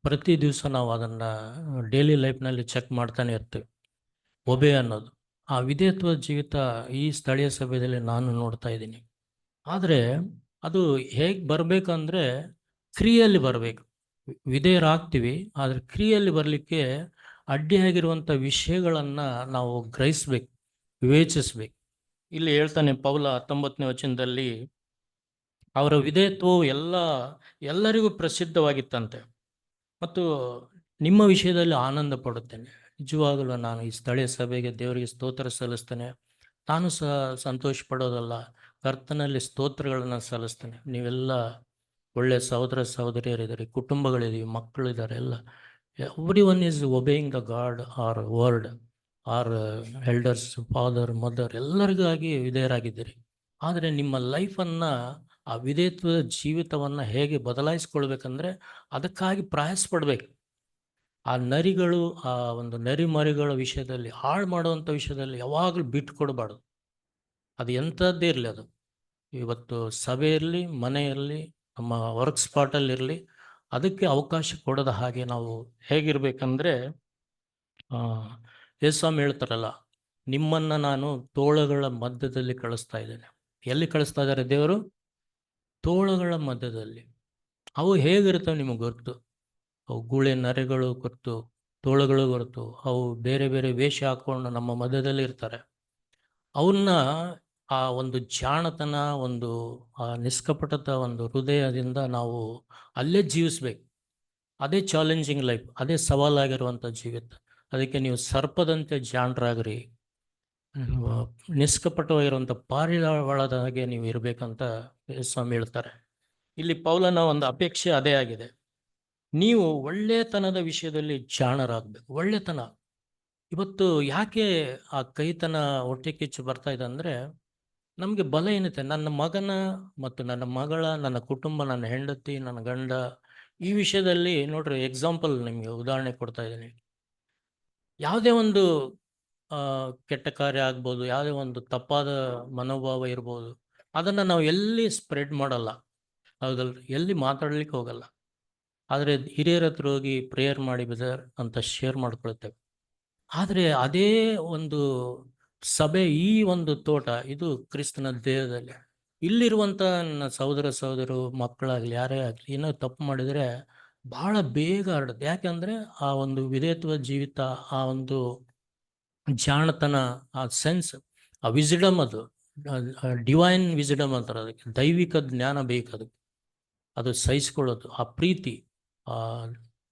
[SPEAKER 4] ಪ್ರತಿ ದಿವಸ ನಾವು ಅದನ್ನು ಡೈಲಿ ಲೈಫ್ನಲ್ಲಿ ಚೆಕ್ ಮಾಡ್ತಾನೆ ಇರ್ತೀವಿ. ಒಬೆ ಅನ್ನೋದು, ಆ ವಿಧೇಯತ್ವ ಜೀವಿತ ಈ ಸ್ಥಳೀಯ ಸಭೆಯಲ್ಲಿ ನಾನು ನೋಡ್ತಾ ಇದ್ದೀನಿ. ಆದರೆ ಅದು ಹೇಗೆ ಬರಬೇಕಂದ್ರೆ ಕ್ರಿಯೆಯಲ್ಲಿ ಬರಬೇಕು. ವಿಧೇಯರಾಗ್ತೀವಿ, ಆದರೆ ಕ್ರಿಯೆಯಲ್ಲಿ ಬರಲಿಕ್ಕೆ ಅಡ್ಡಿಯಾಗಿರುವಂಥ ವಿಷಯಗಳನ್ನು ನಾವು ಗ್ರಹಿಸ್ಬೇಕು, ವಿವೇಚಿಸ್ಬೇಕು. ಇಲ್ಲಿ ಹೇಳ್ತಾನೆ ಪೌಲ 19ನೇ ವಚನದಲ್ಲಿ, ಅವರ ವಿಧೇಯತ್ವವು ಎಲ್ಲರಿಗೂ ಪ್ರಸಿದ್ಧವಾಗಿತ್ತಂತೆ ಮತ್ತು ನಿಮ್ಮ ವಿಷಯದಲ್ಲಿ ಆನಂದ ಪಡುತ್ತೇನೆ. ನಿಜವಾಗಲೂ ನಾನು ಈ ಸ್ಥಳೀಯ ಸಭೆಗೆ ದೇವರಿಗೆ ಸ್ತೋತ್ರ ಸಲ್ಲಿಸ್ತೇನೆ. ನಾನು ಸಹ ಸಂತೋಷ ಪಡೋದಲ್ಲ, ಕರ್ತನಲ್ಲಿ ಸ್ತೋತ್ರಗಳನ್ನು ಸಲ್ಲಿಸ್ತೇನೆ. ನೀವೆಲ್ಲ ಒಳ್ಳೆಯ ಸಹೋದರ ಸಹೋದರಿಯರಿದ್ದಾರೆ, ಕುಟುಂಬಗಳಿದ್ದೀವಿ, ಮಕ್ಕಳಿದ್ದಾರೆ, ಎಲ್ಲ every one is obeying the God or word or elders, father, mother, ಎಲ್ಲರಿಗಾಗಿ ವಿಧೇಯರಾಗಿದ್ದೀರಿ. ಆದರೆ ನಿಮ್ಮ ಲೈಫನ್ನು, ಆ ವಿಧೇಯತ್ವದ ಜೀವಿತವನ್ನು ಹೇಗೆ ಬದಲಾಯಿಸ್ಕೊಳ್ಬೇಕಂದ್ರೆ ಅದಕ್ಕಾಗಿ ಪ್ರಯಾಸ ಪಡಬೇಕು. ಆ ನರಿಗಳು, ಆ ಒಂದು ನರಿಮರಿಗಳ ವಿಷಯದಲ್ಲಿ, ಹಾಳು ಮಾಡುವಂಥ ವಿಷಯದಲ್ಲಿ ಯಾವಾಗಲೂ ಬಿಟ್ಟು ಕೊಡಬಾರ್ದು. ಅದು ಎಂಥದ್ದೇ ಇರಲಿ, ಅದು ಇವತ್ತು ಸಭೆಯಲ್ಲಿ, ಮನೆಯಲ್ಲಿ, ನಮ್ಮ ವರ್ಕ್ ಸ್ಪಾಟಲ್ಲಿರಲಿ, ಅದಕ್ಕೆ ಅವಕಾಶ ಕೊಡದ ಹಾಗೆ ನಾವು ಹೇಗಿರ್ಬೇಕಂದ್ರೆ, ಯೇಸ್ವಾಮಿ ಹೇಳ್ತಾರಲ್ಲ, ನಿಮ್ಮನ್ನು ನಾನು ತೋಳಗಳ ಮಧ್ಯದಲ್ಲಿ ಕಳಿಸ್ತಾ ಇದ್ದೇನೆ. ಎಲ್ಲಿ ಕಳಿಸ್ತಾ ಇದ್ದಾರೆ ದೇವರು? ತೋಳಗಳ ಮಧ್ಯದಲ್ಲಿ. ಅವು ಹೇಗಿರ್ತವೆ ನಿಮಗೆ ಗೊತ್ತು. ಅವು ಗೂಳೆ ನರೆಗಳು ಗೊತ್ತು, ತೋಳಗಳು ಗೊತ್ತು. ಅವು ಬೇರೆ ಬೇರೆ ವೇಷ ಹಾಕ್ಕೊಂಡು ನಮ್ಮ ಮಧ್ಯದಲ್ಲಿ ಇರ್ತಾರೆ. ಅವನ್ನ ಆ ಒಂದು ಜಾಣತನ, ಒಂದು ಆ ನಿಷ್ಕಪಟದ ಒಂದು ಹೃದಯದಿಂದ ನಾವು ಅಲ್ಲೇ ಜೀವಿಸ್ಬೇಕು. ಅದೇ ಚಾಲೆಂಜಿಂಗ್ ಲೈಫ್, ಅದೇ ಸವಾಲಾಗಿರುವಂಥ ಜೀವಿತ. ಅದಕ್ಕೆ ನೀವು ಸರ್ಪದಂತೆ ಜಾಣರಾಗ್ರಿ, ನಿಷ್ಕಪಟವಾಗಿರುವಂಥ ಪಾರಿವಾಳದ ಹಾಗೆ ನೀವು ಇರಬೇಕಂತ ಸ್ವಾಮಿ ಹೇಳ್ತಾರೆ. ಇಲ್ಲಿ ಪೌಲನ ಒಂದು ಅಪೇಕ್ಷೆ ಅದೇ ಆಗಿದೆ. ನೀವು ಒಳ್ಳೆತನದ ವಿಷಯದಲ್ಲಿ ಜಾಣರಾಗಬೇಕು. ಒಳ್ಳೆತನ ಇವತ್ತು ಯಾಕೆ ಆ ಕೈತನ ಹೊಟ್ಟೆ ಕಿಚ್ಚು ಬರ್ತಾ ಇದೆ ಅಂದರೆ, ನಮಗೆ ಬಲ ಏನಿದೆ, ನನ್ನ ಮಗನ ಮತ್ತು ನನ್ನ ಮಗಳ, ನನ್ನ ಕುಟುಂಬ, ನನ್ನ ಹೆಂಡತಿ, ನನ್ನ ಗಂಡ, ಈ ವಿಷಯದಲ್ಲಿ ನೋಡ್ರಿ, ಎಕ್ಸಾಂಪಲ್ ನಿಮಗೆ ಉದಾಹರಣೆ ಕೊಡ್ತಾ ಇದ್ದೀನಿ. ಯಾವುದೇ ಒಂದು ಕೆಟ್ಟ ಕಾರ್ಯ ಆಗ್ಬೋದು, ಯಾವುದೇ ಒಂದು ತಪ್ಪಾದ ಮನೋಭಾವ ಇರ್ಬೋದು, ಅದನ್ನು ನಾವು ಎಲ್ಲಿ ಸ್ಪ್ರೆಡ್ ಮಾಡಲ್ಲ, ಹೌದಲ್ರಿ, ಎಲ್ಲಿ ಮಾತಾಡ್ಲಿಕ್ಕೆ ಹೋಗಲ್ಲ. ಆದರೆ ಹಿರಿಯರ ಹತ್ರ ಹೋಗಿ ಪ್ರೇಯರ್ ಮಾಡಿ ಬ್ರದರ್ ಅಂತ ಶೇರ್ ಮಾಡ್ಕೊಳ್ತೇವೆ. ಆದರೆ ಅದೇ ಒಂದು ಸಭೆ, ಈ ಒಂದು ತೋಟ, ಇದು ಕ್ರಿಸ್ತನ ದೇಹದಲ್ಲಿ ಇಲ್ಲಿರುವಂಥ ನನ್ನ ಸಹೋದರ ಸಹೋದರರು, ಮಕ್ಕಳಾಗಲಿ, ಯಾರೇ ಆಗಲಿ, ಏನೋ ತಪ್ಪು ಮಾಡಿದರೆ ಬಹಳ ಬೇಗ ಹರಡುತ್ತೆ. ಯಾಕೆಂದ್ರೆ ಆ ಒಂದು ವಿಧೇಯತ್ವ ಜೀವಿತ, ಆ ಒಂದು ಜಾಣತನ, ಆ ಸೆನ್ಸ್, ಆ ವಿಸಿಡಮ್, ಅದು ಡಿವೈನ್ ವಿಸಿಡಮ್ ಅಂತಾರೆ ಅದಕ್ಕೆ, ದೈವಿಕ ಜ್ಞಾನ ಬೇಕು ಅದಕ್ಕೆ. ಅದು ಸಹಿಸ್ಕೊಳ್ಳೋದು, ಆ ಪ್ರೀತಿ, ಆ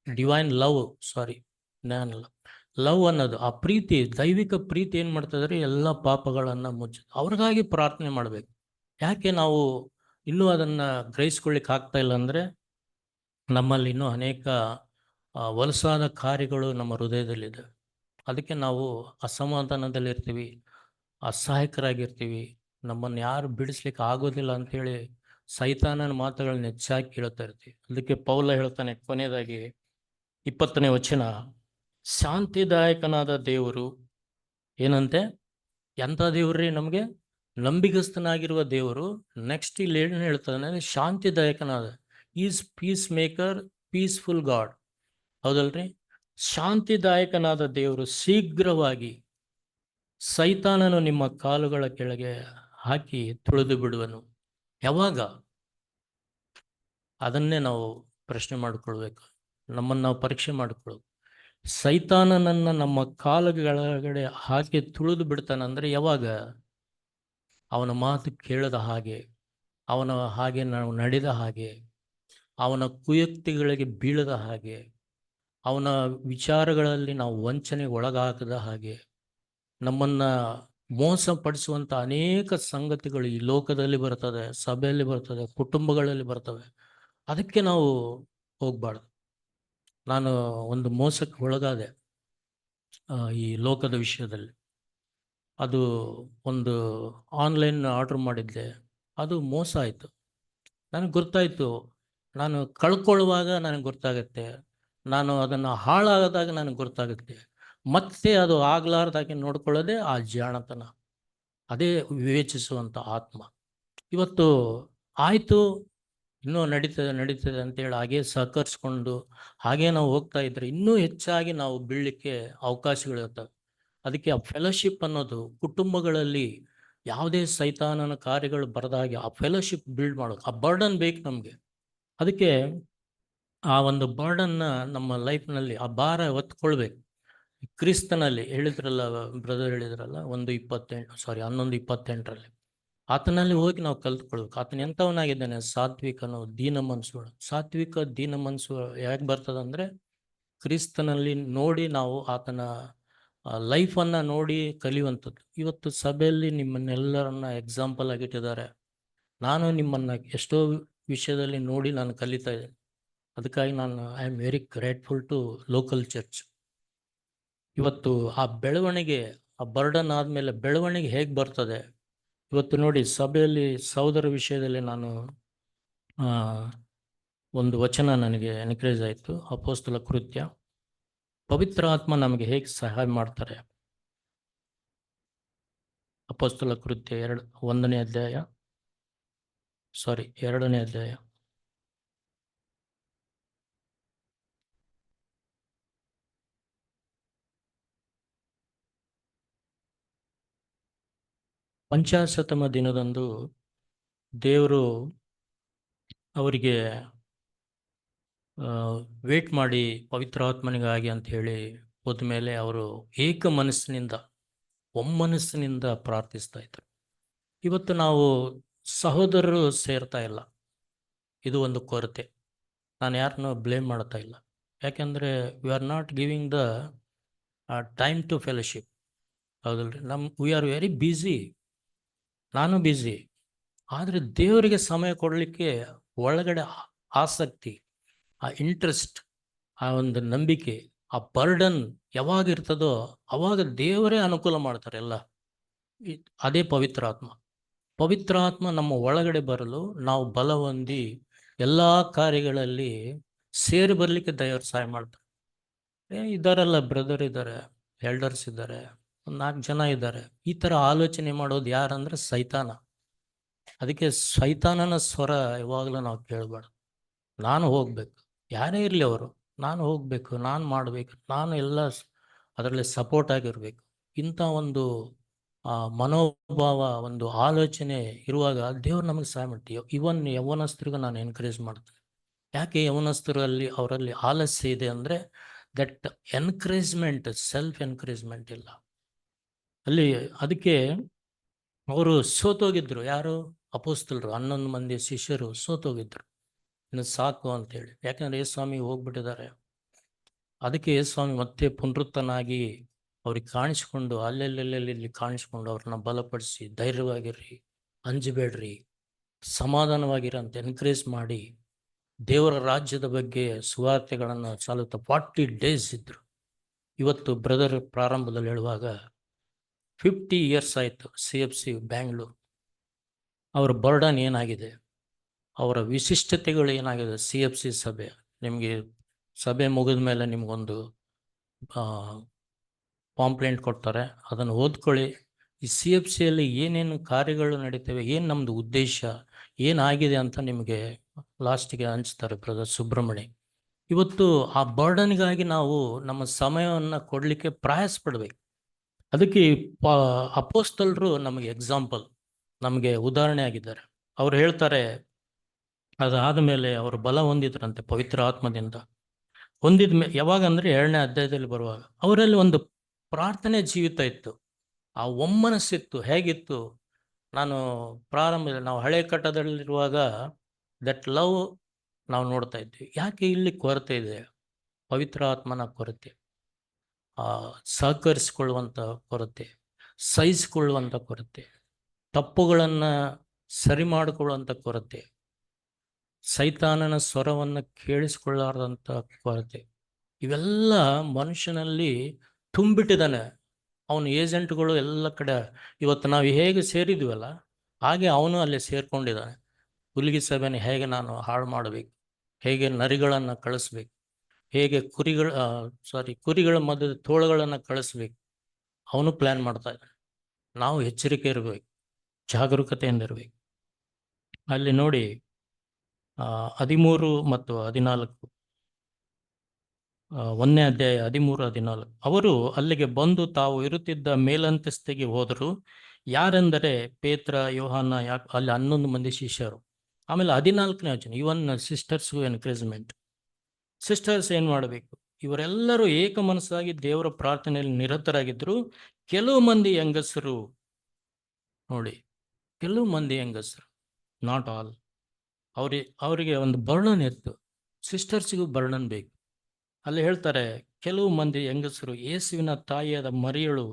[SPEAKER 4] ಡಿವೈನ್ ಲವ್, ಸಾರಿ ಜ್ಞಾನ ಅಲ್ಲ, ಲವ್ ಅನ್ನೋದು, ಆ ಪ್ರೀತಿ, ದೈವಿಕ ಪ್ರೀತಿ ಏನು ಮಾಡ್ತದ್ರೆ ಎಲ್ಲ ಪಾಪಗಳನ್ನು ಮುಚ್ಚ. ಅವ್ರಿಗಾಗಿ ಪ್ರಾರ್ಥನೆ ಮಾಡಬೇಕು. ಯಾಕೆ ನಾವು ಇನ್ನೂ ಅದನ್ನು ಗ್ರಹಿಸ್ಕೊಳ್ಳಿಕ್ಕೆ ಆಗ್ತಾ ಇಲ್ಲ ಅಂದರೆ, ನಮ್ಮಲ್ಲಿ ಇನ್ನೂ ಅನೇಕ ವಲಸಾದ ಕಾರ್ಯಗಳು ನಮ್ಮ ಹೃದಯದಲ್ಲಿದೆ. ಅದಕ್ಕೆ ನಾವು ಅಸಮಾಧಾನದಲ್ಲಿರ್ತೀವಿ, ಅಸಹಾಯಕರಾಗಿರ್ತೀವಿ, ನಮ್ಮನ್ನು ಯಾರು ಬಿಡಿಸ್ಲಿಕ್ಕೆ ಆಗೋದಿಲ್ಲ ಅಂಥೇಳಿ ಸೈತಾನನ ಮಾತುಗಳನ್ನ ಹೆಚ್ಚಾಗಿ ಕೇಳ್ತಾ ಇರ್ತೀವಿ. ಅದಕ್ಕೆ ಪೌಲ ಹೇಳ್ತಾನೆ ಕೊನೆಯದಾಗಿ 20ನೇ ವಚನ, ಶಾಂತಿದಾಯಕನಾದ ದೇವರು ಏನಂತೆ, ಎಂಥ ದೇವ್ರಿ ನಮಗೆ? ನಂಬಿಗಸ್ತನಾಗಿರುವ ದೇವರು. ನೆಕ್ಸ್ಟ್ ಇಲ್ಲಿ ಏನು ಹೇಳ್ತಾನೆ? ಶಾಂತಿದಾಯಕನಾದ, is peace maker, peaceful God. ಹೌದಲ್ರಿ? ಶಾಂತಿದಾಯಕನಾದ ದೇವರು ಶೀಘ್ರವಾಗಿ ಸೈತಾನನು ನಿಮ್ಮ ಕಾಲುಗಳ ಕೆಳಗೆ ಹಾಕಿ ತುಳಿದು ಬಿಡುವನು. ಯಾವಾಗ? ಅದನ್ನೇ ನಾವು ಪ್ರಶ್ನೆ ಮಾಡಿಕೊಳ್ಬೇಕು, ನಮ್ಮನ್ನು ನಾವು ಪರೀಕ್ಷೆ ಮಾಡಿಕೊಳ್ಳೋದು. ಸೈತಾನನನ್ನು ನಮ್ಮ ಕಾಲುಗಳಗಡೆ ಹಾಕಿ ತುಳಿದು ಬಿಡ್ತಾನಂದ್ರೆ ಯಾವಾಗ? ಅವನ ಮಾತು ಕೇಳದ ಹಾಗೆ, ಅವನ ಹಾಗೆ ನಾವು ನಡೆದ ಹಾಗೆ, ಅವನ ಕುಯುಕ್ತಿಗಳಿಗೆ ಬೀಳದ ಹಾಗೆ, ಅವನ ವಿಚಾರಗಳಲ್ಲಿ ನಾವು ವಂಚನೆಗೆ ಒಳಗಾಗದ ಹಾಗೆ, ನಮ್ಮನ್ನು ಮೋಸಪಡಿಸುವಂಥ ಅನೇಕ ಸಂಗತಿಗಳು ಈ ಲೋಕದಲ್ಲಿ ಬರ್ತದೆ, ಸಭೆಯಲ್ಲಿ ಬರ್ತದೆ, ಕುಟುಂಬಗಳಲ್ಲಿ ಬರ್ತವೆ. ಅದಕ್ಕೆ ನಾವು ಹೋಗಬಾರ್ದು. ನಾನು ಒಂದು ಮೋಸಕ್ಕೆ ಒಳಗಾದೆ ಈ ಲೋಕದ ವಿಷಯದಲ್ಲಿ. ಅದು ಒಂದು ಆನ್ಲೈನ್ ಆರ್ಡ್ರ್ ಮಾಡಿದ್ದೆ, ಅದು ಮೋಸ ಆಯಿತು. ನನಗೆ ಗೊತ್ತಾಯಿತು. ನಾನು ಕಳ್ಕೊಳ್ಳುವಾಗ ನನಗೆ ಗೊತ್ತಾಗುತ್ತೆ, ನಾನು ಅದನ್ನು ಹಾಳಾಗದಾಗ ನನಗೆ ಗೊತ್ತಾಗುತ್ತೆ. ಮತ್ತೆ ಅದು ಆಗಲಾರ್ದಾಗೆ ನೋಡ್ಕೊಳ್ಳೋದೇ ಆ ಜಾಣತನ, ಅದೇ ವಿವೇಚಿಸುವಂಥ ಆತ್ಮ. ಇವತ್ತು ಆಯಿತು, ಇನ್ನೂ ನಡೀತದೆ ಅಂತೇಳಿ ಹಾಗೇ ಸಹಕರಿಸ್ಕೊಂಡು ಹಾಗೇ ನಾವು ಹೋಗ್ತಾ ಇದ್ರೆ ಇನ್ನೂ ಹೆಚ್ಚಾಗಿ ನಾವು ಬೀಳಲಿಕ್ಕೆ ಅವಕಾಶಗಳಿರ್ತವೆ. ಅದಕ್ಕೆ ಆ ಫೆಲೋಶಿಪ್ ಅನ್ನೋದು ಕುಟುಂಬಗಳಲ್ಲಿ ಯಾವುದೇ ಸೈತಾನನ ಕಾರ್ಯಗಳು ಬರದ ಹಾಗೆ ಆ ಫೆಲೋಶಿಪ್ ಬಿಲ್ಡ್ ಮಾಡೋದು, ಆ ಬರ್ಡನ್ ಬೇಕು ನಮಗೆ. ಅದಕ್ಕೆ ಆ ಒಂದು ಬರ್ಡನ್ನ ನಮ್ಮ ಲೈಫ್ನಲ್ಲಿ ಆ ಭಾರ ಹೊತ್ಕೊಳ್ಬೇಕು. ಕ್ರಿಸ್ತನಲ್ಲಿ ಹೇಳಿದ್ರಲ್ಲ, ಬ್ರದರ್ ಹೇಳಿದ್ರಲ್ಲ, 11:28 ಆತನಲ್ಲಿ ಹೋಗಿ ನಾವು ಕಲ್ತ್ಕೊಳ್ಬೇಕು. ಆತನ ಎಂಥವನಾಗಿದ್ದಾನೆ? ಸಾತ್ವಿಕನು, ದೀನ ಮನಸ್ಸು. ಸಾತ್ವಿಕ ದೀನ ಮನಸ್ಸು ಯಾಕೆ ಬರ್ತದಂದರೆ, ಕ್ರಿಸ್ತನಲ್ಲಿ ನೋಡಿ ನಾವು ಆತನ ಲೈಫನ್ನು ನೋಡಿ ಕಲಿಯುವಂಥದ್ದು. ಇವತ್ತು ಸಭೆಯಲ್ಲಿ ನಿಮ್ಮನ್ನೆಲ್ಲರನ್ನ ಎಕ್ಸಾಂಪಲ್ ಆಗಿಟ್ಟಿದ್ದಾರೆ. ನಾನು ನಿಮ್ಮನ್ನು ಎಷ್ಟೋ ವಿಷಯದಲ್ಲಿ ನೋಡಿ ನಾನು ಕಲಿತಾ ಇದ್ದೇನೆ. ಅದಕ್ಕಾಗಿ ನಾನು I am very grateful to local church. ಇವತ್ತು ಆ ಬೆಳವಣಿಗೆ, ಆ ಬರ್ಡನ್ ಆದಮೇಲೆ ಬೆಳವಣಿಗೆ ಹೇಗೆ ಬರ್ತದೆ? ಇವತ್ತು ನೋಡಿ, ಸಭೆಯಲ್ಲಿ ಸಹೋದರ ವಿಷಯದಲ್ಲಿ ನಾನು ಒಂದು ವಚನ ನನಗೆ ಎನ್ಕರೇಜ್ ಆಯಿತು. ಅಪೊಸ್ತಲ ಕೃತ್ಯ, ಪವಿತ್ರ ಆತ್ಮ ನಮಗೆ ಹೇಗೆ ಸಹಾಯ ಮಾಡ್ತಾರೆ. ಅಪೊಸ್ತಲ ಕೃತ್ಯ 2ನೇ ಅಧ್ಯಾಯ. ಪಂಚಾಶತಮ ದಿನದಂದು ದೇವರು ಅವರಿಗೆ ವೇಟ್ ಮಾಡಿ ಪವಿತ್ರಾತ್ಮನಿಗಾಗಿ ಅಂತ ಹೇಳಿ ಹೋದ್ಮೇಲೆ ಅವರು ಏಕ ಮನಸ್ಸಿನಿಂದ, ಒಮ್ಮನಸ್ಸಿನಿಂದ ಪ್ರಾರ್ಥಿಸ್ತಾ ಇದ್ರು. ಇವತ್ತು ನಾವು ಸಹೋದರರು ಸೇರ್ತಾ ಇಲ್ಲ, ಇದು ಒಂದು ಕೊರತೆ. ನಾನು ಯಾರನ್ನೂ ಬ್ಲೇಮ್ ಮಾಡ್ತಾ ಇಲ್ಲ, ಯಾಕೆಂದರೆ we are not giving the time to fellowship. ಹೌದಲ್ರಿ? ವಿ ಆರ್ ವೆರಿ ಬ್ಯುಸಿ, ನಾನು ಬ್ಯುಸಿ. ಆದರೆ ದೇವರಿಗೆ ಸಮಯ ಕೊಡಲಿಕ್ಕೆ ಒಳಗಡೆ ಆಸಕ್ತಿ, ಆ ಇಂಟ್ರೆಸ್ಟ್, ಆ ಒಂದು ನಂಬಿಕೆ, ಆ ಬರ್ಡನ್ ಯಾವಾಗ ಇರ್ತದೋ ಅವಾಗ ದೇವರೇ ಅನುಕೂಲ ಮಾಡ್ತಾರೆ ಎಲ್ಲ. ಅದೇ ಪವಿತ್ರಾತ್ಮ. ಪವಿತ್ರಾತ್ಮ ನಮ್ಮ ಒಳಗಡೆ ಬರಲು ನಾವು ಬಲ ಹೊಂದಿ ಎಲ್ಲ ಕಾರ್ಯಗಳಲ್ಲಿ ಸೇರಿ ಬರಲಿಕ್ಕೆ ದೇವರು ಸಹಾಯ ಮಾಡ್ತಾರೆ. ಇದ್ದಾರಲ್ಲ, ಬ್ರದರ್ ಇದ್ದಾರೆ, ಎಲ್ಡರ್ಸ್ ಇದ್ದಾರೆ, ಒಂದು 4 ಜನ ಇದ್ದಾರೆ. ಈ ಥರ ಆಲೋಚನೆ ಮಾಡೋದು ಯಾರಂದ್ರೆ ಸೈತಾನ. ಅದಕ್ಕೆ ಸೈತಾನನ ಸ್ವರ ಯಾವಾಗಲೂ ನಾವು ಕೇಳಬಾರ್ದು. ನಾನು ಹೋಗ್ಬೇಕು, ಯಾರೇ ಇರಲಿ ಅವರು, ನಾನು ಹೋಗಬೇಕು, ನಾನು ಮಾಡಬೇಕು, ನಾನು ಎಲ್ಲ ಅದರಲ್ಲಿ ಸಪೋರ್ಟ್ ಆಗಿರಬೇಕು. ಇಂಥ ಒಂದು ಮನೋಭಾವ, ಒಂದು ಆಲೋಚನೆ ಇರುವಾಗ ದೇವ್ರು ನಮಗೆ ಸಹಾಯ ಮಾಡ್ತೀವಿ. ಇವನ್ ಯೌವನಸ್ಥರಿಗೂ ನಾನು ಎನ್ಕರೇಜ್ ಮಾಡ್ತೇನೆ. ಯಾಕೆ ಯವನಸ್ಥರಲ್ಲಿ ಅವರಲ್ಲಿ ಆಲಸ್ಯ ಇದೆ ಅಂದರೆ ದಟ್ ಎನ್ಕರೇಜ್ಮೆಂಟ್, ಸೆಲ್ಫ್ ಎನ್ಕರೇಜ್ಮೆಂಟ್ ಇಲ್ಲ ಅಲ್ಲಿ. ಅದಕ್ಕೆ ಅವರು ಸೋತೋಗಿದ್ರು. ಯಾರು? ಅಪೊಸ್ತಲರು, 11 ಮಂದಿ ಶಿಷ್ಯರು ಸೋತೋಗಿದ್ರು. ಇನ್ನು ಸಾಕು ಅಂತೇಳಿ, ಯಾಕಂದ್ರೆ ಯೇಸುಸ್ವಾಮಿ ಹೋಗ್ಬಿಟ್ಟಿದ್ದಾರೆ. ಅದಕ್ಕೆ ಯೇಸುಸ್ವಾಮಿ ಮತ್ತೆ ಪುನರುತ್ತನಾಗಿ ಅವ್ರಿಗೆ ಕಾಣಿಸ್ಕೊಂಡು ಅಲ್ಲೆಲ್ಲೆಲ್ಲಿ ಕಾಣಿಸ್ಕೊಂಡು ಅವ್ರನ್ನ ಬಲಪಡಿಸಿ, ಧೈರ್ಯವಾಗಿರ್ರಿ, ಅಂಜಬೇಡ್ರಿ, ಸಮಾಧಾನವಾಗಿರ ಅಂತ ಎನ್ಕರೇಜ್ ಮಾಡಿ ದೇವರ ರಾಜ್ಯದ ಬಗ್ಗೆ ಸುವಾರ್ತೆಗಳನ್ನು ಸಾಲುತ್ತಾ 40 days ಇದ್ರು. ಇವತ್ತು ಬ್ರದರ್ ಪ್ರಾರಂಭದಲ್ಲಿ ಹೇಳುವಾಗ 50 years ಆಯಿತು CFC ಬ್ಯಾಂಗ್ಳೂರು. ಅವರ ಬರ್ಡನ್ ಏನಾಗಿದೆ, ಅವರ ವಿಶಿಷ್ಟತೆಗಳು ಏನಾಗಿದೆ. CFC ಸಭೆ, ನಿಮಗೆ ಸಭೆ ಮುಗಿದ ಮೇಲೆ ನಿಮಗೊಂದು ಪಾಂಪ್ಲೆಂಟ್ ಕೊಡ್ತಾರೆ, ಅದನ್ನು ಓದ್ಕೊಳ್ಳಿ. ಈ CFCಯಲ್ಲಿ ಏನೇನು ಕಾರ್ಯಗಳು ನಡೀತವೆ, ಏನು ನಮ್ಮದು ಉದ್ದೇಶ ಏನಾಗಿದೆ ಅಂತ ನಿಮಗೆ ಲಾಸ್ಟಿಗೆ ಹಂಚ್ತಾರೆ ಬ್ರದರ್ ಸುಬ್ರಹ್ಮಣ್ಯ. ಇವತ್ತು ಆ ಬರ್ಡನ್ಗಾಗಿ ನಾವು ನಮ್ಮ ಸಮಯವನ್ನು ಕೊಡಲಿಕ್ಕೆ ಪ್ರಯಾಸ ಪಡಬೇಕು. ಅದಕ್ಕೆ ಅಪೋಸ್ತಲರು ನಮಗೆ ಎಕ್ಸಾಂಪಲ್, ನಮಗೆ ಉದಾಹರಣೆ ಆಗಿದ್ದಾರೆ. ಅವ್ರು ಹೇಳ್ತಾರೆ, ಅದಾದ ಮೇಲೆ ಅವರು ಬಲ ಹೊಂದಿದ್ರಂತೆ ಪವಿತ್ರ ಆತ್ಮದಿಂದ. ಹೊಂದಿದ ಯಾವಾಗ ಅಂದರೆ 2ನೇ ಅಧ್ಯಾಯದಲ್ಲಿ ಬರುವಾಗ ಅವರಲ್ಲಿ ಒಂದು ಪ್ರಾರ್ಥನೆ ಜೀವಿತ ಇತ್ತು, ಆ ಒಮ್ಮನಸ್ಸಿತ್ತು. ಹೇಗಿತ್ತು? ನಾನು ಪ್ರಾರಂಭದಲ್ಲಿ, ನಾವು ಹಳೆ ಕಟ್ಟದಲ್ಲಿರುವಾಗ ದಟ್ ಲವ್ ನಾವು ನೋಡ್ತಾ ಇದ್ವಿ. ಯಾಕೆ ಇಲ್ಲಿ ಕೊರತೆ ಇದೆ? ಪವಿತ್ರ ಆತ್ಮನ ಕೊರತೆ, ಸಹಕರಿಸಿಕೊಳ್ಳುವಂಥ ಕೊರತೆ, ಸಹಿಸಿಕೊಳ್ಳುವಂಥ ಕೊರತೆ, ತಪ್ಪುಗಳನ್ನು ಸರಿ ಮಾಡಿಕೊಳ್ಳುವಂಥ ಕೊರತೆ, ಸೈತಾನನ ಸ್ವರವನ್ನು ಕೇಳಿಸಿಕೊಳ್ಳಾರ್ದಂಥ ಕೊರತೆ, ಇವೆಲ್ಲ ಮನುಷ್ಯನಲ್ಲಿ ತುಂಬಿಟ್ಟಿದ್ದಾನೆ. ಅವನ ಏಜೆಂಟ್ಗಳು ಎಲ್ಲ ಕಡೆ. ಇವತ್ತು ನಾವು ಹೇಗೆ ಸೇರಿದ್ವಲ್ಲ ಹಾಗೆ ಅವನು ಅಲ್ಲಿ ಸೇರ್ಕೊಂಡಿದ್ದಾನೆ. ಹುಲಿಗಿ ಸಭೆನ ಹೇಗೆ ನಾನು ಹಾಳು ಮಾಡಬೇಕು, ಹೇಗೆ ನರಿಗಳನ್ನು ಕಳಿಸ್ಬೇಕು, ಹೇಗೆ ಕುರಿಗಳ ಮಧ್ಯದ ತೋಳುಗಳನ್ನು ಕಳಿಸ್ಬೇಕು, ಅವನು ಪ್ಲ್ಯಾನ್ ಮಾಡ್ತಾ ಇದ್ದಾನೆ. ನಾವು ಎಚ್ಚರಿಕೆ ಇರಬೇಕು, ಜಾಗರೂಕತೆಯಿಂದ ಇರಬೇಕು. ಅಲ್ಲಿ ನೋಡಿ 13 ಮತ್ತು 14, 1ನೇ ಅಧ್ಯಾಯ 13, 14. ಅವರು ಅಲ್ಲಿಗೆ ಬಂದು ತಾವು ಇರುತ್ತಿದ್ದ ಮೇಲಂತಸ್ತಿಗೆ ಹೋದರು. ಯಾರೆಂದರೆ ಪೇತ್ರ, ಯೋಹಾನ, ಅಲ್ಲಿ 11 ಮಂದಿ ಶಿಷ್ಯರು. ಆಮೇಲೆ 14ನೇ ವಚನ, ಇವನ್ ಸಿಸ್ಟರ್ಸ್ಗೂ ಎನ್ಕರೇಜ್ಮೆಂಟ್. ಸಿಸ್ಟರ್ಸ್ ಏನು ಮಾಡಬೇಕು? ಇವರೆಲ್ಲರೂ ಏಕ ಮನಸ್ಸಾಗಿ ದೇವರ ಪ್ರಾರ್ಥನೆಯಲ್ಲಿ ನಿರತರಾಗಿದ್ದರು. ಕೆಲವು ಮಂದಿ ಹೆಂಗಸರು, ನೋಡಿ, ಕೆಲವು ಮಂದಿ ಹೆಂಗಸರು, ನಾಟ್ ಆಲ್. ಅವರಿಗೆ ಒಂದು ಬರ್ಡನ್ ಇತ್ತು. ಸಿಸ್ಟರ್ಸಿಗೂ ಬರ್ಡನ್ ಬೇಕು. ಅಲ್ಲಿ ಹೇಳ್ತಾರೆ, ಕೆಲವು ಮಂದಿ ಹೆಂಗಸರು ಯೇಸುವಿನ ತಾಯಿಯಾದ ಮರಿಯಳು,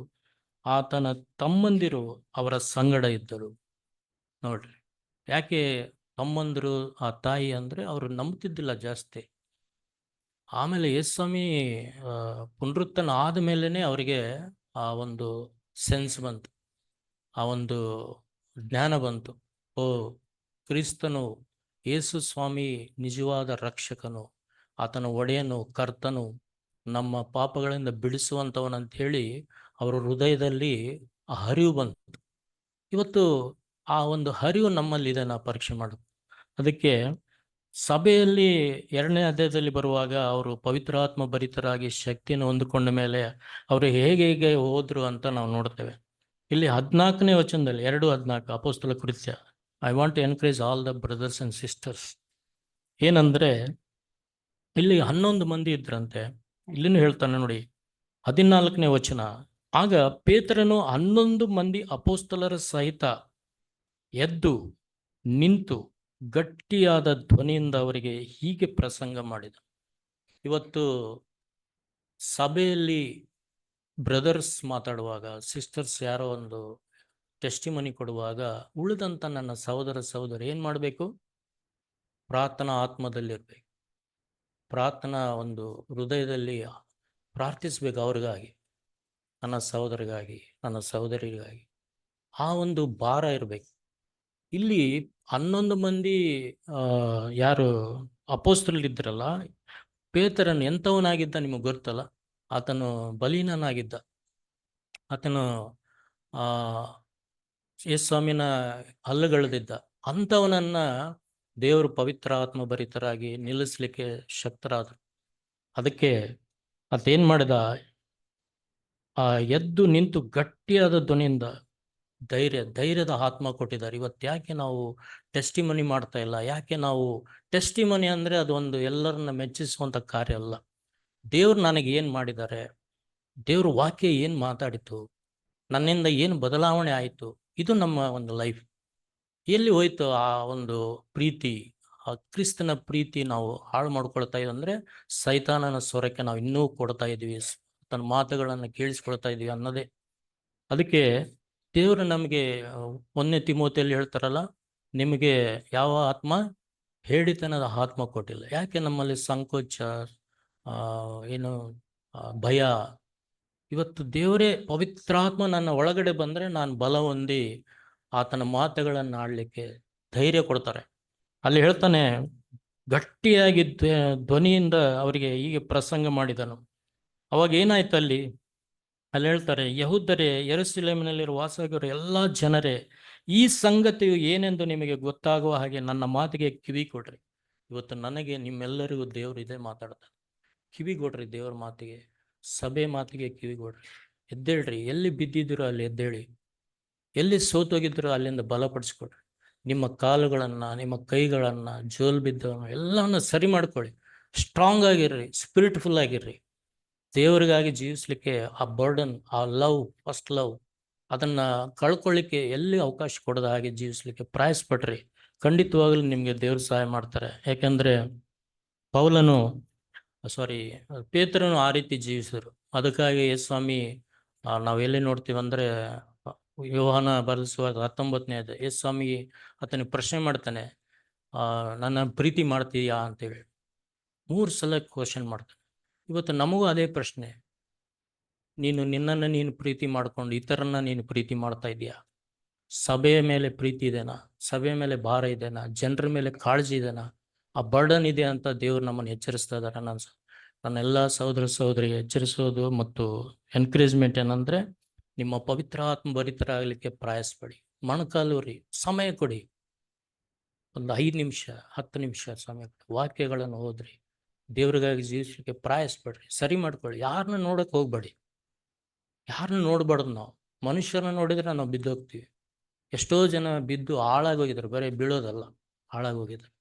[SPEAKER 4] ಆತನ ತಮ್ಮಂದಿರು ಅವರ ಸಂಗಡ ಇದ್ದರು. ನೋಡ್ರಿ, ಯಾಕೆ ತಮ್ಮಂದಿರು ಆ ತಾಯಿ ಅಂದರೆ ಅವರು ನಂಬ್ತಿದ್ದಿಲ್ಲ ಜಾಸ್ತಿ. ಆಮೇಲೆ ಯೇಸುಸ್ವಾಮಿ ಪುನರುತ್ಥಾನ ಆದಮೇಲೆ ಅವರಿಗೆ ಆ ಒಂದು ಸೆನ್ಸ್ ಬಂತು, ಆ ಒಂದು ಜ್ಞಾನ ಬಂತು. ಓ, ಕ್ರಿಸ್ತನು, ಯೇಸು ಸ್ವಾಮಿ ನಿಜವಾದ ರಕ್ಷಕನು, ಆತನ ಒಡೆಯನು, ಕರ್ತನು, ನಮ್ಮ ಪಾಪಗಳಿಂದ ಬಿಡಿಸುವಂಥವನಂತ ಹೇಳಿ ಅವರ ಹೃದಯದಲ್ಲಿ ಆ ಹರಿವು ಬಂತು. ಇವತ್ತು ಆ ಒಂದು ಹರಿವು ನಮ್ಮಲ್ಲಿದೆ, ನಾವು ಪರೀಕ್ಷೆ ಮಾಡೋದು. ಅದಕ್ಕೆ ಸಭೆಯಲ್ಲಿ 2ನೇ ಅಧ್ಯಾಯದಲ್ಲಿ ಬರುವಾಗ ಅವರು ಪವಿತ್ರಾತ್ಮ ಭರಿತರಾಗಿ ಶಕ್ತಿಯನ್ನು ಹೊಂದಿಕೊಂಡ ಮೇಲೆ ಅವರು ಹೇಗೆ ಹೋದ್ರು ಅಂತ ನಾವು ನೋಡ್ತೇವೆ. ಇಲ್ಲಿ 14ನೇ ವಚನದಲ್ಲಿ 2:14 ಅಪೊಸ್ತಲ ಕೃತ್ಯ. I want to encourage all the brothers and sisters. ಏನಂದ್ರೆ ಇಲ್ಲಿ 11 ಮಂದಿ ಇದ್ರಂತೆ. ಇಲ್ಲಿನೂ ಹೇಳ್ತಾನೆ ನೋಡಿ, 14ನೇ ವಚನ. ಆಗ ಪೇತ್ರನು 11 ಮಂದಿ ಅಪೊಸ್ತಲರ ಸಹಿತ ಎದ್ದು ನಿಂತು ಗಟ್ಟಿಯಾದ ಧ್ವನಿಯಿಂದ ಅವರಿಗೆ ಹೀಗೆ ಪ್ರಸಂಗ ಮಾಡಿದ. ಇವತ್ತು ಸಭೆಯಲ್ಲಿ ಬ್ರದರ್ಸ್ ಮಾತಾಡುವಾಗ, ಸಿಸ್ಟರ್ಸ್ ಯಾರೋ ಒಂದು ಟೆಸ್ಟಿಮನಿ ಕೊಡುವಾಗ, ಉಳಿದಂಥ ನನ್ನ ಸಹೋದರ ಏನು ಮಾಡಬೇಕು? ಪ್ರಾರ್ಥನಾ ಆತ್ಮದಲ್ಲಿರ್ಬೇಕು, ಪ್ರಾರ್ಥನಾ ಒಂದು ಹೃದಯದಲ್ಲಿ ಪ್ರಾರ್ಥಿಸ್ಬೇಕು ಅವ್ರಿಗಾಗಿ, ನನ್ನ ಸಹೋದರಿಗಾಗಿ, ನನ್ನ ಸಹೋದರಿಗಾಗಿ. ಆ ಒಂದು ಭಾರ ಇರಬೇಕು. ಇಲ್ಲಿ 11 ಮಂದಿ ಯಾರು ಅಪೊಸ್ತಲರಿದ್ರಲ್ಲ, ಪೇತ್ರನು ಎಂಥವನಾಗಿದ್ದ ನಿಮಗೆ ಗೊತ್ತಲ್ಲ? ಆತನು ಬಲೀನನಾಗಿದ್ದ. ಆತನು ಯೇಸುಸ್ವಾಮಿನ ಹಲ್ಲುಗಳದಿದ್ದ. ಅಂಥವನನ್ನ ದೇವರು ಪವಿತ್ರ ಆತ್ಮ ಭರಿತರಾಗಿ ನಿಲ್ಲಿಸಲಿಕ್ಕೆ ಶಕ್ತರಾದರು. ಅದಕ್ಕೆ ಆತೇನು ಮಾಡಿದ? ಎದ್ದು ನಿಂತು ಗಟ್ಟಿಯಾದ ಧ್ವನಿಯಿಂದ ಧೈರ್ಯದ ಆತ್ಮ ಕೊಟ್ಟಿದ್ದಾರೆ. ಇವತ್ತು ಯಾಕೆ ನಾವು ಟೆಸ್ಟಿಮನಿ ಮಾಡ್ತಾ ಇಲ್ಲ? ಯಾಕೆ ನಾವು ಟೆಸ್ಟಿಮನಿ ಅಂದರೆ ಅದೊಂದು ಎಲ್ಲರನ್ನ ಮೆಚ್ಚಿಸುವಂಥ ಕಾರ್ಯ ಅಲ್ಲ. ದೇವ್ರು ನನಗೆ ಏನು ಮಾಡಿದ್ದಾರೆ, ದೇವ್ರ ವಾಕ್ಯ ಏನು ಮಾತಾಡಿತು, ನನ್ನಿಂದ ಏನು ಬದಲಾವಣೆ ಆಯಿತು, ಇದು ನಮ್ಮ ಒಂದು ಲೈಫ್. ಎಲ್ಲಿ ಹೋಯ್ತು ಆ ಒಂದು ಪ್ರೀತಿ, ಆ ಕ್ರಿಸ್ತನ ಪ್ರೀತಿ ನಾವು ಹಾಳು ಮಾಡ್ಕೊಳ್ತಾ ಇದ್ದೀವಿ ಅಂದರೆ ಸೈತಾನನ ಸ್ವರಕ್ಕೆ ನಾವು ಇನ್ನೂ ಕೊಡ್ತಾ ಇದ್ದೀವಿ, ತನ್ನ ಮಾತುಗಳನ್ನು ಕೇಳಿಸ್ಕೊಳ್ತಾ ಇದ್ದೀವಿ ಅನ್ನೋದೇ. ಅದಕ್ಕೆ ದೇವರು ನಮಗೆ 1 ತಿಮೋಥೆಯಲ್ಲಿ ಹೇಳ್ತಾರಲ್ಲ, ನಿಮಗೆ ಯಾವ ಆತ್ಮ ಹೇಳಿತನದ ಆತ್ಮ ಕೊಟ್ಟಿಲ್ಲ. ಯಾಕೆ ನಮ್ಮಲ್ಲಿ ಸಂಕೋಚ, ಏನು ಭಯ? ಇವತ್ತು ದೇವರೇ ಪವಿತ್ರಾತ್ಮ ನನ್ನ ಒಳಗಡೆ ಬಂದರೆ ನಾನು ಬಲ ಹೊಂದಿ ಆತನ ಮಾತುಗಳನ್ನು ಆಡಲಿಕ್ಕೆ ಧೈರ್ಯ ಕೊಡ್ತಾರೆ. ಅಲ್ಲಿ ಹೇಳ್ತಾನೆ, ಗಟ್ಟಿಯಾಗಿ ಧ್ವನಿಯಿಂದ ಅವರಿಗೆ ಹೀಗೆ ಪ್ರಸಂಗ ಮಾಡಿದನು. ಅವಾಗ ಏನಾಯ್ತು ಅಲ್ಲಿ ಹೇಳ್ತಾರೆ, ಯಹೂದರೇ, ಯೆರೂಸಲೇಮಿನಲ್ಲಿರುವ ವಾಸವಾಗಿರುವ ಎಲ್ಲ ಜನರೇ, ಈ ಸಂಗತಿಯು ಏನೆಂದು ನಿಮಗೆ ಗೊತ್ತಾಗುವ ಹಾಗೆ ನನ್ನ ಮಾತಿಗೆ ಕಿವಿ ಕೊಡ್ರಿ. ಇವತ್ತು ನನಗೆ ನಿಮ್ಮೆಲ್ಲರಿಗೂ ದೇವರು ಇದೇ ಮಾತಾಡ್ತಾರೆ, ಕಿವಿ ಕೊಡ್ರಿ ದೇವ್ರ ಮಾತಿಗೆ, ಸಭೆ ಮಾತಿಗೆ ಕಿವಿ ಕೊಡ್ರಿ. ಎದ್ದೇಳ್ರಿ, ಎಲ್ಲಿ ಬಿದ್ದಿದ್ದೀರೋ ಅಲ್ಲಿ ಎದ್ದೇಳಿ, ಎಲ್ಲಿ ಸೋತೋಗಿದ್ದೀರೋ ಅಲ್ಲಿಂದ ಬಲಪಡಿಸ್ಕೊಡ್ರಿ. ನಿಮ್ಮ ಕಾಲುಗಳನ್ನು, ನಿಮ್ಮ ಕೈಗಳನ್ನು, ಜೋಲ್ ಬಿದ್ದವನ್ನು ಎಲ್ಲವನ್ನು ಸರಿ ಮಾಡ್ಕೊಳ್ಳಿ. ಸ್ಟ್ರಾಂಗ್ ಆಗಿರ್ರಿ, ಸ್ಪಿರಿಟ್ಫುಲ್ ಆಗಿರ್ರಿ. ದೇವರಿಗಾಗಿ ಜೀವಿಸ್ಲಿಕ್ಕೆ ಆ ಬರ್ಡನ್, ಆ ಲವ್, ಫಸ್ಟ್ ಲವ್, ಅದನ್ನು ಕಳ್ಕೊಳ್ಳಿಕ್ಕೆ ಎಲ್ಲಿ ಅವಕಾಶ ಕೊಡದ ಹಾಗೆ ಜೀವಿಸ್ಲಿಕ್ಕೆ ಪ್ರಯಾಸಪಟ್ರಿ. ಖಂಡಿತವಾಗಲೂ ನಿಮಗೆ ದೇವ್ರು ಸಹಾಯ ಮಾಡ್ತಾರೆ. ಯಾಕೆಂದರೆ ಪೇತ್ರನು ಆ ರೀತಿ ಜೀವಿಸಿದ್ರು. ಅದಕ್ಕಾಗಿ ಯೇಸ್ವಾಮಿ ನಾವೆಲ್ಲಿ ನೋಡ್ತೀವಿ ಅಂದರೆ, ಯೋಹಾನ ಬರೆಸುವಾಗ 19ನೇ ಯೇಸ್ವಾಮಿ ಆತನಿಗೆ ಪ್ರಶ್ನೆ ಮಾಡ್ತಾನೆ, ನನ್ನ ಪ್ರೀತಿ ಮಾಡ್ತೀಯಾ ಅಂತೇಳಿ 3 ಸಲ ಕ್ವಶನ್ ಮಾಡ್ತಾನೆ. ಇವತ್ತು ನಮಗೂ ಅದೇ ಪ್ರಶ್ನೆ, ನಿನ್ನನ್ನು ನೀನು ಪ್ರೀತಿ ಮಾಡ್ಕೊಂಡು ಇತರನ್ನ ನೀನು ಪ್ರೀತಿ ಮಾಡ್ತಾ ಇದೀಯಾ? ಸಭೆಯ ಮೇಲೆ ಪ್ರೀತಿ ಇದೆನಾ? ಸಭೆಯ ಮೇಲೆ ಭಾರ ಇದೆನಾ? ಜನರ ಮೇಲೆ ಕಾಳಜಿ ಇದೆನಾ? ಆ ಬರ್ಡನ್ ಇದೆ ಅಂತ ದೇವ್ರು ನಮ್ಮನ್ನು ಎಚ್ಚರಿಸ್ತಾ ಇದ್ದಾರೆ. ನನ್ನೆಲ್ಲ ಸಹೋದರ ಸಹೋದರಿಗೆ ಎಚ್ಚರಿಸೋದು ಮತ್ತು ಎನ್ಕರೇಜ್ಮೆಂಟ್ ಏನಂದರೆ, ನಿಮ್ಮ ಪವಿತ್ರ ಆತ್ಮ ಭರಿತರಾಗಲಿಕ್ಕೆ ಪ್ರಯಾಸಪಡಿ. ಮೊಣಕಾಲೂರಿ, ಸಮಯ ಕೊಡಿ. ಒಂದು 5 ನಿಮಿಷ 10 ನಿಮಿಷ ಸಮಯ ಕೊಡಿ. ವಾಕ್ಯಗಳನ್ನು ಓದ್ರಿ. ದೇವ್ರಿಗಾಗಿ ಜೀವಿಸಲಿಕ್ಕೆ ಪ್ರಯಾಸಪಡ್ರಿ. ಸರಿ ಮಾಡ್ಕೊಳ್ಳಿ. ಯಾರನ್ನ ನೋಡಕ್ಕೆ ಹೋಗ್ಬೇಡಿ. ಯಾರನ್ನ ನೋಡ್ಬಾರ್ದು. ನಾವು ಮನುಷ್ಯರನ್ನ ನೋಡಿದ್ರೆ ನಾವು ಬಿದ್ದೋಗ್ತೀವಿ. ಎಷ್ಟೋ ಜನ ಬಿದ್ದು ಹಾಳಾಗೋಗಿದ್ದಾರೆ. ಬರೀ ಬೀಳೋದಲ್ಲ, ಹಾಳಾಗೋಗಿದ್ದಾರೆ.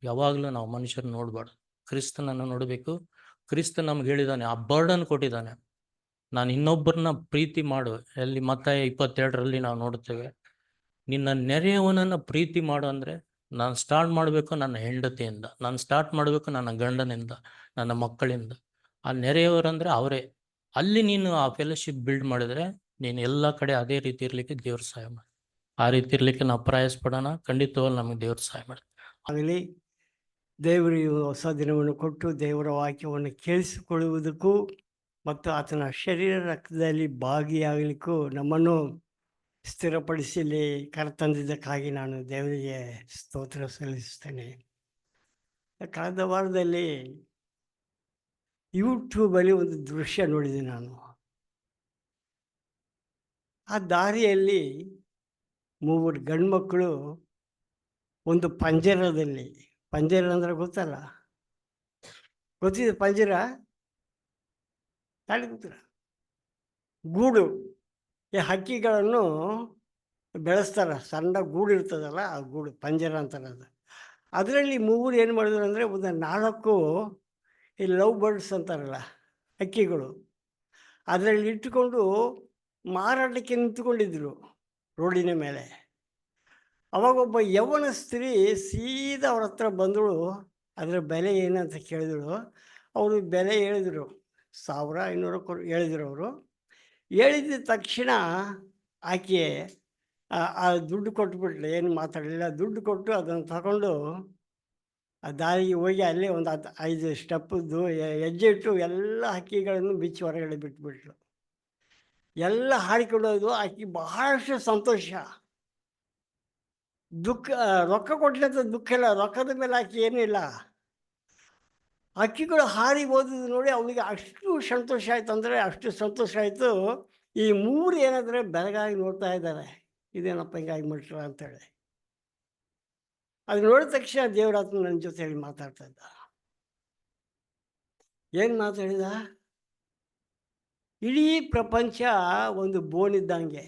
[SPEAKER 4] ಯಾವಾಗಲೂ ನಾವು ಮನುಷ್ಯರನ್ನ ನೋಡಬಾರ್ದು, ಕ್ರಿಸ್ತನನ್ನು ನೋಡಬೇಕು. ಕ್ರಿಸ್ತ ನಮ್ಗೆ ಹೇಳಿದ್ದಾನೆ, ಆ ಬರ್ಡನ್ ಕೊಟ್ಟಿದ್ದಾನೆ, ನಾನು ಇನ್ನೊಬ್ಬರನ್ನ ಪ್ರೀತಿ ಮಾಡು. ಎಲ್ಲಿ ಮತ್ತಾಯ 22ರಲ್ಲಿ ನಾವು ನೋಡ್ತೇವೆ, ನಿನ್ನ ನೆರೆಯವನನ್ನು ಪ್ರೀತಿ ಮಾಡು ಅಂದರೆ ನಾನು ಸ್ಟಾರ್ಟ್ ಮಾಡಬೇಕು ನನ್ನ ಹೆಂಡತಿಯಿಂದ, ನಾನು ಸ್ಟಾರ್ಟ್ ಮಾಡಬೇಕು ನನ್ನ ಗಂಡನಿಂದ, ನನ್ನ ಮಕ್ಕಳಿಂದ. ಆ ನೆರೆಯವರಂದರೆ ಅವರೇ. ಅಲ್ಲಿ ನೀನು ಆ ಫೆಲೋಶಿಪ್ ಬಿಲ್ಡ್ ಮಾಡಿದರೆ ನೀನು ಎಲ್ಲ ಕಡೆ ಅದೇ ರೀತಿ ಇರಲಿಕ್ಕೆ ದೇವ್ರ ಸಹಾಯ ಮಾಡಿ. ಆ ರೀತಿ ಇರಲಿಕ್ಕೆ ನಾವು ಪ್ರಯಾಸ ಪಡೋಣ. ಖಂಡಿತವಾಗಿ ನಮಗೆ ದೇವ್ರ ಸಹಾಯ ಮಾಡಿ.
[SPEAKER 5] ಆಗಲಿ ದೇವರಿಗೆ ಹೊಸ ದಿನವನ್ನು ಕೊಟ್ಟು ದೇವರ ವಾಕ್ಯವನ್ನು ಕೇಳಿಸಿಕೊಳ್ಳುವುದಕ್ಕೂ ಮತ್ತು ಆತನ ಶರೀರ ರಕ್ತದಲ್ಲಿ ಭಾಗಿಯಾಗಲಿಕ್ಕೂ ನಮ್ಮನ್ನು ಸ್ಥಿರಪಡಿಸಲಿ ಕರೆತಂದಿದ್ದಕ್ಕಾಗಿ ನಾನು ದೇವರಿಗೆ ಸ್ತೋತ್ರ ಸಲ್ಲಿಸ್ತೇನೆ. ಕಳೆದ ವಾರದಲ್ಲಿ ಯೂಟ್ಯೂಬಲ್ಲಿ ಒಂದು ದೃಶ್ಯ ನೋಡಿದೆ ನಾನು. ಆ ದಾರಿಯಲ್ಲಿ 3 ಗಂಡು ಮಕ್ಕಳು ಒಂದು ಪಂಜರದಲ್ಲಿ, ಪಂಜರ ಅಂದರೆ ಗೊತ್ತಲ್ಲ, ಗೊತ್ತಿದೆ ಪಂಜರ? ಯಾರಿಗೆ ಗೊತ್ತಿಲ್ಲ? ಗೂಡು, ಈ ಹಕ್ಕಿಗಳನ್ನು ಬೆಳೆಸ್ತಾರೆ. ಸಣ್ಣ ಗೂಡು ಇರ್ತದಲ್ಲ, ಆ ಗೂಡು ಪಂಜರ ಅಂತಾರೆ ಅದು. ಅದರಲ್ಲಿ 3 ಏನು ಮಾಡಿದ್ರು ಅಂದರೆ, ಒಂದು 4 ಈ ಲವ್ ಬರ್ಡ್ಸ್ ಅಂತಾರಲ್ಲ ಹಕ್ಕಿಗಳು, ಅದರಲ್ಲಿ ಇಟ್ಟುಕೊಂಡು ಮಾರಾಟಕ್ಕೆ ನಿಂತುಕೊಂಡಿದ್ರು ರೋಡಿನ ಮೇಲೆ. ಅವಾಗ ಒಬ್ಬ ಯೌವನ ಸ್ತ್ರೀ ಸೀದಾ ಅವ್ರ ಹತ್ರ ಬಂದಳು. ಅದರ ಬೆಲೆ ಏನಂತ ಕೇಳಿದಳು. ಅವರು ಬೆಲೆ ಹೇಳಿದರು, 1500 ಹೇಳಿದರು ಅವರು. ಹೇಳಿದ ತಕ್ಷಣ ಆಕೆ ಆ ದುಡ್ಡು ಕೊಟ್ಬಿಟ್ಲು, ಏನು ಮಾತಾಡಲಿಲ್ಲ. ದುಡ್ಡು ಕೊಟ್ಟು ಅದನ್ನು ತಗೊಂಡು ಆ ದಾರಿಗೆ ಹೋಗಿ ಅಲ್ಲೇ ಒಂದು 5 ಸ್ಟೆಪ್ಪದ್ದು ಹೆಜ್ಜೆ ಇಟ್ಟು ಎಲ್ಲ ಹಕ್ಕಿಗಳನ್ನು ಬಿಚ್ಚಿ ಹೊರಗಡೆ ಬಿಟ್ಬಿಟ್ಲು. ಎಲ್ಲ ಹಾಡಿಕೊಳ್ಳೋದು. ಆಕೆ ಬಹಳಷ್ಟು ಸಂತೋಷ. ದುಃಖ, ರೊಕ್ಕ ಕೊಟ್ಟಂತ ದುಃಖ ಇಲ್ಲ, ರೊಕ್ಕದ ಮೇಲೆ ಆಕೆ ಏನಿಲ್ಲ. ಹಕ್ಕಿಗಳು ಹಾರಿ ಓದಿದ್ದು ನೋಡಿ ಅವಳಿಗೆ ಅಷ್ಟು ಸಂತೋಷ ಆಯ್ತು, ಅಂದರೆ ಅಷ್ಟು ಸಂತೋಷ ಆಯಿತು. ಈ 3 ಏನಾದರೆ ಬೆಳಗಾಗಿ ನೋಡ್ತಾ ಇದ್ದಾರೆ, ಇದೇನಪ್ಪ ಹಿಂಗಾಗಿ ಮಾಡ್ತಾರ ಅಂತೇಳಿ. ಅದು ನೋಡಿದ ತಕ್ಷಣ ದೇವರಾತ್ಮ ನನ್ನ ಜೊತೆ ಹೇಳಿ ಮಾತಾಡ್ತಾ ಇದ್ದ. ಏನು ಮಾತಾಡಿದ? ಇಡೀ ಪ್ರಪಂಚ ಒಂದು ಬೋನಿದ್ದಂಗೆ.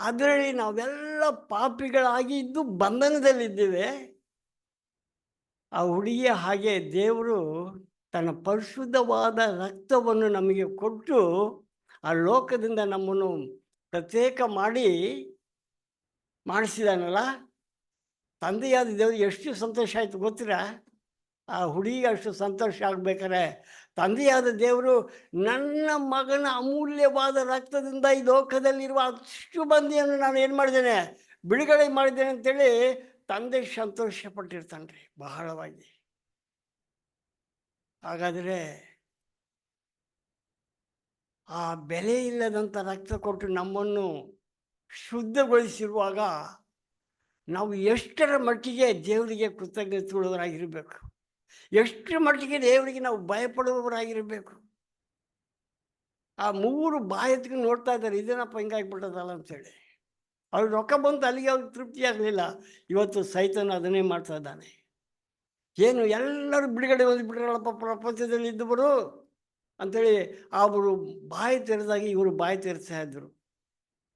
[SPEAKER 5] ಅದರಲ್ಲಿ ನಾವೆಲ್ಲ ಪಾಪಿಗಳಾಗಿ ಇದ್ದು ಬಂಧನದಲ್ಲಿದ್ದೇವೆ. ಆ ಹುಡುಗಿಯ ಹಾಗೆ ದೇವರು ತನ್ನ ಪರಿಶುದ್ಧವಾದ ರಕ್ತವನ್ನು ನಮಗೆ ಕೊಟ್ಟು ಆ ಲೋಕದಿಂದ ನಮ್ಮನ್ನು ಪ್ರತ್ಯೇಕ ಮಾಡಿಸಿದಾನಲ್ಲ. ತಂದೆಯಾದ ದೇವ್ರಿಗೆ ಎಷ್ಟು ಸಂತೋಷ ಆಯಿತು ಗೊತ್ತೀರಾ? ಆ ಹುಡುಗಿಗೆ ಅಷ್ಟು ಸಂತೋಷ ಆಗ್ಬೇಕಾರೆ ತಂದೆಯಾದ ದೇವರು ನನ್ನ ಮಗನ ಅಮೂಲ್ಯವಾದ ರಕ್ತದಿಂದ ಈ ಲೋಕದಲ್ಲಿರುವ ಅಷ್ಟು ಮಂದಿಯನ್ನು ನಾನು ಏನು ಮಾಡಿದ್ದೇನೆ, ಬಿಡುಗಡೆ ಮಾಡಿದ್ದೇನೆ ಅಂತೇಳಿ ತಂದೆ ಸಂತೋಷ ಪಟ್ಟಿರ್ತಾನೆ ರೀ ಬಹಳವಾಗಿ. ಹಾಗಾದರೆ ಆ ಬೆಲೆ ಇಲ್ಲದಂಥ ರಕ್ತ ಕೊಟ್ಟು ನಮ್ಮನ್ನು ಶುದ್ಧಗೊಳಿಸಿರುವಾಗ ನಾವು ಎಷ್ಟರ ಮಟ್ಟಿಗೆ ದೇವರಿಗೆ ಕೃತಜ್ಞತೆಯುಳ್ಳವರಾಗಿರಬೇಕು, ಎಷ್ಟರ ಮಟ್ಟಿಗೆ ದೇವರಿಗೆ ನಾವು ಭಯಪಡುವವರಾಗಿರಬೇಕು. ಆ 3 ಬಾಯಿ ಎತ್ಕೊಂಡು ನೋಡ್ತಾ ಇದ್ದಾರೆ, ಇದೇನಪ್ಪ ಹಿಂಗಾಗ್ಬಿಟ್ಟದಲ್ಲ ಅಂತೇಳಿ. ಅವ್ರು ರೊಕ್ಕ ಬಂತು, ಅಲ್ಲಿಗೆ ಅವ್ರಿಗೆ ತೃಪ್ತಿ ಆಗಲಿಲ್ಲ. ಇವತ್ತು ಸೈತಾನ ಅದನ್ನೇ ಮಾಡ್ತಾ ಇದ್ದಾನೆ. ಏನು ಎಲ್ಲರೂ ಬಿಡುಗಡೆ ಹೊಂದಿಬಿಟ್ರಲ್ಲಪ್ಪ ಪ್ರಪಂಚದಲ್ಲಿ ಇದ್ದವರು ಅಂಥೇಳಿ ಅವರು ಬಾಯಿ ತೆರೆದಾಗಿ ಇವರು ಬಾಯಿ ತೆರೆಸ್ತಾ ಇದ್ದರು.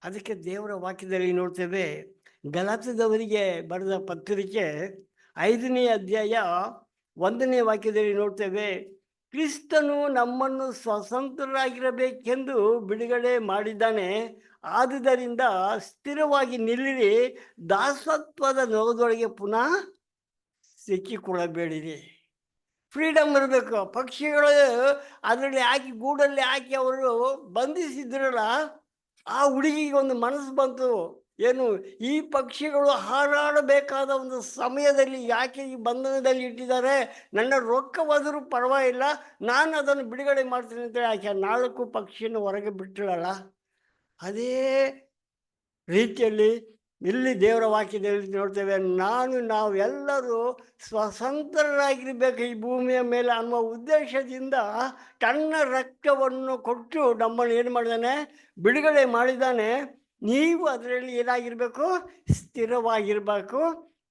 [SPEAKER 5] ಅದಕ್ಕೆ ದೇವರ ವಾಕ್ಯದಲ್ಲಿ ನೋಡ್ತೇವೆ, ಗಲಾತ್ಯದವರಿಗೆ ಬರೆದ ಪತ್ರಿಕೆ 5ನೇ ಅಧ್ಯಾಯ 1ನೇ ವಾಕ್ಯದಲ್ಲಿ ನೋಡ್ತೇವೆ, ಕ್ರಿಸ್ತನು ನಮ್ಮನ್ನು ಸ್ವತಂತ್ರರಾಗಿರಬೇಕೆಂದು ಬಿಡುಗಡೆ ಮಾಡಿದ್ದಾನೆ, ಆದುದರಿಂದ ಸ್ಥಿರವಾಗಿ ನಿಲ್ಲಿರಿ, ದಾಸತ್ವದ ನೊಗದೊಳಗೆ ಪುನಃ ಸಿಕ್ಕಿಕೊಳ್ಳಬೇಡಿರಿ. ಫ್ರೀಡಮ್ ಇರಬೇಕು. ಪಕ್ಷಿಗಳು ಅದರಲ್ಲಿ ಹಾಕಿ ಗೂಡಲ್ಲಿ ಹಾಕಿ ಅವರು ಬಂಧಿಸಿದ್ರಲ್ಲ, ಆ ಹುಡುಗಿಗೆ ಒಂದು ಮನಸ್ಸು ಬಂತು, ಏನು ಈ ಪಕ್ಷಿಗಳು ಹಾರಾಡಬೇಕಾದ ಒಂದು ಸಮಯದಲ್ಲಿ ಯಾಕೆ ಈ ಬಂಧನದಲ್ಲಿ ಇಟ್ಟಿದ್ದಾರೆ, ನನ್ನ ರೊಕ್ಕವಾದರೂ ಪರವಾಗಿಲ್ಲ, ನಾನು ಅದನ್ನು ಬಿಡುಗಡೆ ಮಾಡ್ತೀನಿ ಅಂತೇಳಿ ಆಕೆ 4 ಪಕ್ಷಿಯನ್ನು ಹೊರಗೆ ಬಿಟ್ಟಳಲ್ಲ. ಅದೇ ರೀತಿಯಲ್ಲಿ ಇಲ್ಲಿ ದೇವರ ವಾಕ್ಯದಲ್ಲಿ ನೋಡ್ತೇವೆ, ನಾವೆಲ್ಲರೂ ಸ್ವತಂತ್ರರಾಗಿರ್ಬೇಕು ಈ ಭೂಮಿಯ ಮೇಲೆ ಅನ್ನುವ ಉದ್ದೇಶದಿಂದ ತನ್ನ ರಕ್ತವನ್ನು ಕೊಟ್ಟು ನಮ್ಮನ್ನು ಏನು ಮಾಡಿದಾನೆ, ಬಿಡುಗಡೆ ಮಾಡಿದ್ದಾನೆ. ನೀವು ಅದರಲ್ಲಿ ಏನಾಗಿರಬೇಕು, ಸ್ಥಿರವಾಗಿರಬೇಕು,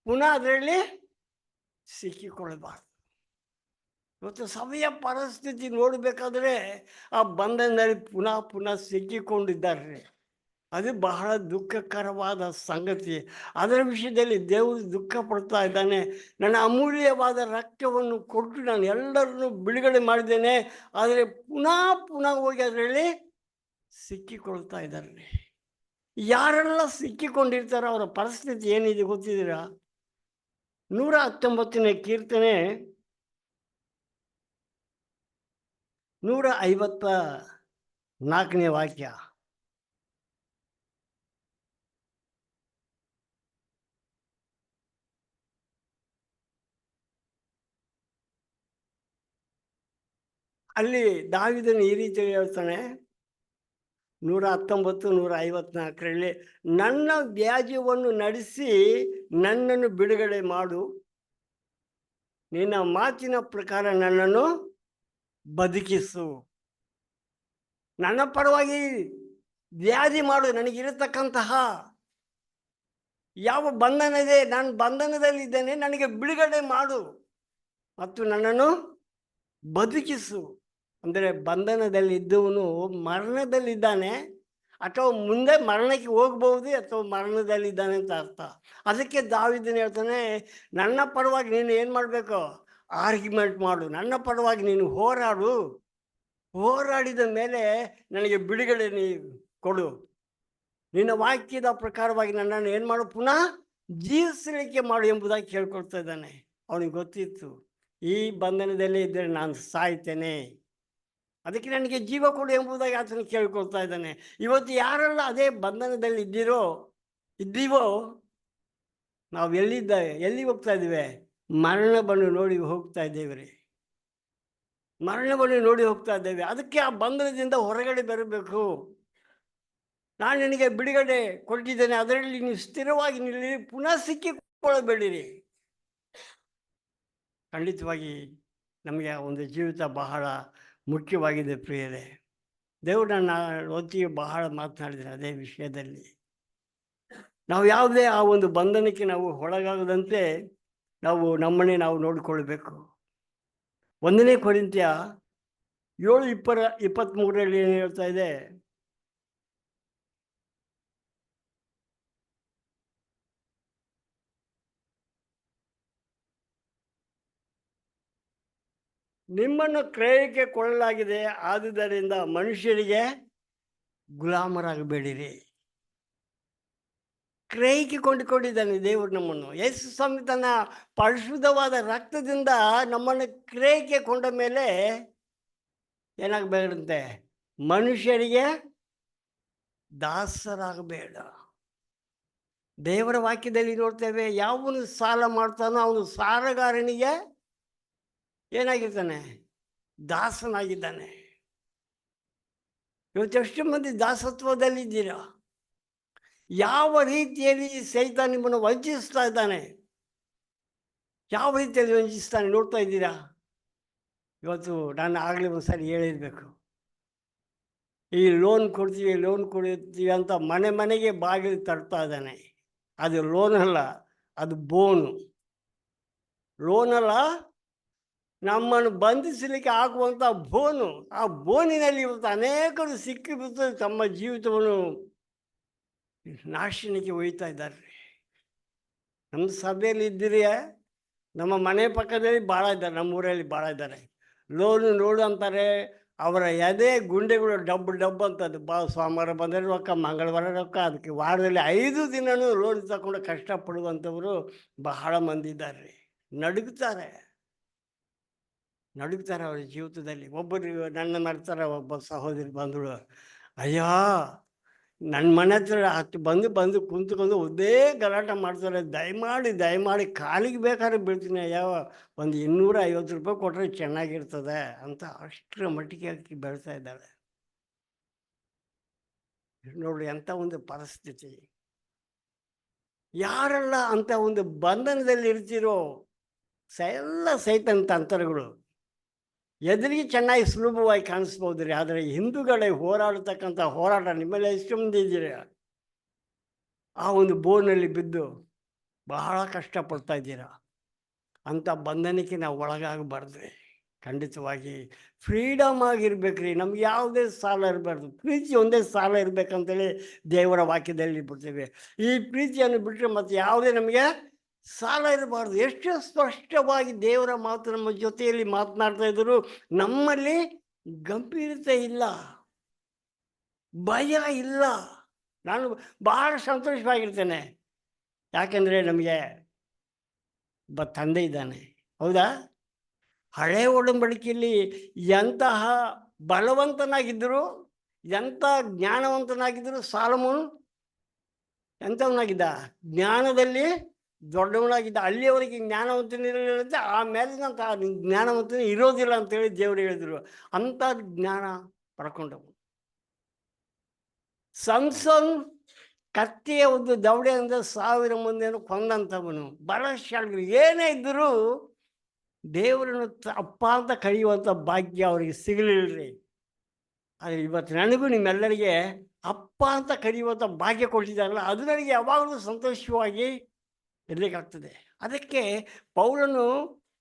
[SPEAKER 5] ಪುನಃ ಅದರಲ್ಲಿ ಸಿಕ್ಕಿಕೊಳ್ಳಬಾರ್ದು. ಇವತ್ತು ಸಮಯ ಪರಿಸ್ಥಿತಿ ನೋಡಬೇಕಾದ್ರೆ ಆ ಬಂಧನದಲ್ಲಿ ಪುನಃ ಸಿಕ್ಕಿಕೊಂಡಿದ್ದಾರೆ. ಅದು ಬಹಳ ದುಃಖಕರವಾದ ಸಂಗತಿ. ಅದರ ವಿಷಯದಲ್ಲಿ ದೇವರು ದುಃಖ ಪಡ್ತಾ ಇದ್ದಾನೆ. ನನ್ನ ಅಮೂಲ್ಯವಾದ ರಕ್ತವನ್ನು ಕೊಟ್ಟು ನಾನು ಎಲ್ಲರನ್ನು ಬಿಡುಗಡೆ ಮಾಡಿದ್ದೇನೆ, ಆದರೆ ಪುನಃ ಹೋಗಿ ಅದರಲ್ಲಿ ಸಿಕ್ಕಿಕೊಳ್ತಾ ಇದ್ದಾರೆ. ಯಾರೆಲ್ಲ ಸಿಕ್ಕಿಕೊಂಡಿರ್ತಾರೋ ಅವರ ಪರಿಸ್ಥಿತಿ ಏನಿದೆ ಗೊತ್ತಿದ್ದೀರಾ? 119ನೇ ಕೀರ್ತನೆ 154ನೇ ವಾಕ್ಯ. ಅಲ್ಲಿ ದಾವೀದನು ಈ ರೀತಿ ಹೇಳ್ತಾನೆ, 119, 154ರಲ್ಲಿ, ನನ್ನ ವ್ಯಾಜ್ಯವನ್ನು ನಡೆಸಿ ನನ್ನನ್ನು ಬಿಡುಗಡೆ ಮಾಡು, ನಿನ್ನ ಮಾತಿನ ಪ್ರಕಾರ ನನ್ನನ್ನು ಬದುಕಿಸು. ನನ್ನ ಪರವಾಗಿ ವ್ಯಾಧಿ ಮಾಡು, ನನಗಿರತಕ್ಕಂತಹ ಯಾವ ಬಂಧನ ಇದೆ, ನಾನು ಬಂಧನದಲ್ಲಿದ್ದೇನೆ, ನನಗೆ ಬಿಡುಗಡೆ ಮಾಡು ಮತ್ತು ನನ್ನನ್ನು ಬದುಕಿಸು. ಅಂದರೆ ಬಂಧನದಲ್ಲಿದ್ದವನು ಮರಣದಲ್ಲಿದ್ದಾನೆ, ಅಥವಾ ಮುಂದೆ ಮರಣಕ್ಕೆ ಹೋಗ್ಬೋದು, ಅಥವಾ ಮರಣದಲ್ಲಿದ್ದಾನೆ ಅಂತ ಅರ್ಥ. ಅದಕ್ಕೆ ದಾವೀದನು ಹೇಳ್ತಾನೆ, ನನ್ನ ಪರವಾಗಿ ನೀನು ಏನು ಮಾಡಬೇಕು, ಆರ್ಗ್ಯುಮೆಂಟ್ ಮಾಡು, ನನ್ನ ಪರವಾಗಿ ನೀನು ಹೋರಾಡಿದ ಮೇಲೆ ನನಗೆ ಬಿಡುಗಡೆ ಕೊಡು, ನಿನ್ನ ವಾಕ್ಯದ ಪ್ರಕಾರವಾಗಿ ನನ್ನನ್ನು ಏನು ಮಾಡು, ಪುನಃ ಜೀವಿಸಲಿಕ್ಕೆ ಮಾಡು ಎಂಬುದಾಗಿ ಕೇಳ್ಕೊಳ್ತಾ ಇದ್ದಾನೆ. ಅವನಿಗೆ ಗೊತ್ತಿತ್ತು, ಈ ಬಂಧನದಲ್ಲೇ ಇದ್ದರೆ ನಾನು ಸಾಯ್ತೇನೆ, ಅದಕ್ಕೆ ನನಗೆ ಜೀವ ಕೊಡು ಎಂಬುದಾಗಿ ಆತನ ಕೇಳ್ಕೊಳ್ತಾ ಇದ್ದಾನೆ. ಇವತ್ತು ಯಾರೆಲ್ಲ ಅದೇ ಬಂಧನದಲ್ಲಿ ಇದ್ದೀವೋ ನಾವು ಎಲ್ಲಿ ಹೋಗ್ತಾ ಇದ್ದೀವಿ? ಮರಣವನ್ನು ನೋಡಿ ಹೋಗ್ತಾ ಇದ್ದೇವೆ ರೀ, ಮರಣವನ್ನು ನೋಡಿ ಹೋಗ್ತಾ ಇದ್ದೇವೆ. ಅದಕ್ಕೆ ಆ ಬಂಧನದಿಂದ ಹೊರಗಡೆ ಬರಬೇಕು. ನಾನು ನಿನಗೆ ಬಿಡುಗಡೆ ಕೊಟ್ಟಿದ್ದೇನೆ, ಅದರಲ್ಲಿ ನೀವು ಸ್ಥಿರವಾಗಿ ನಿಲ್ಲಿ, ಪುನಃ ಸಿಕ್ಕಿಕೊಳ್ಳಬೇಡಿರಿ. ಖಂಡಿತವಾಗಿ ನಮಗೆ ಆ ಒಂದು ಜೀವಿತ ಬಹಳ ಮುಖ್ಯವಾಗಿದೆ ಪ್ರಿಯರೇ. ದೇವರು ನನ್ನ ಹೊತ್ತಿಗೆ ಬಹಳ ಮಾತನಾಡಿದರೆ ಅದೇ ವಿಷಯದಲ್ಲಿ. ನಾವು ಯಾವುದೇ ಆ ಒಂದು ಬಂಧನಕ್ಕೆ ನಾವು ಒಳಗಾಗದಂತೆ ನಾವು ನಮ್ಮನ್ನೇ ನಾವು ನೋಡಿಕೊಳ್ಬೇಕು. 1ನೇ ಕೊರಿಂಥ್ಯ 7:23 ಏನು ಹೇಳ್ತಾ ಇದೆ? ನಿಮ್ಮನ್ನು ಕ್ರಯಕ್ಕೆ ಕೊಳ್ಳಲಾಗಿದೆ, ಆದುದರಿಂದ ಮನುಷ್ಯರಿಗೆ ಗುಲಾಮರಾಗಬೇಡಿರಿ. ಕ್ರಯಕ್ಕೆ ಕೊಂಡುಕೊಂಡಿದ್ದಾನೆ ದೇವರು ನಮ್ಮನ್ನು. ಯೇಸು ಸ್ವಾಮಿ ತನ್ನ ಪರಿಶುದ್ಧವಾದ ರಕ್ತದಿಂದ ನಮ್ಮನ್ನು ಕ್ರಯಕ್ಕೆ ಕೊಂಡ ಮೇಲೆ ಏನಾಗಬೇಕಂತೆ? ಮನುಷ್ಯರಿಗೆ ದಾಸರಾಗಬೇಡ. ದೇವರ ವಾಕ್ಯದಲ್ಲಿ ನೋಡ್ತೇವೆ, ಯಾವನು ಸಾಲ ಮಾಡ್ತಾನೋ ಅವನು ಸಾಲಗಾರನಿಗೆ ಏನಾಗಿರ್ತಾನೆ? ದಾಸನಾಗಿದ್ದಾನೆ. ಇವತ್ತೆಷ್ಟು ಮಂದಿ ದಾಸತ್ವದಲ್ಲಿದ್ದೀರಾ? ಯಾವ ರೀತಿಯಲ್ಲಿ ಸೈತಾನ ನಿಮ್ಮನ್ನು ವಂಚಿಸ್ತಾ ಇದ್ದಾನೆ, ಯಾವ ರೀತಿಯಲ್ಲಿ ವಂಚಿಸ್ತಾನೆ ನೋಡ್ತಾ ಇದ್ದೀರಾ? ಇವತ್ತು ನಾನು ಆಗಲೇ ಒಂದು ಸಾರಿ ಹೇಳಿರಬೇಕು, ಈ ಲೋನ್ ಕೊಡ್ತೀವಿ ಅಂತ ಮನೆ ಮನೆಗೆ ಬಾಗಿಲು ತಡ್ತಾ ಇದ್ದಾನೆ. ಅದು ಲೋನ್ ಅಲ್ಲ, ಅದು ಬೋನು. ಲೋನ್ ಅಲ್ಲ, ನಮ್ಮನ್ನು ಬಂಧಿಸಲಿಕ್ಕೆ ಆಗುವಂಥ ಬೋನು. ಆ ಬೋನಿನಲ್ಲಿ ಇವತ್ತು ಅನೇಕರು ಸಿಕ್ಕಿಬಿಟ್ಟು ತಮ್ಮ ಜೀವಿತವನ್ನು ನಾಶನಕ್ಕೆ ಒಯ್ತಾ ಇದ್ದಾರೆ. ನಮ್ಮ ಸಭೆಯಲ್ಲಿ ಇದ್ದೀರಿ, ನಮ್ಮ ಮನೆ ಪಕ್ಕದಲ್ಲಿ ಭಾಳ ಇದ್ದಾರೆ, ನಮ್ಮೂರಲ್ಲಿ ಭಾಳ ಇದ್ದಾರೆ. ನೋಡು ಅಂತಾರೆ, ಅವರ ಎದೆ ಗುಂಡೆಗಳು ಡಬ್ಬು ಅಂತದ್ದು. ಸೋಮವಾರ ಬಂದರೆ ರೊಕ್ಕ, ಮಂಗಳವಾರ ರೊಕ್ಕ, ಅದಕ್ಕೆ ವಾರದಲ್ಲಿ 5 ದಿನವೂ ಲೋನ್ ತಗೊಂಡು ಕಷ್ಟಪಡುವಂಥವರು ಬಹಳ ಮಂದಿ ಇದ್ದಾರೆ. ನಡುಗ್ತಾರೆ ಅವರ ಜೀವಿತದಲ್ಲಿ. ಒಬ್ಬರು ನನ್ನ ಮಾಡ್ತಾರೆ, ಒಬ್ಬ ಸಹೋದರಿ ಬಂದಳು, ಅಯ್ಯೋ ನನ್ನ ಮನೆ ಹತ್ರ ಬಂದು ಕುಂತ್ಕೊಂಡು ಒಂದೇ ಗಲಾಟೆ ಮಾಡ್ತಾರೆ, ದಯಮಾಡಿ ಕಾಲಿಗೆ ಬೇಕಾದ್ರೆ ಬೀಳ್ತೀನಿ, ಯಾವ ಒಂದು 250 ರೂಪಾಯಿ ಕೊಟ್ಟರೆ ಚೆನ್ನಾಗಿರ್ತದೆ ಅಂತ ಅಷ್ಟರ ಮಟ್ಟಿಗೆ ಆಕಿ ಬೆಳ್ತಾ ಇದ್ದಾಳೆ. ನೋಡ್ರಿ ಎಂಥ ಒಂದು ಪರಿಸ್ಥಿತಿ. ಯಾರೆಲ್ಲ ಅಂತ ಒಂದು ಬಂಧನದಲ್ಲಿ ಇರ್ತಿರೋ ಎಲ್ಲ ಸೈತಾನ ತಂತ್ರಗಳು ಎದುರಿಗೆ ಚೆನ್ನಾಗಿ ಸುಲಭವಾಗಿ ಕಾಣಿಸ್ಬೋದ್ರಿ, ಆದರೆ ಹಿಂದೂಗಳೇ ಹೋರಾಡ್ತಕ್ಕಂಥ ಹೋರಾಟ ನಿಮ್ಮಲ್ಲಿ ಎಷ್ಟು ಮಂದಿ ಇದ್ದೀರ? ಆ ಒಂದು ಬೋರ್ನಲ್ಲಿ ಬಿದ್ದು ಬಹಳ ಕಷ್ಟಪಡ್ತಾ ಇದ್ದೀರಾ. ಅಂಥ ಬಂಧನಕ್ಕೆ ನಾವು ಒಳಗಾಗಬಾರ್ದು. ಖಂಡಿತವಾಗಿ ಫ್ರೀಡಮ್ ಆಗಿರ್ಬೇಕ್ರಿ. ನಮ್ಗೆ ಯಾವುದೇ ಸಾಲ ಇರಬಾರ್ದು, ಪ್ರೀತಿ ಒಂದೇ ಸಾಲ ಇರಬೇಕಂತೇಳಿ ದೇವರ ವಾಕ್ಯದಲ್ಲಿ ಬಿಡ್ತೇವೆ. ಈ ಪ್ರೀತಿಯನ್ನು ಬಿಟ್ಟರೆ ಮತ್ತೆ ಯಾವುದೇ ನಮಗೆ ಸಾಲ ಇರಬಾರ್ದು. ಎಷ್ಟು ಸ್ಪಷ್ಟವಾಗಿ ದೇವರ ಮಾತು ನಮ್ಮ ಜೊತೆಯಲ್ಲಿ ಮಾತನಾಡ್ತಾ ಇದ್ದರು. ನಮ್ಮಲ್ಲಿ ಗಂಭೀರತೆ ಇಲ್ಲ, ಭಯ ಇಲ್ಲ. ನಾನು ಬಹಳ ಸಂತೋಷವಾಗಿರ್ತೇನೆ, ಯಾಕೆಂದರೆ ನಮಗೆ ಒಬ್ಬ ತಂದೆ ಇದ್ದಾನೆ. ಹೌದಾ? ಹಳೆ ಒಡಂಬಡಿಕೆಯಲ್ಲಿ ಎಂತಹ ಬಲವಂತನಾಗಿದ್ದರು, ಎಂಥ ಜ್ಞಾನವಂತನಾಗಿದ್ದರು. ಸಾಲಮೋನ್ ಎಂಥವನಾಗಿದ್ದ? ಜ್ಞಾನದಲ್ಲಿ ದೊಡ್ಡವನಾಗಿದ್ದ. ಅಲ್ಲಿಯವರೆಗೆ ಜ್ಞಾನವಂತನಿರಲಿಲ್ಲ, ಆಮೇಲಿನಂತ ಜ್ಞಾನವಂತನ ಇರೋದಿಲ್ಲ ಅಂತೇಳಿ ದೇವರು ಹೇಳಿದರು. ಅಂಥ ಜ್ಞಾನ ಪಡ್ಕೊಂಡವು. ಸಂಸನ್ ಕತ್ತಿಯ ಒಂದು ದವಡೆ ಅಂದರೆ 1000 ಮಂದಿಯನ್ನು ಕೊಂದಂಥವನು. ಬಲಶಾಲಿಗಳು ಏನೇ ಇದ್ದರೂ ದೇವರನ್ನು ಅಪ್ಪ ಅಂತ ಕರೆಯುವಂಥ ಭಾಗ್ಯ ಅವರಿಗೆ ಸಿಗಲಿಲ್ಲರಿ. ಆದರೆ ಇವತ್ತು ನನಗೂ ನಿಮ್ಮೆಲ್ಲರಿಗೆ ಅಪ್ಪ ಅಂತ ಕರೆಯುವಂಥ ಭಾಗ್ಯ ಕೊಟ್ಟಿದ್ದಾರಲ್ಲ, ಅದು ನನಗೆ ಯಾವಾಗಲೂ ಸಂತೋಷವಾಗಿ ಇರಲಿಕ್ಕಾಗ್ತದೆ. ಅದಕ್ಕೆ ಪೌಲನು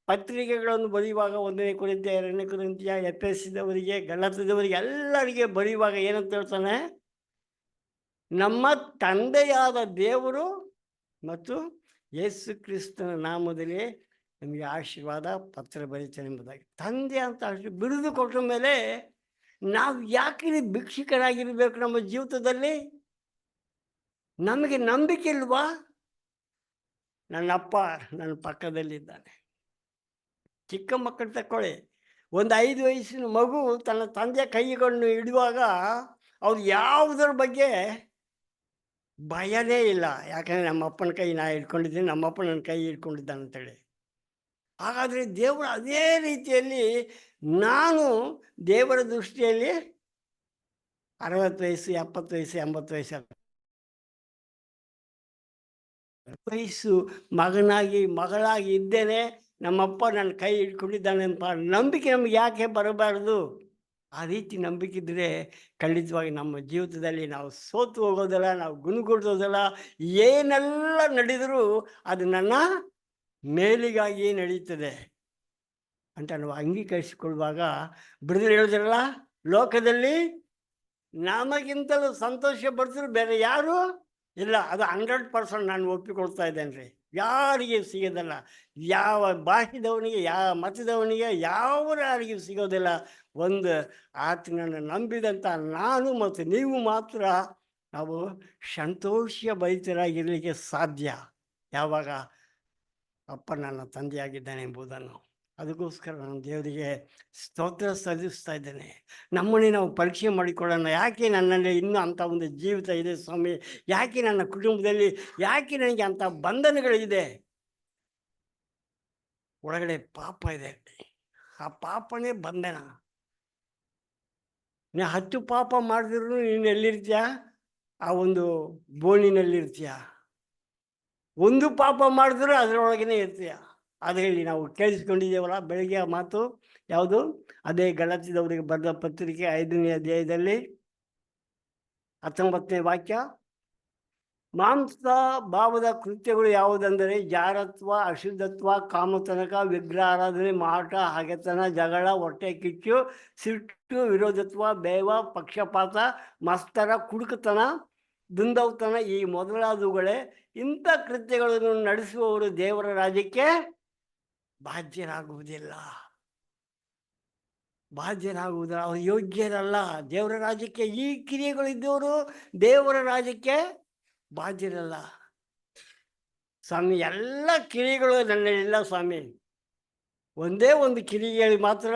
[SPEAKER 5] ಪತ್ರಿಕೆಗಳನ್ನು ಬರೆಯುವಾಗ 1ನೇ ಕೊರಿಂಥಿಯ, 2ನೇ ಕೊರಿಂಥಿಯ, ಎಫೆಸದವರಿಗೆ, ಗಲಾತ್ಯದವರಿಗೆ ಎಲ್ಲರಿಗೆ ಬರೆಯುವಾಗ ಏನಂತ ಹೇಳ್ತಾನೆ? ನಮ್ಮ ತಂದೆಯಾದ ದೇವರು ಮತ್ತು ಯೇಸು ಕ್ರಿಸ್ತನ ನಾಮದಲ್ಲಿ ನಮಗೆ ಆಶೀರ್ವಾದ ಪತ್ರ ಬರೀತಾನೆ ಎಂಬುದಾಗಿ. ತಂದೆ ಅಂತ ಅಷ್ಟು ಬಿರುದು ಕೊಟ್ಟ ಮೇಲೆ ನಾವು ಯಾಕೆ ಭಿಕ್ಷುಕರಾಗಿರ್ಬೇಕು? ನಮ್ಮ ಜೀವಿತದಲ್ಲಿ ನಮಗೆ ನಂಬಿಕೆ ಇಲ್ವಾ? ನನ್ನಪ್ಪ ನನ್ನ ಪಕ್ಕದಲ್ಲಿದ್ದಾನೆ. ಚಿಕ್ಕ ಮಕ್ಕಳು ತಕ್ಕೊಳ್ಳಿ, ಒಂದು 5 ವಯಸ್ಸಿನ ಮಗು ತನ್ನ ತಂದೆಯ ಕೈಗಳನ್ನು ಹಿಡಿಯುವಾಗ ಅವ್ರು ಯಾವುದರ ಬಗ್ಗೆ ಭಯನೇ ಇಲ್ಲ. ಯಾಕಂದರೆ ನಮ್ಮಪ್ಪನ ಕೈ ನಾ ಹಿಡ್ಕೊಂಡಿದ್ದೀನಿ, ನಮ್ಮಪ್ಪ ನನ್ನ ಕೈ ಹಿಡ್ಕೊಂಡಿದ್ದಾನೆ ಅಂತೇಳಿ. ಹಾಗಾದರೆ ದೇವರು ಅದೇ ರೀತಿಯಲ್ಲಿ ನಾನು ದೇವರ ದೃಷ್ಟಿಯಲ್ಲಿ 60 ವಯಸ್ಸು, 70 ವಯಸ್ಸು, 80 ವಯಸ್ಸು ಮಗಳಾಗಿ ಇದ್ದೇನೆ, ನಮ್ಮಪ್ಪ ನನ್ನ ಕೈ ಹಿಡ್ಕೊಂಡಿದ್ದಾನೆ ಅಂತ ನಂಬಿಕೆ ನಮ್ಗೆ ಯಾಕೆ ಬರಬಾರ್ದು? ಆ ರೀತಿ ನಂಬಿಕೆ ಇದ್ದರೆ ಖಂಡಿತವಾಗಿ ನಮ್ಮ ಜೀವಿತದಲ್ಲಿ ನಾವು ಸೋತು ಹೋಗೋದಿಲ್ಲ, ನಾವು ಗುಣಗುಡ್ಸೋದಿಲ್ಲ. ಏನೆಲ್ಲ ನಡೆದರೂ ಅದು ನನ್ನ ಮೇಲಿಗಾಗಿ ನಡೀತದೆ ಅಂತ ನಾವು ಅಂಗೀಕರಿಸಿಕೊಳ್ಳುವಾಗ ಬ್ರದರ್ ಹೇಳಿದ್ರಲ್ಲ, ಲೋಕದಲ್ಲಿ ನಮಗಿಂತಲೂ ಸಂತೋಷ ಪಡ್ತಿದ್ರು ಬೇರೆ ಯಾರು ಇಲ್ಲ. ಅದು 100% ನಾನು ಒಪ್ಪಿಕೊಳ್ತಾ ಇದ್ದೇನೆ ರೀ. ಯಾರಿಗೆ ಸಿಗೋದಲ್ಲ. ಯಾವ ಭಾಷೆದವನಿಗೆ, ಯಾವ ಮತದವನಿಗೆ, ಯಾರಿಗೂ ಸಿಗೋದಿಲ್ಲ. ಒಂದು ಆತನನ್ನು ನಂಬಿದಂಥ ನಾನು ಮತ್ತು ನೀವು ಮಾತ್ರ ನಾವು ಸಂತೋಷಭರಿತರಾಗಿರಲಿಕ್ಕೆ ಸಾಧ್ಯ. ಯಾವಾಗ ಅಪ್ಪ ನನ್ನ ತಂದೆಯಾಗಿದ್ದಾನೆ ಎಂಬುದನ್ನು. ಅದಕ್ಕೋಸ್ಕರ ನಾನು ದೇವರಿಗೆ ಸ್ತೋತ್ರ ಸಲ್ಲಿಸ್ತಾ ಇದ್ದೇನೆ. ನಮ್ಮನ್ನೇ ನಾವು ಪರೀಕ್ಷೆ ಮಾಡಿಕೊಳ್ಳೋಣ. ಯಾಕೆ ನನ್ನಲ್ಲಿ ಇನ್ನೂ ಅಂಥ ಒಂದು ಜೀವಿತ ಇದೆ ಸ್ವಾಮಿ? ಯಾಕೆ ನನ್ನ ಕುಟುಂಬದಲ್ಲಿ, ಯಾಕೆ ನನಗೆ ಅಂಥ ಬಂಧನಗಳಿದೆ? ಒಳಗಡೆ ಪಾಪ ಇದೆ. ಆ ಪಾಪನೇ ಬಂಧನ. ನೀನು 10 ಪಾಪ ಮಾಡಿದ್ರು ನೀನು ಎಲ್ಲಿರ್ತೀಯ? ಆ ಒಂದು ಬೋಣಿನಲ್ಲಿರ್ತೀಯ. ಒಂದು ಪಾಪ ಮಾಡಿದ್ರು ಅದರೊಳಗೇ ಇರ್ತೀಯ. ಅದು ಹೇಳಿ ನಾವು ಕೇಳಿಸ್ಕೊಂಡಿದ್ದೇವಲ್ಲ ಬೆಳಗ್ಗೆ ಆ ಮಾತು ಯಾವುದು? ಅದೇ ಗಲಾತ್ಯದವರಿಗೆ ಬರೆದ ಪತ್ರಿಕೆ 5ನೇ ಅಧ್ಯಾಯದಲ್ಲಿ 19ನೇ ವಾಕ್ಯ. ಮಾಂಸ ಭಾವದ ಕೃತ್ಯಗಳು ಯಾವುದೆಂದರೆ ಜಾರತ್ವ, ಅಶುದ್ಧತ್ವ, ಕಾಮತನಕ, ವಿಗ್ರಹಾರಾಧನೆ, ಮಾಟ, ಹಗೆತನ, ಜಗಳ, ಹೊಟ್ಟೆ ಕಿಚ್ಚು, ಸಿಟ್ಟು, ವಿರೋಧತ್ವ, ಬೇವ, ಪಕ್ಷಪಾತ, ಮತ್ಸರ, ಕುಡುಕತನ, ದುಂದೌತನ, ಈ ಮೊದಲಾದವುಗಳೇ. ಇಂಥ ಕೃತ್ಯಗಳನ್ನು ನಡೆಸುವವರು ದೇವರ ರಾಜ್ಯಕ್ಕೆ ಬಾಧ್ಯರಾಗುವುದಿಲ್ಲ. ಅವ್ರು ಯೋಗ್ಯರಲ್ಲ ದೇವರ ರಾಜ್ಯಕ್ಕೆ. ಈ ಕ್ರಿಯೆಗಳಿದ್ದವರು ದೇವರ ರಾಜ್ಯಕ್ಕೆ ಬಾಧ್ಯರಲ್ಲ. ಸ್ವಾಮಿ, ಎಲ್ಲ ಕ್ರಿಯೆಗಳು ನನ್ನಲ್ಲಿಲ್ಲ ಸ್ವಾಮಿ. ಒಂದೇ ಒಂದು ಕ್ರಿಯೆಯಲ್ಲಿ ಮಾತ್ರ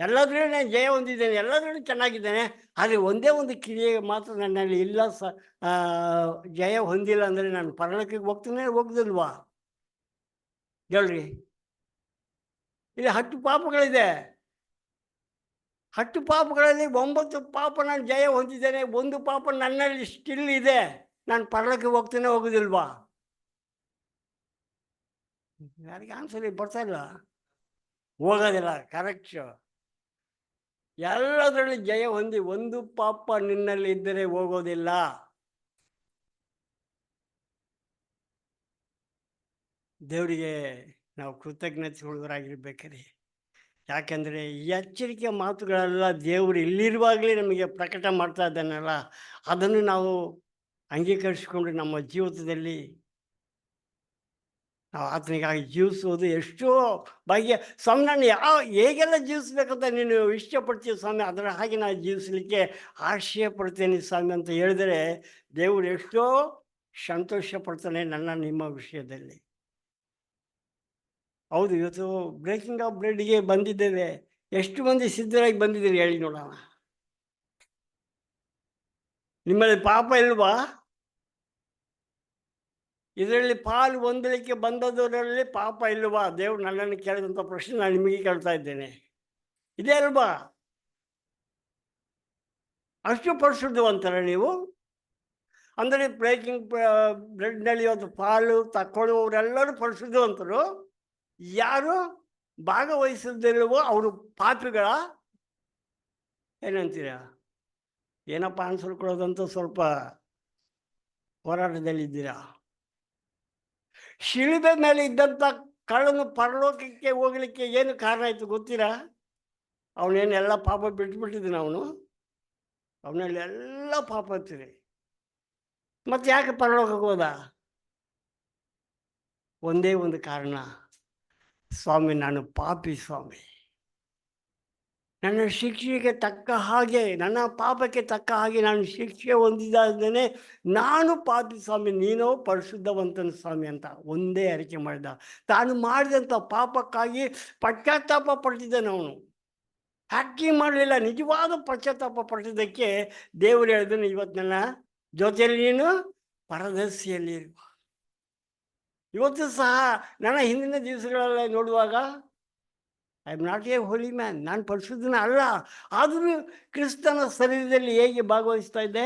[SPEAKER 5] ಎಲ್ಲದರಲ್ಲೂ ನಾನು ಜಯ ಹೊಂದಿದ್ದೇನೆ, ಎಲ್ಲದರಲ್ಲೂ ಚೆನ್ನಾಗಿದ್ದೇನೆ. ಆದರೆ ಒಂದೇ ಒಂದು ಕ್ರಿಯೆ ಮಾತ್ರ ನನ್ನಲ್ಲಿ ಇಲ್ಲ ಜಯ ಹೊಂದಿಲ್ಲ ಅಂದರೆ ನಾನು ಪರಲೋಕಕ್ಕೆ ಹೋಗ್ತೇನೆ ಹೋಗ್ದಿಲ್ವಾ? ಹೇಳ್ರಿ. ಇಲ್ಲಿ 10 ಪಾಪಗಳಿದೆ. 10 ಪಾಪಗಳಲ್ಲಿ 9 ಪಾಪ ನಾನು ಜಯ ಹೊಂದಿದ್ದೇನೆ. ಒಂದು ಪಾಪ ನನ್ನಲ್ಲಿ ಸ್ಟಿಲ್ ಇದೆ. ನಾನು ಪರಲೋಕಕ್ಕೆ ಹೋಗ್ತೇನೆ ಹೋಗೋದಿಲ್ವಾ? ಯಾರಿಗೆ ಆನ್ಸರ್ ಬರ್ತಾ ಇಲ್ಲ? ಹೋಗೋದಿಲ್ಲ. ಕರೆಕ್ಟ್. ಎಲ್ಲದರಲ್ಲಿ ಜಯ ಹೊಂದಿ ಒಂದು ಪಾಪ ನಿನ್ನಲ್ಲಿ ಇದ್ದರೆ ಹೋಗೋದಿಲ್ಲ. ದೇವರಿಗೆ ನಾವು ಕೃತಜ್ಞತೆಯುಳ್ಳವರಾಗಿರ್ಬೇಕ್ರಿ. ಯಾಕೆಂದರೆ ಈ ಎಚ್ಚರಿಕೆ ಮಾತುಗಳೆಲ್ಲ ದೇವರು ಇಲ್ಲಿರುವಾಗಲೇ ನಮಗೆ ಪ್ರಕಟ ಮಾಡ್ತಾ ಇದ್ದಾನಲ್ಲ, ಅದನ್ನು ನಾವು ಅಂಗೀಕರಿಸಿಕೊಂಡು ನಮ್ಮ ಜೀವಿತದಲ್ಲಿ ನಾವು ಆತನಿಗಾಗಿ ಜೀವಿಸೋದು ಎಷ್ಟೋ ಭಾಗ್ಯ. ಸ್ವಾಮಿ, ನಾನು ಹೇಗೆಲ್ಲ ಜೀವಿಸ್ಬೇಕಂತ ನೀನು ಇಷ್ಟಪಡ್ತೀವಿ ಸ್ವಾಮಿ, ಅದರ ಹಾಗೆ ನಾನು ಜೀವಿಸಲಿಕ್ಕೆ ಆಶಯ ಪಡ್ತೇನೆ ಸ್ವಾಮಿ ಅಂತ ಹೇಳಿದರೆ ದೇವರು ಎಷ್ಟೋ ಸಂತೋಷ ಪಡ್ತಾನೆ ನಿಮ್ಮ ವಿಷಯದಲ್ಲಿ. ಹೌದು, ಇವತ್ತು ಬ್ರೇಕಿಂಗ್ ಆಫ್ ಬ್ರೆಡ್ಗೆ ಬಂದಿದ್ದೇವೆ. ಎಷ್ಟು ಮಂದಿ ಸಿದ್ಧರಾಗಿ ಬಂದಿದ್ದೀರಿ ಹೇಳಿ ನೋಡೋಣ. ನಿಮ್ಮಲ್ಲಿ ಪಾಪ ಇಲ್ವಾ? ಇದರಲ್ಲಿ ಪಾಲು ಹೊಂದಲಿಕ್ಕೆ ಬಂದದರಲ್ಲಿ ಪಾಪ ಇಲ್ವಾ? ದೇವ್ರು ನನ್ನನ್ನು ಕೇಳಿದಂಥ ಪ್ರಶ್ನೆ ನಾನು ನಿಮಗೆ ಕೇಳ್ತಾ ಇದ್ದೇನೆ. ಇದೇ ಅಲ್ವಾ? ಅಷ್ಟು ಪರಿಶುದ್ಧವಂತರ ನೀವು? ಅಂದರೆ ಬ್ರೇಕಿಂಗ್ ಬ್ರೆಡ್ನಲ್ಲಿ ಒಂದು ಪಾಲು ತಕ್ಕೊಳ್ಳುವವರೆಲ್ಲರೂ ಪರಿಶುದ್ಧವಂತರು. ಯಾರು ಭಾಗವಹಿಸದಿಲ್ವೋ ಅವರು ಪಾಪಿಗಳ. ಏನಂತೀರ? ಏನಪ್ಪ ಆನ್ಸರ್ ಕೊಡೋದಂತ ಸ್ವಲ್ಪ ಹೋರಾಟದಲ್ಲಿದ್ದೀರಾ. ಶಿಲುಬೆ ಮೇಲೆ ಇದ್ದಂಥ ಕಳ್ಳನು ಪರಲೋಕಕ್ಕೆ ಹೋಗಲಿಕ್ಕೆ ಏನು ಕಾರಣ ಆಯಿತು ಗೊತ್ತೀರಾ? ಅವನೇನೆಲ್ಲ ಪಾಪ ಬಿಟ್ಬಿಟ್ಟಿದ್ದಾನೆ. ಅವನಲ್ಲಿ ಎಲ್ಲ ಪಾಪ ಅಂತೀರಿ. ಮತ್ತೆ ಯಾಕೆ ಪರಲೋಕಕ್ಕೆ ಹೋದ? ಒಂದೇ ಒಂದು ಕಾರಣ, ಸ್ವಾಮಿ ನಾನು ಪಾಪಿ ಸ್ವಾಮಿ, ನನ್ನ ಶಿಕ್ಷೆಗೆ ತಕ್ಕ ಹಾಗೆ, ನನ್ನ ಪಾಪಕ್ಕೆ ತಕ್ಕ ಹಾಗೆ ನಾನು ಶಿಕ್ಷೆ ಹೊಂದಿದ್ದಾನೆ. ನಾನು ಪಾಪಿ ಸ್ವಾಮಿ, ನೀನೋ ಪರಿಶುದ್ಧವಂತನ ಸ್ವಾಮಿ ಅಂತ ಒಂದೇ ಅರಿಕೆ ಮಾಡಿದ. ತಾನು ಮಾಡಿದಂಥ ಪಾಪಕ್ಕಾಗಿ ಪಶ್ಚಾತ್ತಾಪ ಪಡ್ತಿದ್ದಾನೆ ಅವನು. ಹ್ಯಾಕಿಂಗ್ ಮಾಡಲಿಲ್ಲ, ನಿಜವಾದ ಪಶ್ಚಾತ್ತಾಪ ಪಟ್ಟಿದ್ದಕ್ಕೆ ದೇವರು ಹೇಳಿದನು, ಇವತ್ತು ನನ್ನ ಜೊತೆಯಲ್ಲಿ ನೀನು ಪರದರ್ಶಿಯಲ್ಲಿ ಇರುವ. ಇವತ್ತು ಸಹ ನನ್ನ ಹಿಂದಿನ ದಿವಸಗಳೆಲ್ಲ ನೋಡುವಾಗ I am not A Holi man, ನಾನು ಪರಿಶುದ್ಧನ ಅಲ್ಲ. ಆದರೂ ಕ್ರಿಸ್ತನ ಶರೀರದಲ್ಲಿ ಹೇಗೆ ಭಾಗವಹಿಸ್ತಾ ಇದ್ದೆ?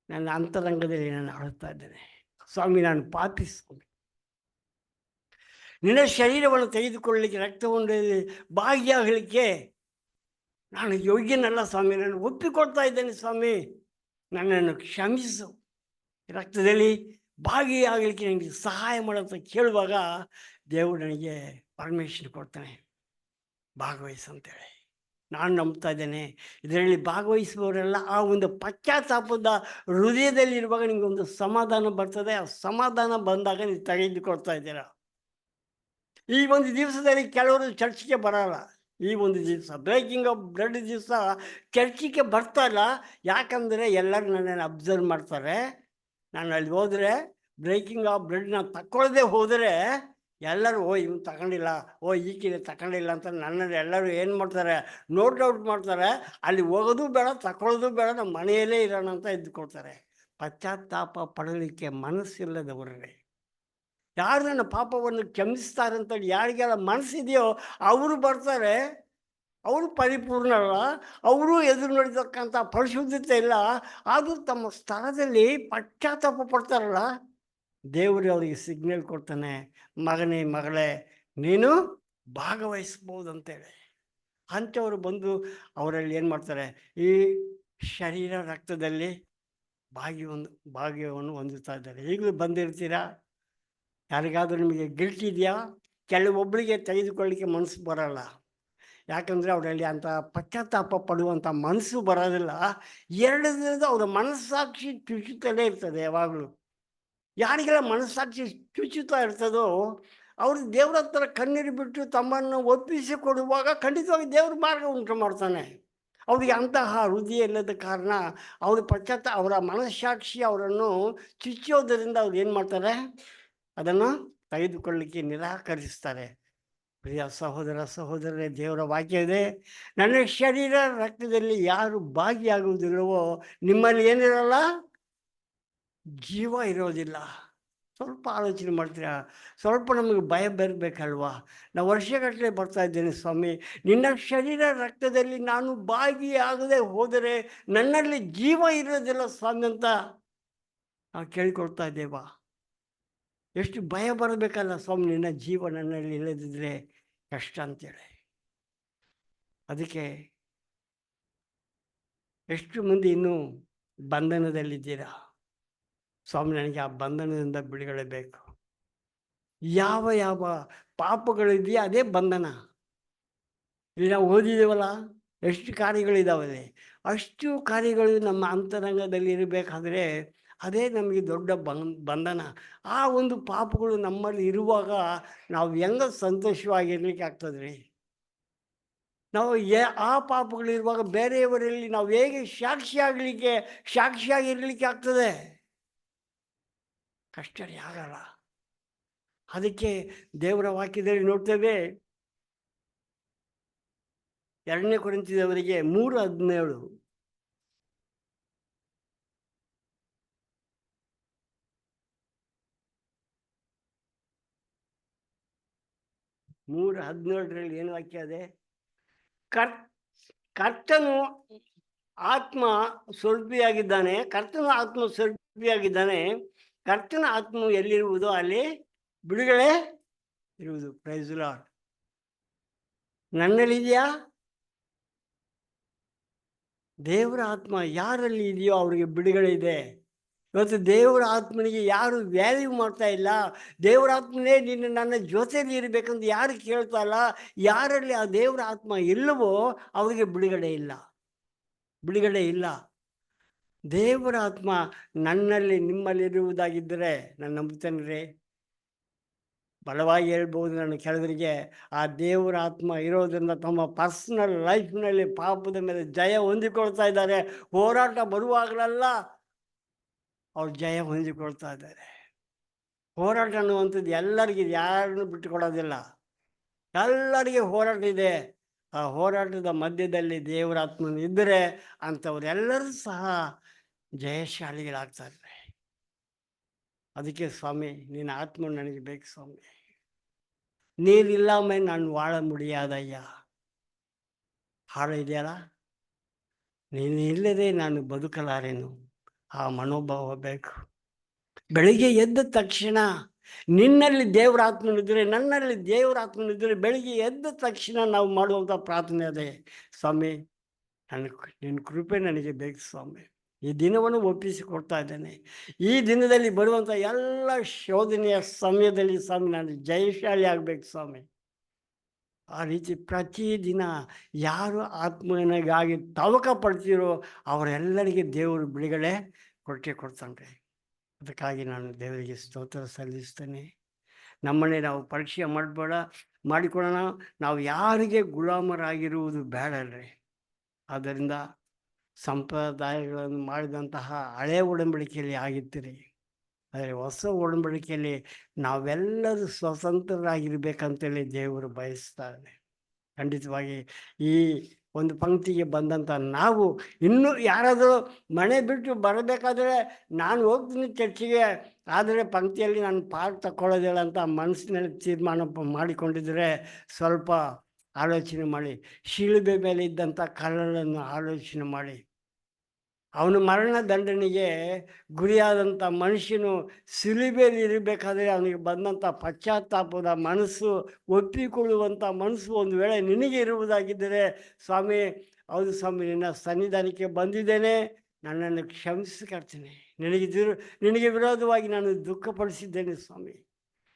[SPEAKER 5] ನನ್ನ ಅಂತರಂಗದಲ್ಲಿ ನಾನು ಆಡುತ್ತಾ ಇದ್ದೇನೆ, ಸ್ವಾಮಿ ನಾನು ಪಾಪಿ ಸ್ವಾಮಿ, ನಿನ್ನ ಶರೀರವನ್ನು ತೆಗೆದುಕೊಳ್ಳಲಿಕ್ಕೆ, ರಕ್ತವನ್ನು ಭಾಗಿಯಾಗಲಿಕ್ಕೆ ನಾನು ಯೋಗ್ಯನಲ್ಲ ಸ್ವಾಮಿ, ನಾನು ಒಪ್ಪಿಕೊಡ್ತಾ ಇದ್ದೇನೆ ಸ್ವಾಮಿ, ನನ್ನನ್ನು ಕ್ಷಮಿಸು, ರಕ್ತದಲ್ಲಿ ಭಾಗಿಯಾಗಲಿಕ್ಕೆ ನನಗೆ ಸಹಾಯ ಮಾಡೋಂತ ಕೇಳುವಾಗ ದೇವರು ನನಗೆ ಪರ್ಮಿಷನ್ ಕೊಡ್ತಾನೆ, ಭಾಗವಹಿಸು ಅಂತೇಳಿ. ನಾನು ನಂಬ್ತಾ ಇದ್ದೇನೆ. ಇದರಲ್ಲಿ ಭಾಗವಹಿಸುವವರೆಲ್ಲ ಆ ಒಂದು ಪಶ್ಚಾತ್ತಾಪದ ಹೃದಯದಲ್ಲಿರುವಾಗ ನಿಮಗೊಂದು ಸಮಾಧಾನ ಬರ್ತದೆ. ಆ ಸಮಾಧಾನ ಬಂದಾಗ ನೀವು ತೆಗೆದುಕೊಳ್ತಾ ಇದ್ದೀರಾ. ಈ ಒಂದು ದಿವಸದಲ್ಲಿ ಕೆಲವರು ಚರ್ಚಿಗೆ ಬರಲ್ಲ. ಈ ಒಂದು ದಿವಸ ಬ್ರೇಕಿಂಗ್ ಆಫ್ ಬ್ರೆಡ್ ದಿವಸ ಚರ್ಚಿಗೆ ಬರ್ತಾಯಿಲ್ಲ. ಯಾಕಂದರೆ ಎಲ್ಲರೂ ನನ್ನನ್ನು ಅಬ್ಸರ್ವ್ ಮಾಡ್ತಾರೆ. ನಾನು ಅಲ್ಲಿ ಹೋದರೆ ಬ್ರೇಕಿಂಗ್ ಆಫ್ ಬ್ರೆಡ್ನ ತಗೊಳ್ಳದೆ ಹೋದರೆ ಎಲ್ಲರೂ ಓ ಇವನು ತಗೊಂಡಿಲ್ಲ, ಓ ಈಕಿನ ತಗೊಂಡಿಲ್ಲ ಅಂತ ನನ್ನನ್ನು ಎಲ್ಲರೂ ಏನು ಮಾಡ್ತಾರೆ, ನೋಟ್ ಔಟ್ ಮಾಡ್ತಾರೆ. ಅಲ್ಲಿ ಹೋಗೋದು ಬೇಡ, ತಗೊಳ್ಳೋದು ಬೇಡ, ನಮ್ಮ ಮನೆಯಲ್ಲೇ ಇರೋಣ ಅಂತ ಇದ್ದುಕೊಳ್ತಾರೆ. ಪಶ್ಚಾತ್ತಾಪ ಪಡಲಿಕ್ಕೆ ಮನಸ್ಸಿಲ್ಲದವರೇ, ಯಾರು ನನ್ನ ಪಾಪವನ್ನು ಕ್ಷಮಿಸ್ತಾರೆ ಅಂತೇಳಿ ಯಾರಿಗೆಲ್ಲ ಮನಸ್ಸಿದೆಯೋ ಅವರು ಬರ್ತಾರೆ. ಅವರು ಪರಿಪೂರ್ಣರಲ್ಲ, ಅವರು ಎದುರು ನೋಡಿರ್ತಕ್ಕಂಥ ಪರಿಶುದ್ಧತೆ ಇಲ್ಲ, ಆದರೂ ತಮ್ಮ ಸ್ಥಳದಲ್ಲಿ ಪಶ್ಚಾತ್ತಾಪ ಪಡ್ತಾರಲ್ಲ, ದೇವರು ಅವರಿಗೆ ಸಿಗ್ನಲ್ ಕೊಡ್ತಾನೆ, ಮಗನೇ ಮಗಳೇ ನೀನು ಭಾಗವಹಿಸ್ಬೋದು ಅಂತೇಳಿ. ಅಂಥವ್ರು ಬಂದು ಅವರಲ್ಲಿ ಏನು ಮಾಡ್ತಾರೆ, ಈ ಶರೀರ ರಕ್ತದಲ್ಲಿ ಭಾಗ್ಯವನ್ನು ಹೊಂದುತ್ತಾ ಇದ್ದಾರೆ. ಈಗಲೂ ಬಂದಿರ್ತೀರಾ? ಯಾರಿಗಾದರೂ ನಿಮಗೆ ಗಿಲ್ಟ್ ಇದೆಯಾ? ಕೆಲವೊಬ್ಬರಿಗೆ ತೆಗೆದುಕೊಳ್ಳಿಕ್ಕೆ ಮನಸ್ಸು ಬರೋಲ್ಲ. ಯಾಕಂದರೆ ಅವರಲ್ಲಿ ಅಂಥ ಪಶ್ಚಾತ್ತಾಪ ಪಡುವಂಥ ಮನಸ್ಸು ಬರೋದಿಲ್ಲ. 2 ದಿನದ ಅವರ ಮನಸ್ಸಾಕ್ಷಿ ಚುಚ್ಚುತ್ತಲೇ ಇರ್ತದೆ ಯಾವಾಗಲೂ. ಯಾರಿಗೆಲ್ಲ ಮನಸ್ಸಾಕ್ಷಿ ಚುಚ್ಚುತ್ತಾ ಇರ್ತದೋ ಅವರು ದೇವ್ರ ಹತ್ರ ಕಣ್ಣೀರು ಬಿಟ್ಟು ತಮ್ಮನ್ನು ಒಪ್ಪಿಸಿಕೊಡುವಾಗ ಖಂಡಿತವಾಗಿ ದೇವ್ರ ಮಾರ್ಗ ಉಂಟು ಮಾಡ್ತಾನೆ. ಅವರಿಗೆ ಅಂತಹ ಹೃದಯ ಇಲ್ಲದ ಕಾರಣ ಅವರ ಮನಸ್ಸಾಕ್ಷಿ ಅವರನ್ನು ಚುಚ್ಚೋದರಿಂದ ಅವ್ರು ಏನು ಮಾಡ್ತಾರೆ, ಅದನ್ನು ತೆಗೆದುಕೊಳ್ಳಲಿಕ್ಕೆ ನಿರಾಕರಿಸ್ತಾರೆ. ಪ್ರಿಯ ಸಹೋದರ ಸಹೋದರರೇ, ದೇವರ ವಾಕ್ಯ ಇದೆ, ನನ್ನ ಶರೀರ ರಕ್ತದಲ್ಲಿ ಯಾರು ಭಾಗಿಯಾಗುವುದಿಲ್ಲವೋ ನಿಮ್ಮಲ್ಲಿ ಏನಿರಲ್ಲ, ಜೀವ ಇರೋದಿಲ್ಲ. ಸ್ವಲ್ಪ ಆಲೋಚನೆ ಮಾಡ್ತೀರಾ? ಸ್ವಲ್ಪ ನಮಗೆ ಭಯ ಬರಬೇಕಲ್ವಾ? ನಾವು ವರ್ಷಗಟ್ಟಲೆ ಬರ್ತಾ ಇದ್ದೇನೆ ಸ್ವಾಮಿ, ನಿನ್ನ ಶರೀರ ರಕ್ತದಲ್ಲಿ ನಾನು ಭಾಗಿಯಾಗದೆ ಹೋದರೆ ನನ್ನಲ್ಲಿ ಜೀವ ಇರೋದಿಲ್ಲ ಸ್ವಾಮಿ ಅಂತ ನಾವು ಕೇಳಿಕೊಳ್ತಾ ಇದ್ದೇವಾ? ಎಷ್ಟು ಭಯ ಬರಬೇಕಲ್ಲ ಸ್ವಾಮಿ, ನಿನ್ನ ಜೀವ ನನ್ನಲ್ಲಿ ಇಲ್ಲದಿದ್ದರೆ ಕಷ್ಟ ಅಂತೇಳಿ. ಅದಕ್ಕೆ ಎಷ್ಟು ಮಂದಿ ಇನ್ನೂ ಬಂಧನದಲ್ಲಿದ್ದೀರಾ? ಸ್ವಾಮಿ, ನನಗೆ ಆ ಬಂಧನದಿಂದ ಬಿಡುಗಡೆ ಬೇಕು. ಯಾವ ಯಾವ ಪಾಪಗಳಿದೆಯೋ ಅದೇ ಬಂಧನ. ಇಲ್ಲಿ ನಾವು ಓದಿದ್ದೇವಲ್ಲ, ಎಷ್ಟು ಕಾರ್ಯಗಳಿದ್ದಾವೆ, ಅಷ್ಟು ಕಾರ್ಯಗಳು ನಮ್ಮ ಅಂತರಂಗದಲ್ಲಿ ಇರಬೇಕಾದ್ರೆ ಅದೇ ನಮಗೆ ದೊಡ್ಡ ಬಂಧನ. ಆ ಒಂದು ಪಾಪಗಳು ನಮ್ಮಲ್ಲಿ ಇರುವಾಗ ನಾವು ಹೆಂಗೆ ಸಂತೋಷವಾಗಿರ್ಲಿಕ್ಕೆ ಆಗ್ತದೆ ರೀ? ನಾವು ಆ ಪಾಪಗಳಿರುವಾಗ ಬೇರೆಯವರಲ್ಲಿ ನಾವು ಹೇಗೆ ಸಾಕ್ಷಿಯಾಗಿರ್ಲಿಕ್ಕೆ ಆಗ್ತದೆ? ಕಷ್ಟ ರೀ, ಆಗಲ್ಲ. ಅದಕ್ಕೆ ದೇವರ ವಾಕ್ಯದಲ್ಲಿ ನೋಡ್ತೇವೆ, 2 ಕೊರಿಂಥದವರಿಗೆ 3:17, ಏನು ವಾಕ್ಯ ಅದೇ? ಕರ್ತನು ಆತ್ಮ ಸ್ವರೂಪಿಯಾಗಿದ್ದಾನೆ, ಕರ್ತನ ಆತ್ಮವು ಎಲ್ಲಿರುವುದೋ ಅಲ್ಲಿ ಬಿಡುಗಡೆ ಇರುವುದು. Praise the Lord. ನನ್ನಲ್ಲಿದೆಯಾ? ದೇವರ ಆತ್ಮ ಯಾರಲ್ಲಿ ಇದೆಯೋ ಅವರಿಗೆ ಬಿಡುಗಡೆ ಇದೆ. ಇವತ್ತು ದೇವರ ಆತ್ಮನಿಗೆ ಯಾರು ವ್ಯಾಲ್ಯೂ ಮಾಡ್ತಾ ಇಲ್ಲ. ದೇವರ ಆತ್ಮನೇ ನೀನು ನನ್ನ ಜೊತೆಯಲ್ಲಿ ಇರಬೇಕಂತ ಯಾರು ಕೇಳ್ತಾ ಇಲ್ಲ. ಯಾರಲ್ಲಿ ಆ ದೇವರ ಆತ್ಮ ಇಲ್ಲವೋ ಅವರಿಗೆ ಬಿಡುಗಡೆ ಇಲ್ಲ. ದೇವರ ಆತ್ಮ ನನ್ನಲ್ಲಿ ನಿಮ್ಮಲ್ಲಿರುವುದಾಗಿದ್ದರೆ ನಾನು ನಂಬುತ್ತೇನೆ ರೀ, ಬಲವಾಗಿ ಹೇಳ್ಬೋದು. ನಾನು ಕೆಲವರಿಗೆ ಆ ದೇವರ ಆತ್ಮ ಇರೋದರಿಂದ ತಮ್ಮ ಪರ್ಸ್ನಲ್ ಲೈಫ್ನಲ್ಲಿ ಪಾಪದ ಮೇಲೆ ಜಯ ಹೊಂದಿಕೊಳ್ತಾ ಇದ್ದಾರೆ. ಹೋರಾಟ ಬರುವಾಗಲೆಲ್ಲ ಅವ್ರು ಜಯ ಹೊಂದಿಕೊಳ್ತಾ ಇದ್ದಾರೆ. ಹೋರಾಟ ಅನ್ನುವಂಥದ್ದು ಎಲ್ಲರಿಗಿದೆ, ಯಾರನ್ನು ಬಿಟ್ಟುಕೊಡೋದಿಲ್ಲ. ಎಲ್ಲರಿಗೆ ಹೋರಾಟ ಇದೆ. ಆ ಹೋರಾಟದ ಮಧ್ಯದಲ್ಲಿ ದೇವರ ಆತ್ಮನ ಇದ್ದರೆ ಅಂಥವರೆಲ್ಲರೂ ಸಹ ಜಯಶಾಲಿಗಳಾಗ್ತಾರೆ. ಅದಕ್ಕೆ ಸ್ವಾಮಿ, ನಿನ್ನ ಆತ್ಮ ನನಗೆ ಬೇಕು ಸ್ವಾಮಿ. ನೀರು ಇಲ್ಲಾಮೆ ನಾನು ವಾಳ ಮುಡಿಯಾದಯ್ಯ ಹಾಡು ಇದೆಯಲ್ಲ, ನೀನು ಇಲ್ಲದೆ ನಾನು ಬದುಕಲಾರೇನು. ಆ ಮನೋಭಾವ ಬೇಕು. ಬೆಳಿಗ್ಗೆ ಎದ್ದ ತಕ್ಷಣ ನಿನ್ನಲ್ಲಿ ದೇವರ ಆತ್ಮನಿದ್ದರೆ, ನನ್ನಲ್ಲಿ ದೇವರ ಆತ್ಮನಿದ್ದರೆ, ಬೆಳಿಗ್ಗೆ ಎದ್ದ ತಕ್ಷಣ ನಾವು ಮಾಡುವಂಥ ಪ್ರಾರ್ಥನೆ ಅದೇ, ಸ್ವಾಮಿ ನಿನ್ನ ಕೃಪೆ ನನಗೆ ಬೇಕು ಸ್ವಾಮಿ. ಈ ದಿನವನ್ನು ಒಪ್ಪಿಸಿಕೊಡ್ತಾ ಇದ್ದೇನೆ. ಈ ದಿನದಲ್ಲಿ ಬರುವಂಥ ಎಲ್ಲ ಶೋಧನೆಯ ಸಮಯದಲ್ಲಿ ಸ್ವಾಮಿ ನಾನು ಜಯಶಾಲಿ ಆಗಬೇಕು ಸ್ವಾಮಿ. ಆ ರೀತಿ ಪ್ರತಿದಿನ ಯಾರು ಆತ್ಮನಿಗಾಗಿ ತವಕ ಪಡ್ತೀರೋ ಅವರೆಲ್ಲರಿಗೆ ದೇವರು ಬಿಡುಗಡೆ ಕೊಡ್ತಾನೆ. ಅದಕ್ಕಾಗಿ ನಾನು ದೇವರಿಗೆ ಸ್ತೋತ್ರ ಸಲ್ಲಿಸ್ತೇನೆ. ನಮ್ಮನ್ನೇ ನಾವು ಪರೀಕ್ಷೆ ಮಾಡಿಕೊಳ್ಳೋಣ. ನಾವು ಯಾರಿಗೆ ಗುಲಾಮರಾಗಿರುವುದು ಬೇಡಲ್ರಿ. ಆದ್ದರಿಂದ ಸಂಪ್ರದಾಯಗಳನ್ನು ಮಾಡಿದಂತಹ ಹಳೆಯ ಒಡಂಬಡಿಕೆಯಲ್ಲಿ ಆಗಿರ್ತೀರಿ. ಆದರೆ ಹೊಸ ಒಡಂಬಡಿಕೆಯಲ್ಲಿ ನಾವೆಲ್ಲರೂ ಸ್ವತಂತ್ರರಾಗಿರ್ಬೇಕಂತೇಳಿ ದೇವರು ಬಯಸ್ತಾರೆ. ಖಂಡಿತವಾಗಿ ಈ ಒಂದು ಪಂಕ್ತಿಗೆ ಬಂದಂಥ ನಾವು ಇನ್ನೂ ಯಾರಾದರೂ ಮನೆ ಬಿಟ್ಟು ಬರಬೇಕಾದ್ರೆ ನಾನು ಹೋಗ್ತೀನಿ ಚರ್ಚಿಗೆ, ಆದರೆ ಪಂಕ್ತಿಯಲ್ಲಿ ನಾನು ಪಾಠ ತಗೊಳ್ಳೋದಿಲ್ಲ ಅಂತ ಮನಸ್ಸಿನಲ್ಲಿ ತೀರ್ಮಾನ ಮಾಡಿಕೊಂಡಿದ್ದರೆ ಸ್ವಲ್ಪ ಆಲೋಚನೆ ಮಾಡಿ. ಶಿಲುಬೆ ಮೇಲೆ ಇದ್ದಂಥ ಕಳ್ಳನನ್ನು ಆಲೋಚನೆ ಮಾಡಿ. ಅವನು ಮರಣ ದಂಡನೆಗೆ ಗುರಿಯಾದಂಥ ಮನುಷ್ಯನು ಶಿಲುಬೆಯಲ್ಲಿ ಇರಬೇಕಾದ್ರೆ ಅವನಿಗೆ ಬಂದಂಥ ಪಶ್ಚಾತ್ತಾಪದ ಮನಸ್ಸು, ಒಪ್ಪಿಕೊಳ್ಳುವಂಥ ಮನಸ್ಸು ಒಂದು ವೇಳೆ ನಿನಗೆ ಇರುವುದಾಗಿದ್ದರೆ, ಸ್ವಾಮಿ ಹೌದು ಸ್ವಾಮಿ, ನಿನ್ನ ಸನ್ನಿಧಾನಕ್ಕೆ ಬಂದಿದ್ದೇನೆ, ನನ್ನನ್ನು ಕ್ಷಮಿಸಿ ಕರ್ತೇನೆ, ನಿನಗೆ ವಿರೋಧವಾಗಿ ನಾನು ದುಃಖಪಡಿಸಿದ್ದೇನೆ ಸ್ವಾಮಿ,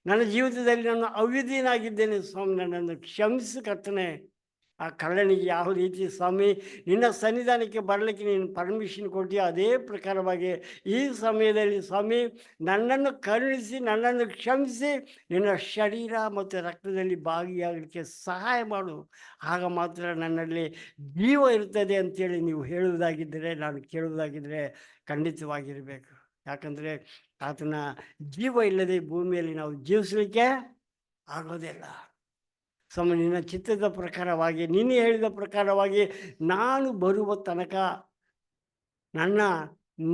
[SPEAKER 5] ನನ್ನ ಜೀವಿತದಲ್ಲಿ ನಾನು ಅವಿಧೀನಾಗಿದ್ದೇನೆ ಸ್ವಾಮಿ, ನನ್ನನ್ನು ಕ್ಷಮಿಸಿ ಕರ್ತೇನೆ. ಆ ಕಳ್ಳನಿಗೆ ಯಾವ ರೀತಿ ಸ್ವಾಮಿ ನಿನ್ನ ಸನ್ನಿಧಾನಕ್ಕೆ ಬರಲಿಕ್ಕೆ ನೀನು ಪರ್ಮಿಷನ್ ಕೊಡ್ತೀಯ, ಅದೇ ಪ್ರಕಾರವಾಗಿ ಈ ಸಮಯದಲ್ಲಿ ಸ್ವಾಮಿ ನನ್ನನ್ನು ಕರುಣಿಸಿ, ನನ್ನನ್ನು ಕ್ಷಮಿಸಿ, ನಿನ್ನ ಶರೀರ ಮತ್ತು ರಕ್ತದಲ್ಲಿ ಭಾಗಿಯಾಗಲಿಕ್ಕೆ ಸಹಾಯ ಮಾಡು. ಆಗ ಮಾತ್ರ ನನ್ನಲ್ಲಿ ಜೀವ ಇರ್ತದೆ ಅಂತೇಳಿ ನೀವು ಹೇಳುವುದಾಗಿದ್ದರೆ, ನಾನು ಕೇಳುವುದಾಗಿದ್ದರೆ ಖಂಡಿತವಾಗಿರಬೇಕು. ಯಾಕಂದರೆ ಆತನ ಜೀವ ಇಲ್ಲದೆ ಭೂಮಿಯಲ್ಲಿ ನಾವು ಜೀವಿಸಲಿಕ್ಕೆ ಆಗೋದಿಲ್ಲ. ಸ್ವಾಮಿ ನಿನ್ನ ಚಿತ್ತದ ಪ್ರಕಾರವಾಗಿ, ನೀನು ಹೇಳಿದ ಪ್ರಕಾರವಾಗಿ ನಾನು ಬರುವ ತನಕ ನನ್ನ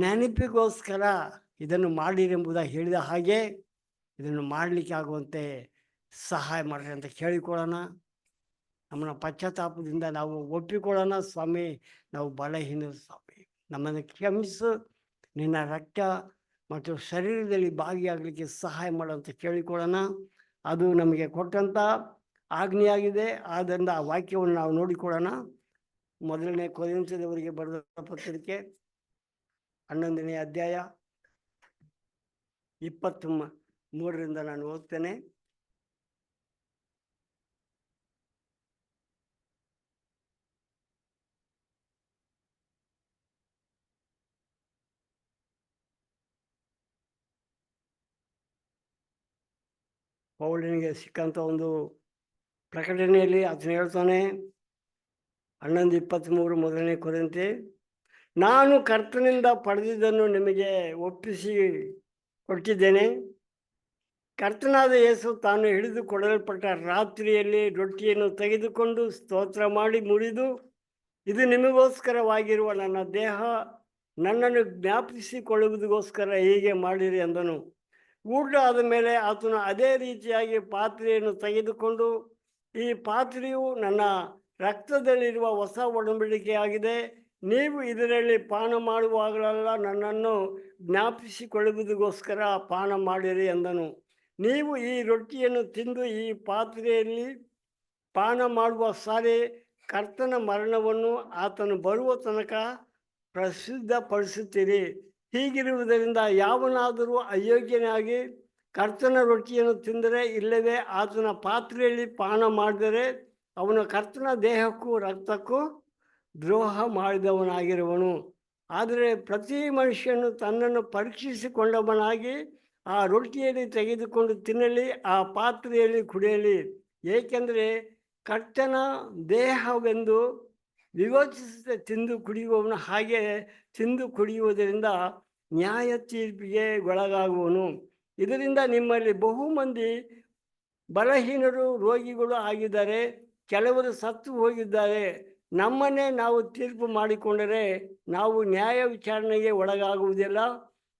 [SPEAKER 5] ನೆನಪಿಗೋಸ್ಕರ ಇದನ್ನು ಮಾಡಿರೆಂಬುದಾಗಿ ಹೇಳಿದ ಹಾಗೆ ಇದನ್ನು ಮಾಡಲಿಕ್ಕೆ ಆಗುವಂತೆ ಸಹಾಯ ಮಾಡಿರಿ ಅಂತ ಕೇಳಿಕೊಳ್ಳೋಣ. ನಮ್ಮನ್ನು ಪಶ್ಚಾತ್ತಾಪದಿಂದ ನಾವು ಒಪ್ಪಿಕೊಳ್ಳೋಣ. ಸ್ವಾಮಿ ನಾವು ಬಲಹೀನರು ಸ್ವಾಮಿ, ನಮ್ಮನ್ನು ಕ್ಷಮಿಸು, ನಿನ್ನ ರಕ್ತ ಮತ್ತು ಶರೀರದಲ್ಲಿ ಭಾಗಿಯಾಗಲಿಕ್ಕೆ ಸಹಾಯ ಮಾಡುವಂತ ಕೇಳಿಕೊಳ್ಳೋಣ. ಅದು ನಮಗೆ ಕೊಟ್ಟಂಥ ಆಜ್ಞೆಯಾಗಿದೆ. ಆದ್ದರಿಂದ ಆ ವಾಕ್ಯವನ್ನು ನಾವು ನೋಡಿಕೊಳ್ಳೋಣ. 1 ಕೊರಿಂಥದವರಿಗೆ ಬರೆದ ಪತ್ರಿಕೆ 11ನೇ ಅಧ್ಯಾಯ 23ರಿಂದ ನಾನು ಓದ್ತೇನೆ. ಪೌಲನಿಗೆ ಸಿಕ್ಕಂಥ ಒಂದು ಪ್ರಕಟಣೆಯಲ್ಲಿ ಆತನು ಹೇಳ್ತಾನೆ, 11:23 1ನೇ ಕೊರಿಂಥೆ, ನಾನು ಕರ್ತನಿಂದ ಪಡೆದಿದ್ದನ್ನು ನಿಮಗೆ ಒಪ್ಪಿಸಿ ಕೊಟ್ಟಿದ್ದೇನೆ. ಕರ್ತನಾದ ಯೇಸು ತಾನು ಹಿಡಿದುಕೊಳ್ಳಲ್ಪಟ್ಟ ರಾತ್ರಿಯಲ್ಲಿ ರೊಟ್ಟಿಯನ್ನು ತೆಗೆದುಕೊಂಡು ಸ್ತೋತ್ರ ಮಾಡಿ ಮುರಿದು, ಇದು ನಿಮಗೋಸ್ಕರವಾಗಿರುವ ನನ್ನ ದೇಹ, ನನ್ನನ್ನು ಜ್ಞಾಪಿಸಿಕೊಳ್ಳುವುದಕ್ಕೋಸ್ಕರ ಹೀಗೆ ಮಾಡಿರಿ ಎಂದನು. ಊಟ ಆದ ಮೇಲೆ ಆತನು ಅದೇ ರೀತಿಯಾಗಿ ಪಾತ್ರೆಯನ್ನು ತೆಗೆದುಕೊಂಡು, ಈ ಪಾತ್ರೆಯು ನನ್ನ ರಕ್ತದಲ್ಲಿರುವ ಹೊಸ ಒಡಂಬಡಿಕೆಯಾಗಿದೆ, ನೀವು ಇದರಲ್ಲಿ ಪಾನ ಮಾಡುವಾಗಲೆಲ್ಲ ನನ್ನನ್ನು ಜ್ಞಾಪಿಸಿಕೊಳ್ಳುವುದಕ್ಕೋಸ್ಕರ ಪಾನ ಮಾಡಿರಿ ಎಂದನು. ನೀವು ಈ ರೊಟ್ಟಿಯನ್ನು ತಿಂದು ಈ ಪಾತ್ರೆಯಲ್ಲಿ ಪಾನ ಮಾಡುವ ಸಾರಿ ಕರ್ತನ ಮರಣವನ್ನು ಆತನು ಬರುವ ತನಕ ಪ್ರಸಿದ್ಧಪಡಿಸುತ್ತೀರಿ. ಹೀಗಿರುವುದರಿಂದ ಯಾವನಾದರೂ ಅಯೋಗ್ಯನಾಗಿ ಕರ್ತನ ರೊಟ್ಟಿಯನ್ನು ತಿಂದರೆ, ಇಲ್ಲವೇ ಆತನ ಪಾತ್ರೆಯಲ್ಲಿ ಪಾನ ಮಾಡಿದರೆ, ಅವನು ಕರ್ತನ ದೇಹಕ್ಕೂ ರಕ್ತಕ್ಕೂ ದ್ರೋಹ ಮಾಡಿದವನಾಗಿರುವನು. ಆದರೆ ಪ್ರತಿ ಮನುಷ್ಯನು ತನ್ನನ್ನು ಪರೀಕ್ಷಿಸಿಕೊಂಡವನಾಗಿ ಆ ರೊಟ್ಟಿಯಲ್ಲಿ ತೆಗೆದುಕೊಂಡು ತಿನ್ನಲಿ, ಆ ಪಾತ್ರೆಯಲ್ಲಿ ಕುಡಿಯಲಿ. ಏಕೆಂದರೆ ಕರ್ತನ ದೇಹವೆಂದು ವಿವೇಚಿಸದೆ ತಿಂದು ಕುಡಿಯುವವನು ಹಾಗೆ ತಿಂದು ಕುಡಿಯುವುದರಿಂದ ನ್ಯಾಯ ತೀರ್ಪಿಗೆ ಒಳಗಾಗುವನು. ಇದರಿಂದ ನಿಮ್ಮಲ್ಲಿ ಬಹು ಮಂದಿ ಬಲಹೀನರು, ರೋಗಿಗಳು ಆಗಿದ್ದಾರೆ, ಕೆಲವರು ಸತ್ತು ಹೋಗಿದ್ದಾರೆ. ನಮ್ಮನ್ನೇ ನಾವು ತೀರ್ಪು ಮಾಡಿಕೊಂಡರೆ ನಾವು ನ್ಯಾಯ ವಿಚಾರಣೆಗೆ ಒಳಗಾಗುವುದಿಲ್ಲ.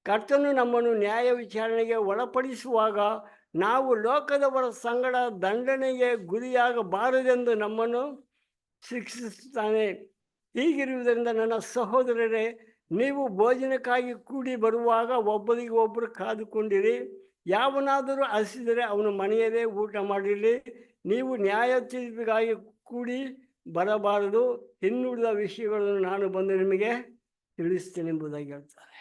[SPEAKER 5] ಕರ್ತನು ನಮ್ಮನ್ನು ನ್ಯಾಯ ವಿಚಾರಣೆಗೆ ಒಳಪಡಿಸುವಾಗ ನಾವು ಲೋಕದವರ ಸಂಗಡ ದಂಡನೆಗೆ ಗುರಿಯಾಗಬಾರದೆಂದು ನಮ್ಮನ್ನು ಶಿಕ್ಷಿಸುತ್ತಾನೆ. ಹೀಗಿರುವುದರಿಂದ ನನ್ನ ಸಹೋದರರೇ, ನೀವು ಭೋಜನಕ್ಕಾಗಿ ಕೂಡಿ ಬರುವಾಗ ಒಬ್ಬರಿಗೊಬ್ಬರು ಕಾದುಕೊಂಡಿರಿ. ಯಾವನಾದರೂ ಹಸಿದರೆ ಅವನು ಮನೆಯಲ್ಲೇ ಊಟ ಮಾಡಿರಲಿ. ನೀವು ನ್ಯಾಯ ತೀರ್ಪಿಗಾಗಿ ಕೂಡಿ ಬರಬಾರದು. ಇನ್ನುಳಿದ ವಿಷಯಗಳನ್ನು ನಾನು ಬಂದು ನಿಮಗೆ ತಿಳಿಸ್ತೇನೆ ಎಂಬುದಾಗಿ ಹೇಳ್ತಾರೆ.